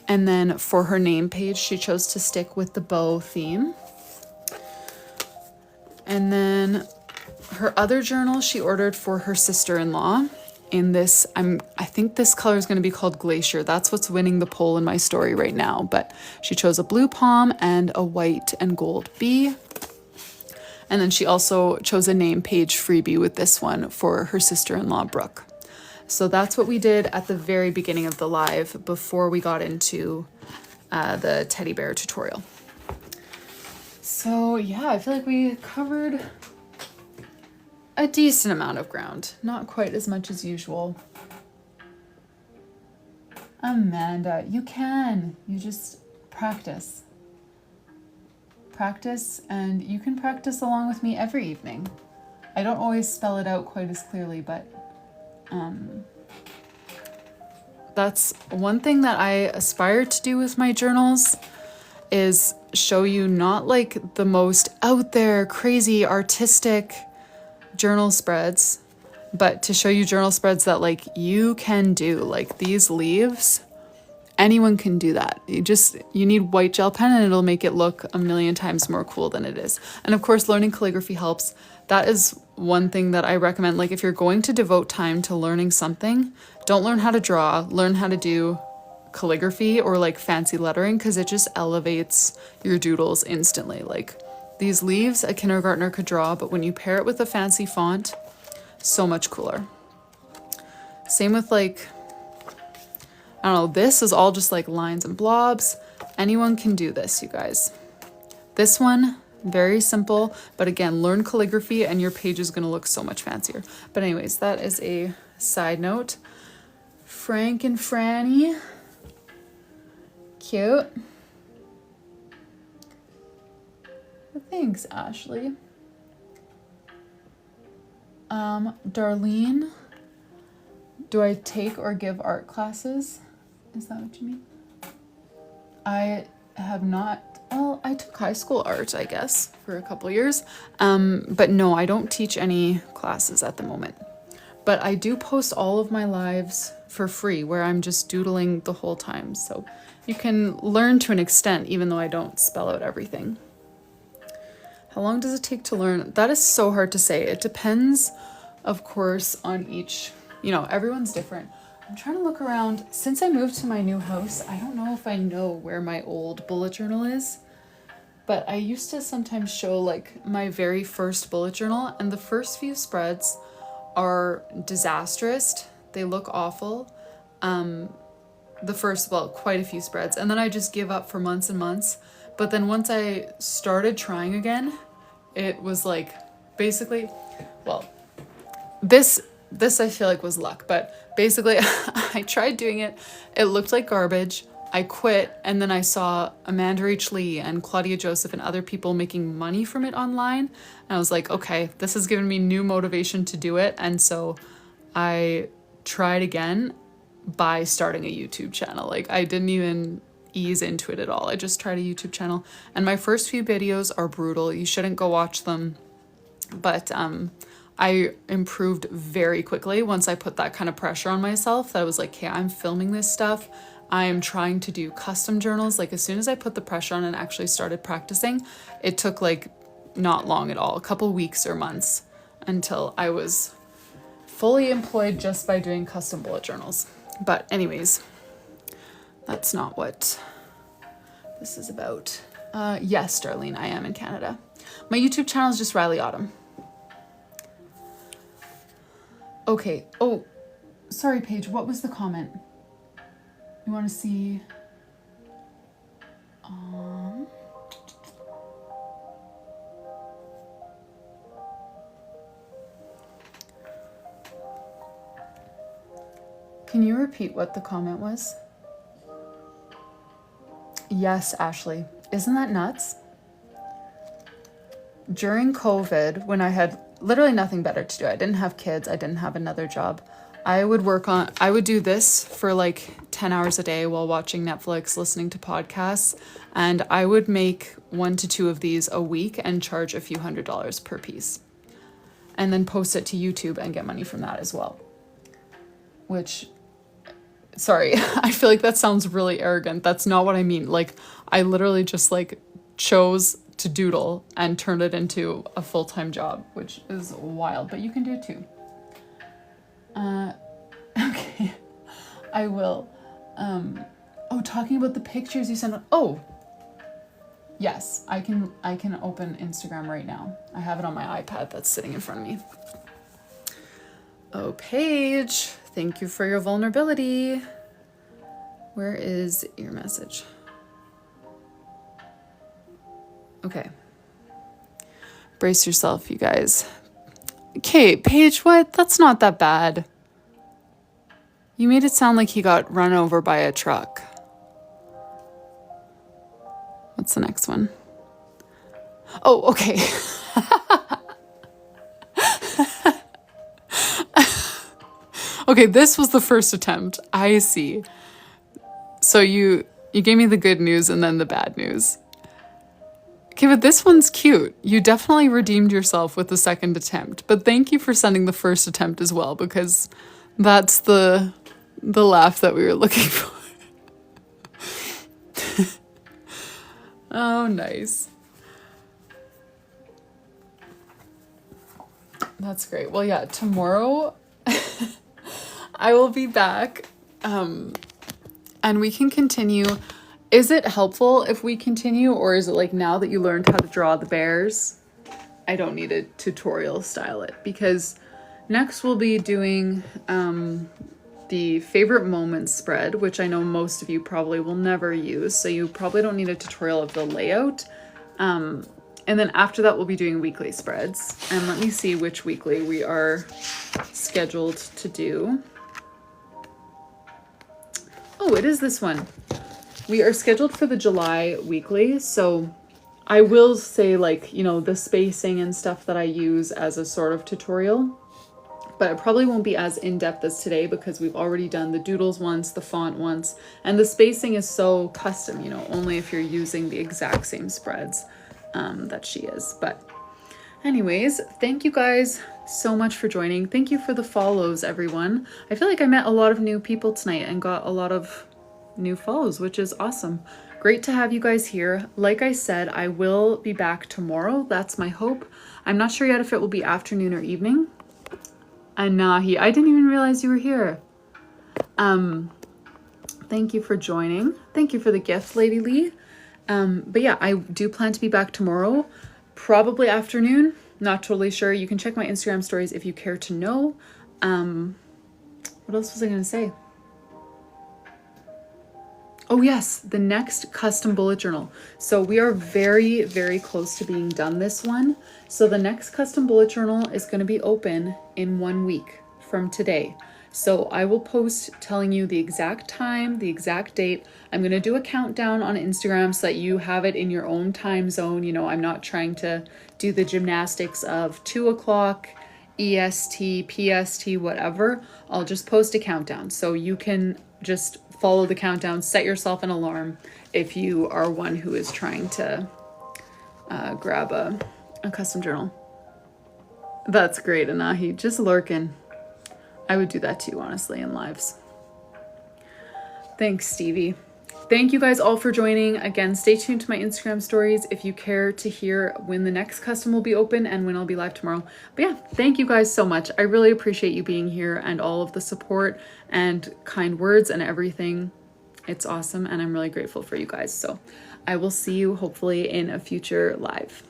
and then for her name page she chose to stick with the bow theme. And then her other journal she ordered for her sister-in-law in this, I think this color is going to be called Glacier. That's what's winning the poll in my story right now. But she chose a blue palm and a white and gold bee. And then she also chose a name page freebie with this one for her sister-in-law, Brooke. So that's what we did at the very beginning of the live before we got into the teddy bear tutorial. So yeah, I feel like we covered a decent amount of ground, not quite as much as usual. Amanda, you can. You just practice. Practice, and you can practice along with me every evening. I don't always spell it out quite as clearly, but that's one thing that I aspire to do with my journals, is show you not like the most out there, crazy, artistic journal spreads, but to show you journal spreads that like you can do. Like these leaves, anyone can do that. You need white gel pen and it'll make it look a million times more cool than it is. And of course, learning calligraphy helps. That is one thing that I recommend. Like if you're going to devote time to learning something, don't learn how to draw, learn how to do calligraphy or like fancy lettering, because it just elevates your doodles instantly. Like these leaves a kindergartner could draw, but when you pair it with a fancy font, so much cooler. Same with like, I don't know, this is all just like lines and blobs. Anyone can do this, you guys. This one, Very simple, but again, learn calligraphy and your page is going to look so much fancier. But anyways, that is a side note. Frank and Franny. Cute. Thanks, Ashley. Darlene, do I take or give art classes? Is that what you mean? I have not. Well, I took high school art, I guess, for a couple years. But no, I don't teach any classes at the moment. But I do post all of my lives for free where I'm just doodling the whole time. So you can learn to an extent, even though I don't spell out everything. How long does it take to learn? That is so hard to say. It depends, of course, on each, you know, everyone's different. I'm trying to look around. Since I moved to my new house, I don't know if I know where my old bullet journal is, but I used to sometimes show like my very first bullet journal, and the first few spreads are disastrous. They look awful. Quite a few spreads. And then I just give up for months and months. But then once I started trying again, it was like basically, well, this I feel like was luck, but basically I tried doing it. It looked like garbage. I quit, and then I saw Amanda Lee and Claudia Joseph and other people making money from it online. And I was like, okay, this has given me new motivation to do it. And so I tried again by starting a YouTube channel. Like I didn't even ease into it at all. I just tried a YouTube channel, and my first few videos are brutal. You shouldn't go watch them. But I improved very quickly once I put that kind of pressure on myself, that I was like, hey, I'm filming this stuff. I am trying to do custom journals. Like as soon as I put the pressure on and actually started practicing, it took like not long at all, a couple weeks or months until I was fully employed just by doing custom bullet journals. But anyways, that's not what this is about. Yes, Darlene, I am in Canada. My YouTube channel is just Rylee Autumn. Okay. Oh, sorry, Paige. What was the comment? You want to see? Can you repeat what the comment was? Yes, Ashley. Isn't that nuts? During COVID, when I had literally nothing better to do, I didn't have kids, I didn't have another job, I would do this for like 10 hours a day while watching Netflix, listening to podcasts, and I would make 1 to 2 of these a week and charge a few $100s per piece. And then post it to YouTube and get money from that as well. Which, sorry, I feel like that sounds really arrogant. That's not what I mean. Like, I literally just like chose to doodle and turned it into a full-time job, which is wild, but you can do it too. Okay, I will. Oh, talking about the pictures you sent. Oh, yes, I can open Instagram right now. I have it on my iPad that's sitting in front of me. Oh, Paige, thank you for your vulnerability. Where is your message? Okay. Brace yourself, you guys. Okay, Paige, what? That's not that bad. You made it sound like he got run over by a truck. What's the next one? Oh, okay. Okay, this was the first attempt. I see. So you gave me the good news and then the bad news. Okay, but this one's cute. You definitely redeemed yourself with the second attempt. But thank you for sending the first attempt as well, because that's the laugh that we were looking for. Oh, nice. That's great. Well, yeah, tomorrow I will be back, and we can continue. Is it helpful if we continue, or is it like now that you learned how to draw the bears, I don't need a tutorial style it? Because next we'll be doing the favorite moments spread, which I know most of you probably will never use, so you probably don't need a tutorial of the layout. And then after that, we'll be doing weekly spreads. And let me see which weekly we are scheduled to do. Oh, it is this one. We are scheduled for the July weekly. So I will say, like, you know, the spacing and stuff that I use as a sort of tutorial, but it probably won't be as in-depth as today because we've already done the doodles once, the font once, and the spacing is so custom, you know, only if you're using the exact same spreads that she is. But anyways, thank you guys so much for joining. Thank you for the follows, everyone. I feel like I met a lot of new people tonight and got a lot of new follows, which is awesome. Great to have you guys here. Like I said, I will be back tomorrow. That's my hope. I'm not sure yet if it will be afternoon or evening. Anahi, I didn't even realize you were here. Thank you for joining. Thank you for the gift, Lady Lee. But yeah, I do plan to be back tomorrow, probably afternoon. Not totally sure. You can check my Instagram stories if you care to know. What else was I going to say? Oh yes, the next custom bullet journal. So we are very, very close to being done this one. So the next custom bullet journal is going to be open in 1 week from today. So I will post telling you the exact time, the exact date. I'm going to do a countdown on Instagram so that you have it in your own time zone. You know, I'm not trying to do the gymnastics of 2 o'clock, EST, PST, whatever. I'll just post a countdown. So you can just follow the countdown, set yourself an alarm if you are one who is trying to grab a custom journal. That's great, Anahi. Just lurking. I would do that too, honestly, in lives. Thanks, Stevie. Thank you guys all for joining. Again, stay tuned to my Instagram stories if you care to hear when the next custom will be open and when I'll be live tomorrow. But yeah, thank you guys so much. I really appreciate you being here and all of the support and kind words and everything. It's awesome and I'm really grateful for you guys. So I will see you hopefully in a future live.